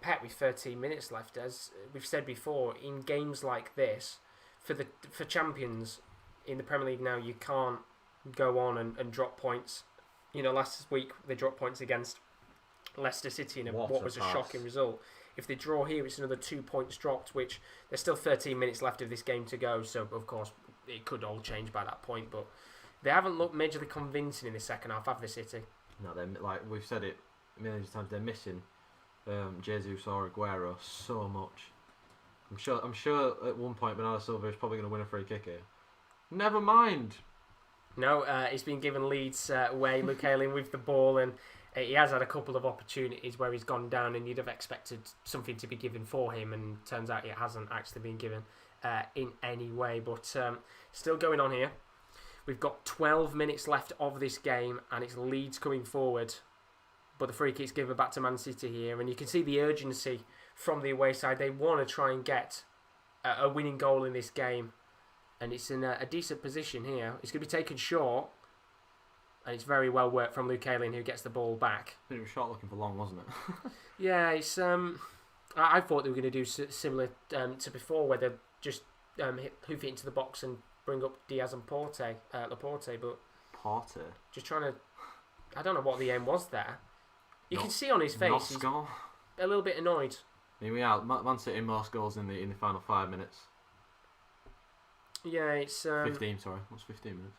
Pep with 13 minutes left. As we've said before, in games like this, for champions in the Premier League now, you can't go on and drop points. You know, last week they dropped points against Leicester City in what was a shocking result. If they draw here, it's another 2 points dropped, which there's still 13 minutes left of this game to go. So, of course, it could all change by that point. But they haven't looked majorly convincing in the second half, have they, City? No, they're, like we've said it millions of times, they're missing Jesus or Aguero so much. I'm sure at one point Bernardo Silva is probably going to win a free kick here. Never mind. No, he's been given Leeds away. Luke Ayling with the ball, and he has had a couple of opportunities where he's gone down, and you'd have expected something to be given for him, and turns out it hasn't actually been given in any way. But still going on here. We've got 12 minutes left of this game, and it's Leeds coming forward. But the free kick's given back to Man City here, and you can see the urgency from the away side. They want to try and get a winning goal in this game, and it's in a decent position here. It's going to be taken short, and it's very well worked from Luke Ayling, who gets the ball back. It was short looking for long, wasn't it? Yeah, it's I thought they were going to do similar to before, where they just hoof it into the box and bring up Diaz and Laporte, but just trying to. I don't know what the aim was there. You can see on his face he's a little bit annoyed. Here we are. Man City most goals in the final 5 minutes. Yeah, it's 15. Sorry, what's 15 minutes?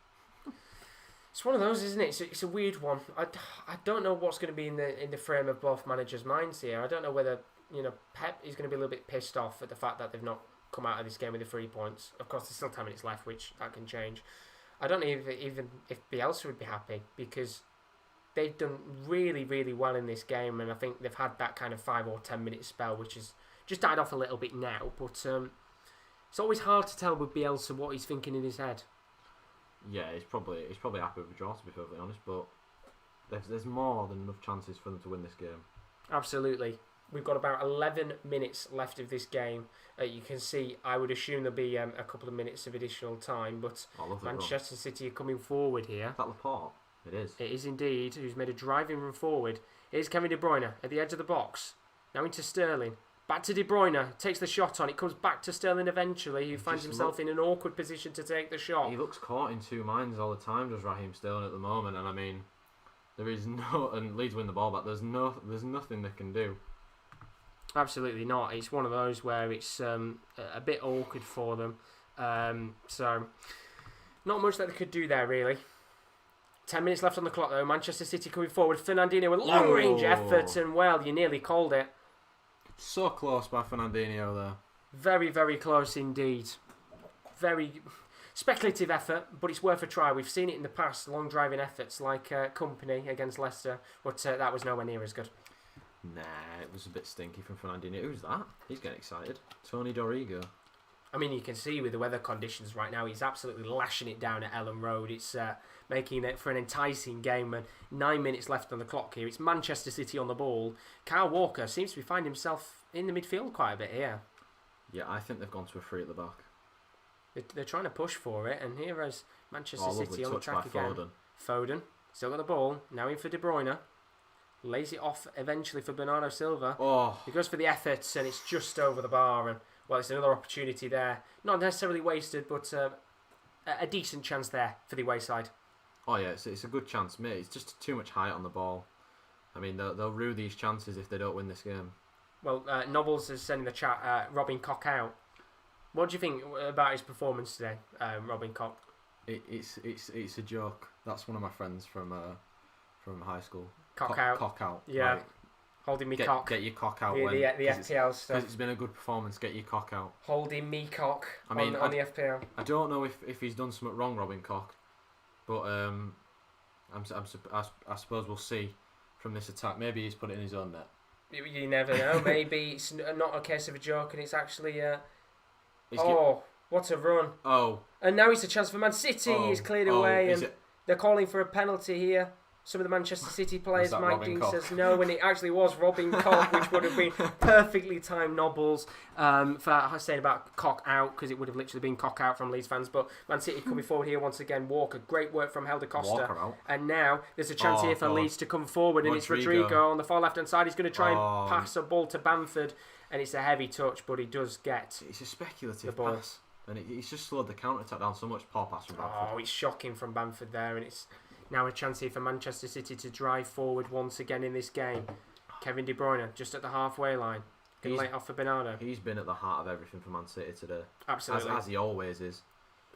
It's one of those, isn't it? It's a weird one. I don't know what's going to be in the frame of both managers' minds here. I don't know whether Pep is going to be a little bit pissed off at the fact that they've not come out of this game with the 3 points. Of course, there's still 10 minutes left, which that can change. I don't know even if Bielsa would be happy, because they've done really, really well in this game, and I think they've had that kind of 5 or 10 minute spell, which has just died off a little bit now. But it's always hard to tell with Bielsa what he's thinking in his head. Yeah, he's probably happy with a draw, to be perfectly honest. But there's more than enough chances for them to win this game. Absolutely. We've got about 11 minutes left of this game. You can see, I would assume there'll be a couple of minutes of additional time, but Manchester City are coming forward here. Is that Laporte? It is. It is indeed, who's made a driving run forward. Here's Kevin De Bruyne at the edge of the box. Now into Sterling. Back to De Bruyne. Takes the shot on. It comes back to Sterling eventually, who finds himself in an awkward position to take the shot. He looks caught in two minds all the time, does Raheem Sterling at the moment. And I mean, there is no... And Leeds win the ball back. There's nothing they can do. Absolutely not. It's one of those where it's a bit awkward for them. So, not much that they could do there, really. 10 minutes left on the clock, though. Manchester City coming forward. Fernandinho with long-range effort, and, well, you nearly called it. So close by Fernandinho there. Very, very close indeed. Very speculative effort, but it's worth a try. We've seen it in the past, long driving efforts like Company against Leicester, but that was nowhere near as good. Nah, it was a bit stinky from Fernandinho. Who's that? He's getting excited. Tony Dorigo. I mean, you can see with the weather conditions right now, he's absolutely lashing it down at Ellen Road. It's making it for an enticing game, and 9 minutes left on the clock here. It's Manchester City on the ball. Kyle Walker seems to be finding himself in the midfield quite a bit here. Yeah, I think they've gone to a free at the back. They're trying to push for it, and here is Manchester City on the track again. Foden. Still got the ball. Now in for De Bruyne. Lays it off eventually for Bernardo Silva. Oh. He goes for the efforts, and it's just over the bar, and well, it's another opportunity there. Not necessarily wasted, but a decent chance there for the away side. Oh yeah, it's a good chance, mate. It's just too much height on the ball. I mean, they'll rue these chances if they don't win this game. Well, Nobles has said in the chat, Robin Koch out. What do you think about his performance today, Robin Koch? It's a joke. That's one of my friends from high school. Cock out. Yeah. Like, holding me cock. Get your cock out. The FPL stuff. Because it's been a good performance. Get your cock out. Holding me cock on the FPL. I don't know if he's done something wrong, Robin Koch, but I suppose we'll see from this attack. Maybe he's put it in his own net. You never know. Maybe it's not a case of a joke, and it's actually. What a run! Oh, and now it's a chance for Man City. He's cleared away, and they're calling for a penalty here. Some of the Manchester City players, Mike Dean says no, when it actually was Robin Koch, which would have been perfectly timed Nobbles for saying about Koch out, because it would have literally been Koch out from Leeds fans. But Man City coming forward here once again. Walker, great work from Helder Costa. And now there's a chance here for Leeds to come forward, and it's Rodrigo on the far left hand side. He's going to try and pass a ball to Bamford, and it's a heavy touch, but he does get. It's a speculative pass, and he's just slowed the counter attack down so much. Poor pass from Bamford. Oh, it's shocking from Bamford there, and it's. Now a chance here for Manchester City to drive forward once again in this game. Kevin De Bruyne just at the halfway line. Can lay it off for Bernardo. He's been at the heart of everything for Man City today. Absolutely. As he always is.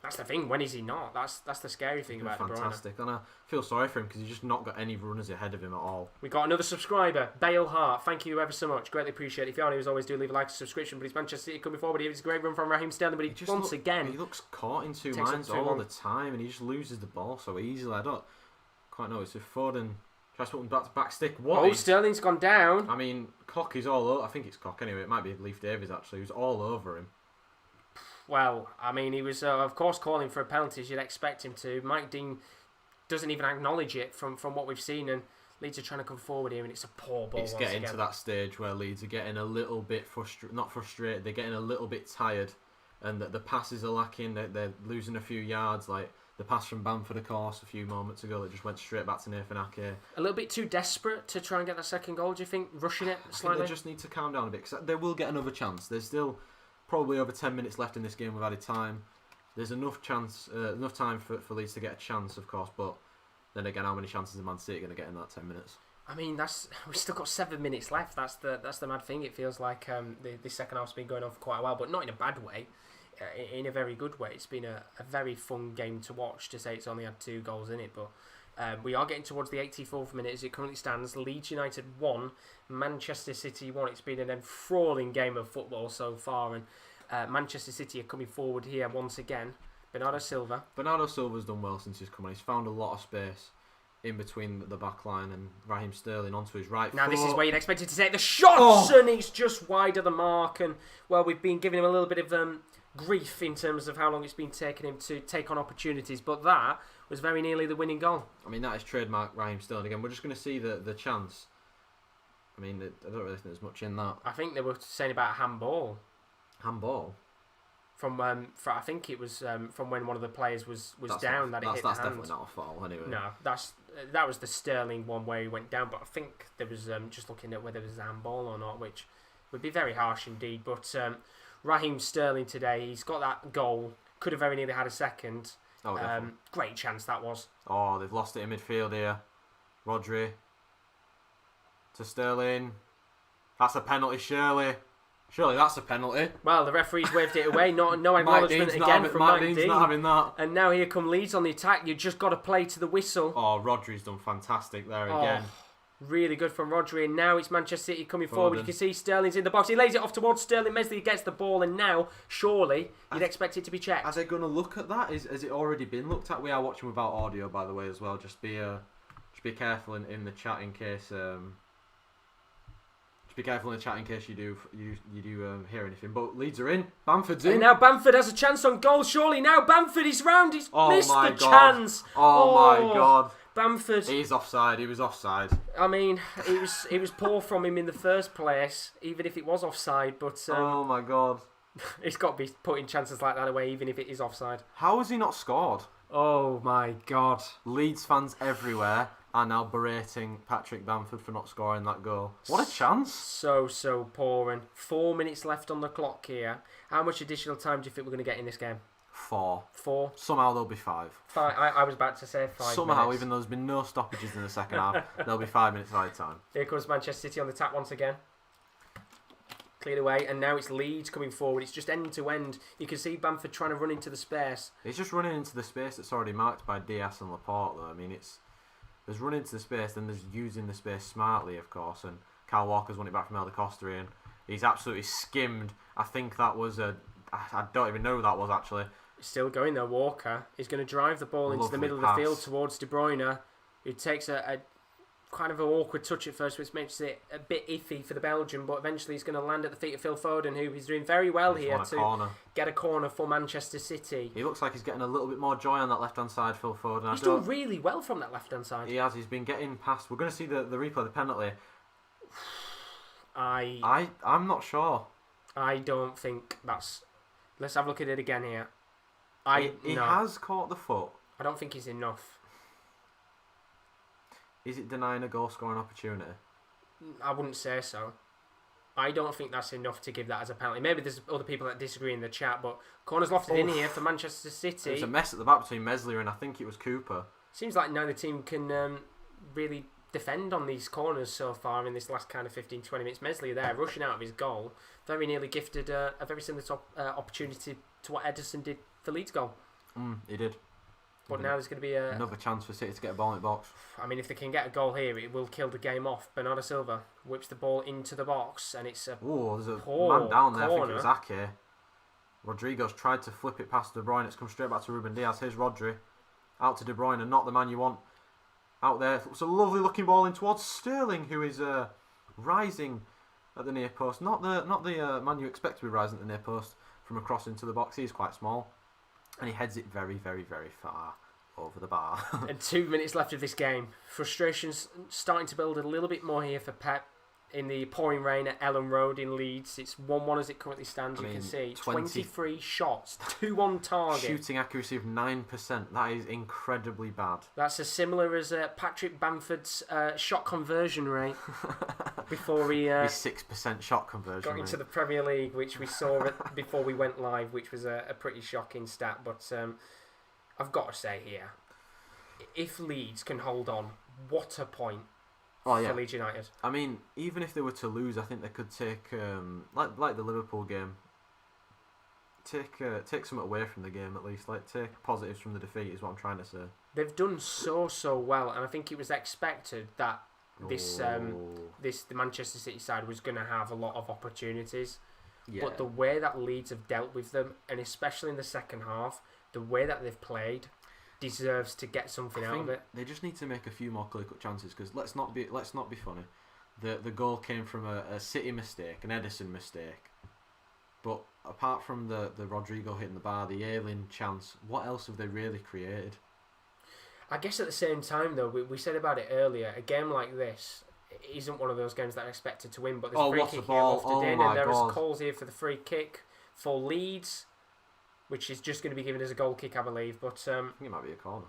That's the thing. When is he not? That's the scary thing about De Bruyne. Fantastic, and I feel sorry for him because he's just not got any runners ahead of him at all. We got another subscriber, Bale Hart. Thank you ever so much. Greatly appreciate it. If you are new, as always, do leave a like and subscription. But it's Manchester City coming forward. It's a great run from Raheem Sterling, but he he looks caught in two minds all the time, and he just loses the ball so easily. I don't quite know. It's if Foden tries to put him back to back stick. Sterling's gone down. I mean, Cock is all over. I think it's Cock anyway. It might be Leif Davies actually. He was all over him. Well, I mean, he was, of course, calling for a penalty as you'd expect him to. Mike Dean doesn't even acknowledge it from what we've seen, and Leeds are trying to come forward here, and it's a poor ball. It's getting to that stage where Leeds are getting a little bit not frustrated, they're getting a little bit tired, and the passes are lacking, they're losing a few yards, like the pass from Bamford, of course, a few moments ago that just went straight back to Nathan Ake. A little bit too desperate to try and get that second goal, do you think? Rushing it slightly? They just need to calm down a bit, because they will get another chance. There's still probably over 10 minutes left in this game with added time. There's enough time for Leeds to get a chance, of course, but then again, how many chances is Man City going to get in that 10 minutes? I mean, we've still got 7 minutes left. That's the mad thing. It feels like the second half's been going on for quite a while, but not in a bad way. In a very good way. It's been a very fun game to watch, to say it's only had 2 goals in it, but we are getting towards the 84th minute as it currently stands. Leeds United 1, Manchester City 1. It's been an enthralling game of football so far, and Manchester City are coming forward here once again. Bernardo Silva's done well since he's come on. He's found a lot of space in between the back line, and Raheem Sterling onto his right foot. Now this is where you'd expect him to take the shots, and it's just wide of the mark, and well, we've been giving him a little bit of grief in terms of how long it's been taking him to take on opportunities, but that was very nearly the winning goal. I mean, that is trademark Raheem Sterling again. We're just going to see the chance. I mean, I don't really think there's much in that. I think they were saying about handball. Handball? I think it was from when one of the players was down that it hit the hand. That's definitely not a foul anyway. No, that was the Sterling one where he went down, but I think there was just looking at whether it was a handball or not, which would be very harsh indeed. But Raheem Sterling today, he's got that goal, could have very nearly had a second. Great chance that was. Oh, they've lost it in midfield here. Rodri to Sterling. That's a penalty, surely. Surely that's a penalty. Well, the referee's waved it away. No acknowledgement again from Mike Dean. Not having that. And now here come Leeds on the attack. You just got to play to the whistle. Oh, Rodri's done fantastic there again. Really good from Rodri. And now it's Manchester City coming forward. You can see Sterling's in the box. He lays it off towards Sterling. Mesley gets the ball, and now, surely, you'd expect it to be checked. Are they going to look at that? Has it already been looked at? We are watching without audio, by the way, as well. Just be careful in the chat in case... Be careful in the chat in case you do hear anything. But Leeds are in. Bamford's in. And now Bamford has a chance on goal. Surely now Bamford is round. He's missed the chance. Oh my God. Bamford. He's offside. He was offside. I mean, it was poor from him in the first place, even if it was offside. But oh my God. He's got to be putting chances like that away, even if it is offside. How has he not scored? Oh my God. Leeds fans everywhere are now berating Patrick Bamford for not scoring that goal. What a chance. So poor, and 4 minutes left on the clock here. How much additional time do you think we're going to get in this game? 4. 4? Somehow there'll be 5. 5. I was about to say 5 Somehow, minutes. even though there's been no stoppages in the second half, there'll be 5 minutes added time. Here comes Manchester City on the tap once again. Cleared away, and now it's Leeds coming forward. It's just end to end. You can see Bamford trying to run into the space. He's just running into the space that's already marked by Dias and Laporte, though. I mean, there's running into the space, then there's using the space smartly, of course. And Kyle Walker's won it back from Elder Costa, and he's absolutely skimmed. I think that was I don't even know who that was, actually. Still going there, Walker. He's going to drive the ball into the middle of the field towards De Bruyne, who takes a kind of an awkward touch at first, which makes it a bit iffy for the Belgian, but eventually he's going to land at the feet of Phil Foden, who is doing very well here to get a corner for Manchester City. He looks like he's getting a little bit more joy on that left-hand side, Phil Foden. He's done really well from that left-hand side. He has. He's been getting past. We're going to see the replay of the penalty. I'm not sure. I don't think that's... Let's have a look at it again here. He has caught the foot. I don't think he's enough. Is it denying a goal-scoring opportunity? I wouldn't say so. I don't think that's enough to give that as a penalty. Maybe there's other people that disagree in the chat, but corner's lofted in here for Manchester City. There's a mess at the back between Meslier and I think it was Cooper. Seems like neither team can really defend on these corners so far in this last kind of 15-20 minutes. Meslier there, rushing out of his goal. Very nearly gifted a very similar opportunity to what Ederson did for Leeds' goal. He did. But now there's going to be another chance for City to get a ball in the box. I mean, if they can get a goal here, it will kill the game off. Bernardo Silva whips the ball into the box, and it's a there's a poor man down there. corner. I think it was Ake. Rodrigo's tried to flip it past De Bruyne. It's come straight back to Ruben Dias. Here's Rodri. Out to De Bruyne, and not the man you want. Out there. It's a lovely looking ball in towards Sterling, who is rising at the near post. Not the man you expect to be rising at the near post from a cross into the box. He's quite small. And he heads it very, very, very far over the bar. And 2 minutes left of this game. Frustration's starting to build a little bit more here for Pep in the pouring rain at Ellen Road in Leeds. It's 1-1 as it currently stands. You can see 23 shots, 2 on target. Shooting accuracy of 9%. That is incredibly bad. That's as similar as Patrick Bamford's shot conversion rate before he his 6% shot conversion got into the Premier League, which we saw before we went live, which was a pretty shocking stat. But I've got to say here, if Leeds can hold on, what a point for Leeds United. I mean, even if they were to lose, I think they could take, like the Liverpool game, take something away from the game at least. Like, take positives from the defeat is what I'm trying to say. They've done so well, and I think it was expected that the Manchester City side was going to have a lot of opportunities. Yeah. But the way that Leeds have dealt with them, and especially in the second half, the way that they've played deserves to get something out of it. They just need to make a few more clear-cut chances, because let's not be funny. The goal came from a City mistake, an Edison mistake. But apart from the Rodrigo hitting the bar, the Ayling chance, what else have they really created? I guess at the same time, though, we said about it earlier, a game like this isn't one of those games that are expected to win, but there's a free kick here lofted in, and there is calls here for the free kick for Leeds, which is just going to be given as a goal kick, I believe. But I think it might be a corner.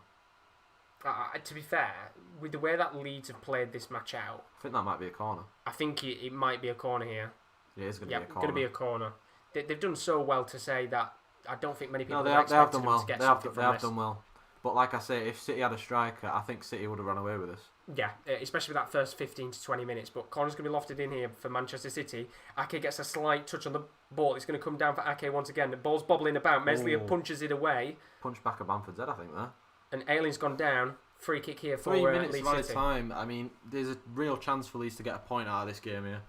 To be fair, with the way that Leeds have played this match out, I think that might be a corner. I think it might be a corner here. It is going to be a corner. Going to be a corner. They've done so well to say that I don't think many people they have done well. They have done well. But like I say, if City had a striker, I think City would have run away with us. Yeah, especially with that first 15 to 20 minutes. But corner's going to be lofted in here for Manchester City. Ake gets a slight touch on the ball. It's going to come down for Ake once again. The ball's bobbling about. Meslier punches it away. Punch back at Bamford's head, I think, there. And Ayling's gone down. Free kick here for 3 minutes Leeds of City. time. I mean, there's a real chance for Leeds to get a point out of this game here.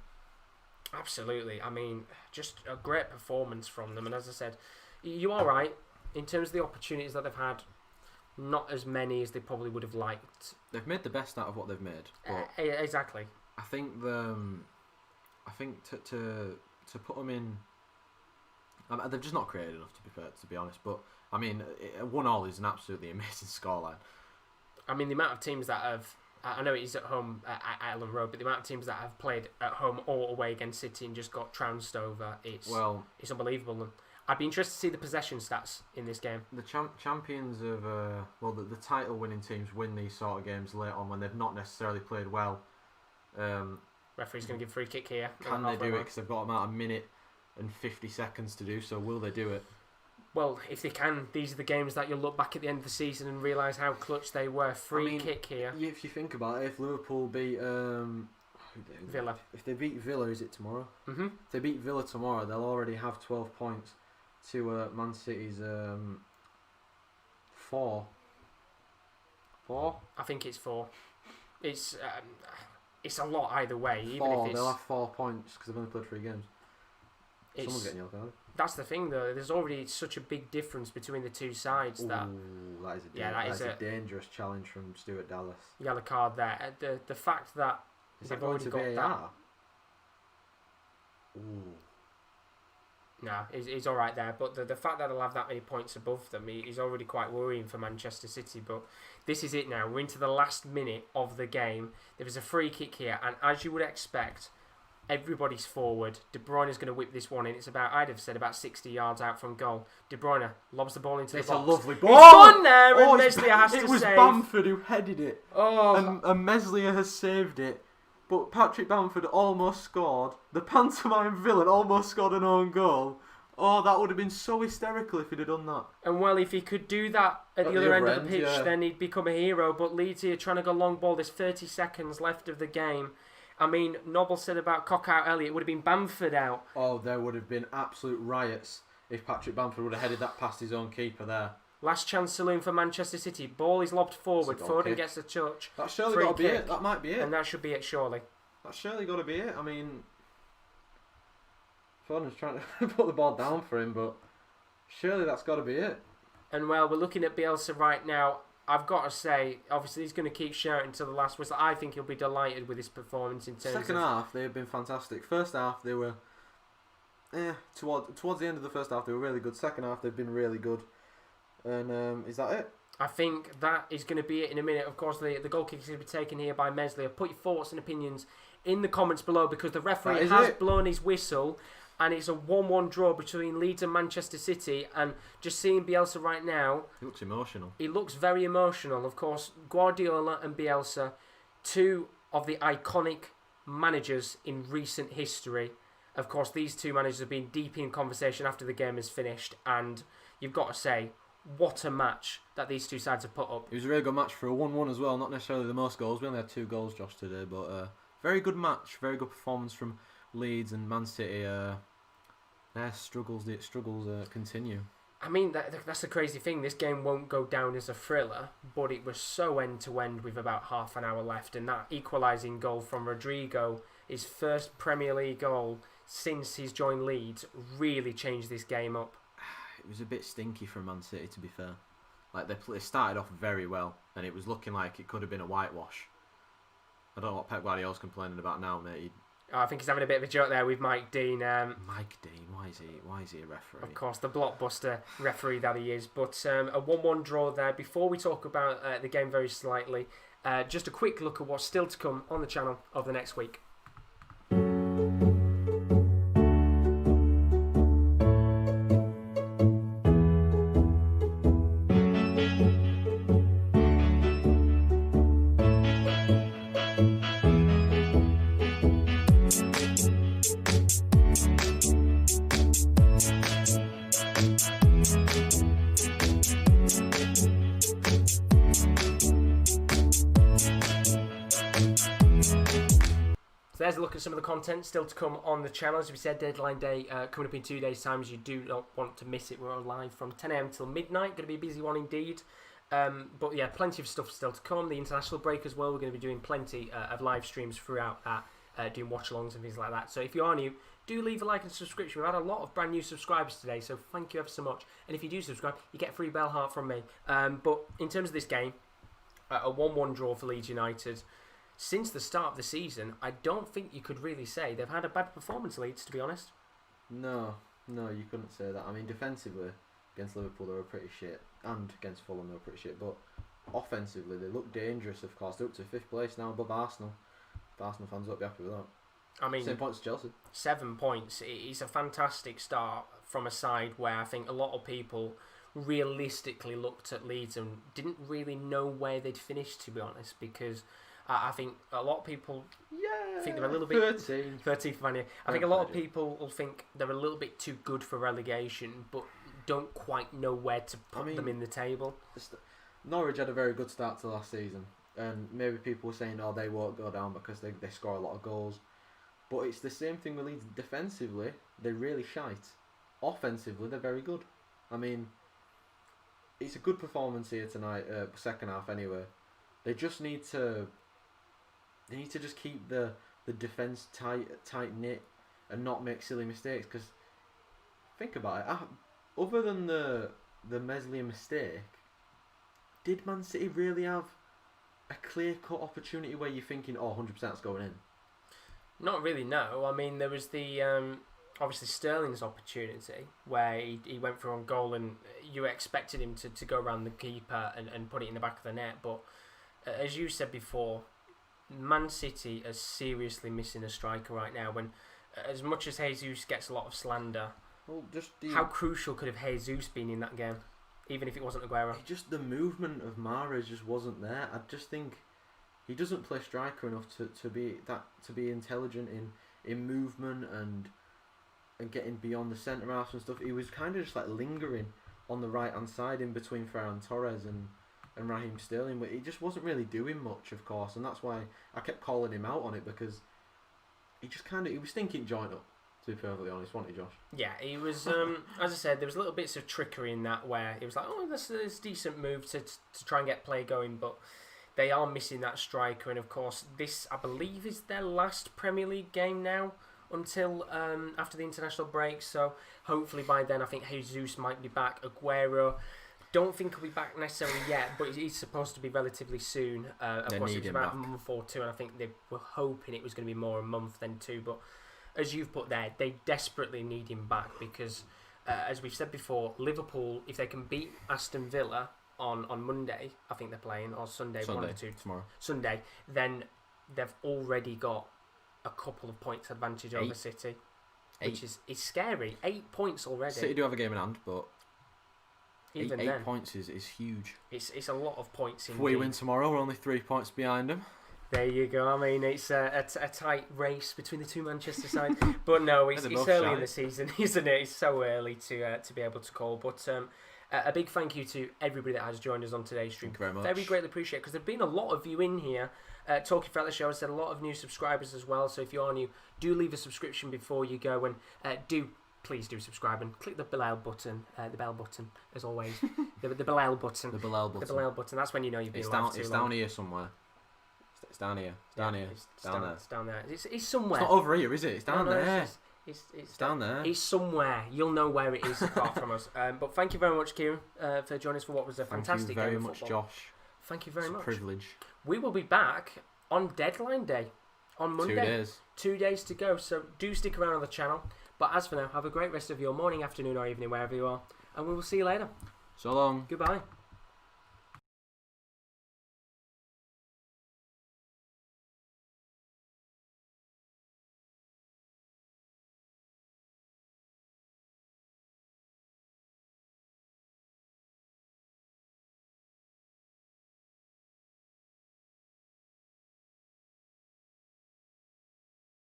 Absolutely. I mean, just a great performance from them. And as I said, you are right. In terms of the opportunities that they've had, not as many as they probably would have liked. They've made the best out of what they've made. But exactly. I think to put them in, they've just not created enough to be honest. But I mean, 1-1 is an absolutely amazing scoreline. I mean, the amount of teams that have, I know it is at home at Ellen Road, but the amount of teams that have played at home or away against City and just got trounced over, it's unbelievable. And I'd be interested to see the possession stats in this game. The champions of, the title-winning teams win these sort of games late on when they've not necessarily played well. Referee's going to give a free kick here. Can they do it because they've got about a minute and 50 seconds to do so? Will they do it? Well, if they can, these are the games that you'll look back at the end of the season and realise how clutch they were. Kick here. If you think about it, if Liverpool beat Villa. If they beat Villa, is it tomorrow? Mm-hmm. If they beat Villa tomorrow, they'll already have 12 points to Man City's 4. 4? I think it's 4. It's a lot either way. Even 4, if it's, they'll have 4 points because they've only played 3 games. Someone's getting yellow card. That's the thing, though. There's already such a big difference between the two sides. That is a dangerous challenge from Stuart Dallas. Yellow card there. The fact that they've already got VAR? That. Ooh. No, he's all right there. But the fact that they'll have that many points above them is already quite worrying for Manchester City. But this is it now. We're into the last minute of the game. There is a free kick here, and as you would expect, everybody's forward. De Bruyne is going to whip this one in. It's I'd have said about 60 yards out from goal. De Bruyne lobs the ball into the box. It's a lovely ball. It's gone there, and Meslier has to save. It was Bamford who headed it. Oh. And Meslier has saved it. But Patrick Bamford almost scored. The pantomime villain almost scored an own goal. Oh, that would have been so hysterical if he'd have done that. And well, if he could do that at the other end of the pitch, then he'd become a hero. But Leeds here trying to go long ball. There's 30 seconds left of the game. I mean, Noble said about cock-out Elliott, it would have been Bamford out. Oh, there would have been absolute riots if Patrick Bamford would have headed that past his own keeper there. Last chance saloon for Manchester City. Ball is lobbed forward. Foden gets a touch. That's surely got to be it. That might be it. And that should be it, surely. That's surely got to be it. I mean, Foden's trying to put the ball down for him, but surely that's got to be it. And well, we're looking at Bielsa right now. I've got to say, obviously he's going to keep shouting until the last whistle. I think he'll be delighted with his performance in terms Second half, they've been fantastic. First half, they were... towards the end of the first half, they were really good. Second half, they've been really good. And is that it? I think that is going to be it in a minute. Of course, the goal kick is going to be taken here by Meslier. Put your thoughts and opinions in the comments below because the referee has blown his whistle and it's a 1-1 draw between Leeds and Manchester City. And just seeing Bielsa right now... He looks emotional. He looks very emotional. Of course, Guardiola and Bielsa, two of the iconic managers in recent history. Of course, these two managers have been deep in conversation after the game is finished. And you've got to say... What a match that these two sides have put up. It was a really good match for a 1-1 as well. Not necessarily the most goals. We only had 2 goals, Josh, today. But very good match. Very good performance from Leeds and Man City. Their struggles continue. I mean, that's the crazy thing. This game won't go down as a thriller, but it was so end-to-end with about half an hour left. And that equalising goal from Rodrigo, his first Premier League goal since he's joined Leeds, really changed this game up. It was a bit stinky from Man City, to be fair. Like they started off very well, and it was looking like it could have been a whitewash. I don't know what Pep Guardiola's complaining about now, mate. I think he's having a bit of a joke there with Mike Dean. Mike Dean, why is he a referee? Of course, the blockbuster referee that he is. But a 1-1 draw there. Before we talk about the game very slightly, just a quick look at what's still to come on the channel over the next week. There's a look at some of the content still to come on the channel. As we said, deadline day coming up in 2 days' time. You do not want to miss it. We're on live from 10 AM till midnight. Going to be a busy one indeed. But yeah, plenty of stuff still to come. The international break as well. We're going to be doing plenty of live streams throughout that, doing watch-alongs and things like that. So if you are new, do leave a like and subscription. We've had a lot of brand new subscribers today, so thank you ever so much. And if you do subscribe, you get a free bell heart from me. But in terms of this game, a 1-1 draw for Leeds United. Since the start of the season, I don't think you could really say they've had a bad performance, Leeds, to be honest. No, you couldn't say that. I mean, defensively, against Liverpool, they were pretty shit. And against Fulham, they were pretty shit. But offensively, they look dangerous, of course. They're up to 5th place now, above Arsenal. If Arsenal fans won't be happy with that. I mean, same points as Chelsea. 7 points. It's a fantastic start from a side where I think a lot of people realistically looked at Leeds and didn't really know where they'd finish, to be honest, because... I think a lot of people think they're a little bit... 13th for Man U. I think a lot of people will think they're a little bit too good for relegation, but don't quite know where to put them in the table. Norwich had a very good start to last season, and maybe people were saying, oh, they won't go down because they score a lot of goals. But it's the same thing with Leeds. Defensively, they're really shite. Offensively, they're very good. I mean, it's a good performance here tonight, second half anyway. They just need to... They need to just keep the defence tight knit and not make silly mistakes. Because think about it, other than the Meslier mistake, did Man City really have a clear cut opportunity where you're thinking, oh, 100% it's going in? Not really, no. I mean, there was the obviously Sterling's opportunity where he went for on goal and you expected him to go around the keeper and put it in the back of the net. But as you said before, Man City are seriously missing a striker right now. When, as much as Jesus gets a lot of slander, how crucial could have Jesus been in that game, even if it wasn't Aguero? Just the movement of Mahrez just wasn't there. I just think he doesn't play striker enough to be intelligent in movement and getting beyond the centre half and stuff. He was kind of just like lingering on the right hand side in between Ferran Torres and Raheem Sterling, but he just wasn't really doing much, of course, and that's why I kept calling him out on it, because he was thinking joint up, to to be perfectly honest, wasn't he, Josh? Yeah, he was. As I said, there was little bits of trickery in that where it was like, oh, this is a decent move to try and get play going, but they are missing that striker. And of course, this, I believe, is their last Premier League game now until after the international break. So hopefully by then, I think Jesus might be back. Aguero, don't think he'll be back necessarily yet, but he's supposed to be relatively soon. Of course, it's about a month or two, and I think they were hoping it was going to be more a month than two. But as you've put there, they desperately need him back because, as we've said before, Liverpool, if they can beat Aston Villa on Monday, I think they're playing, or Sunday, one of the two, tomorrow. Sunday, then they've already got a couple of points advantage over City, which is scary. 8 points already. City do have a game in hand, but even eight points is huge. It's a lot of points. If we win tomorrow, we're only 3 points behind them. There you go. I mean, it's a tight race between the two Manchester sides, but no, it's early in the season, isn't it? It's so early to be able to call. But a big thank you to everybody that has joined us on today's stream. Thank you very much. Very greatly appreciate it because there've been a lot of you in here talking throughout the show. I said a lot of new subscribers as well. So if you are new, do leave a subscription before you go, and please do subscribe and click the bell button. The bell button, as always. the bell button. The bell button. The bell button. That's when you know you've been live too long. It's down here somewhere. It's down here. It's down here. It's down there. It's down there. It's somewhere. It's not over here, is it? It's down there. It's down there. It's somewhere. You'll know where it is apart from us. But thank you very much, Kieren, for joining us for what was a fantastic game of football. Thank you very much, Josh. Thank you very much. It's a privilege. We will be back on deadline day on Monday. 2 days. 2 days to go. So do stick around on the channel. But as for now, have a great rest of your morning, afternoon, or evening, wherever you are. And we will see you later. So long. Goodbye.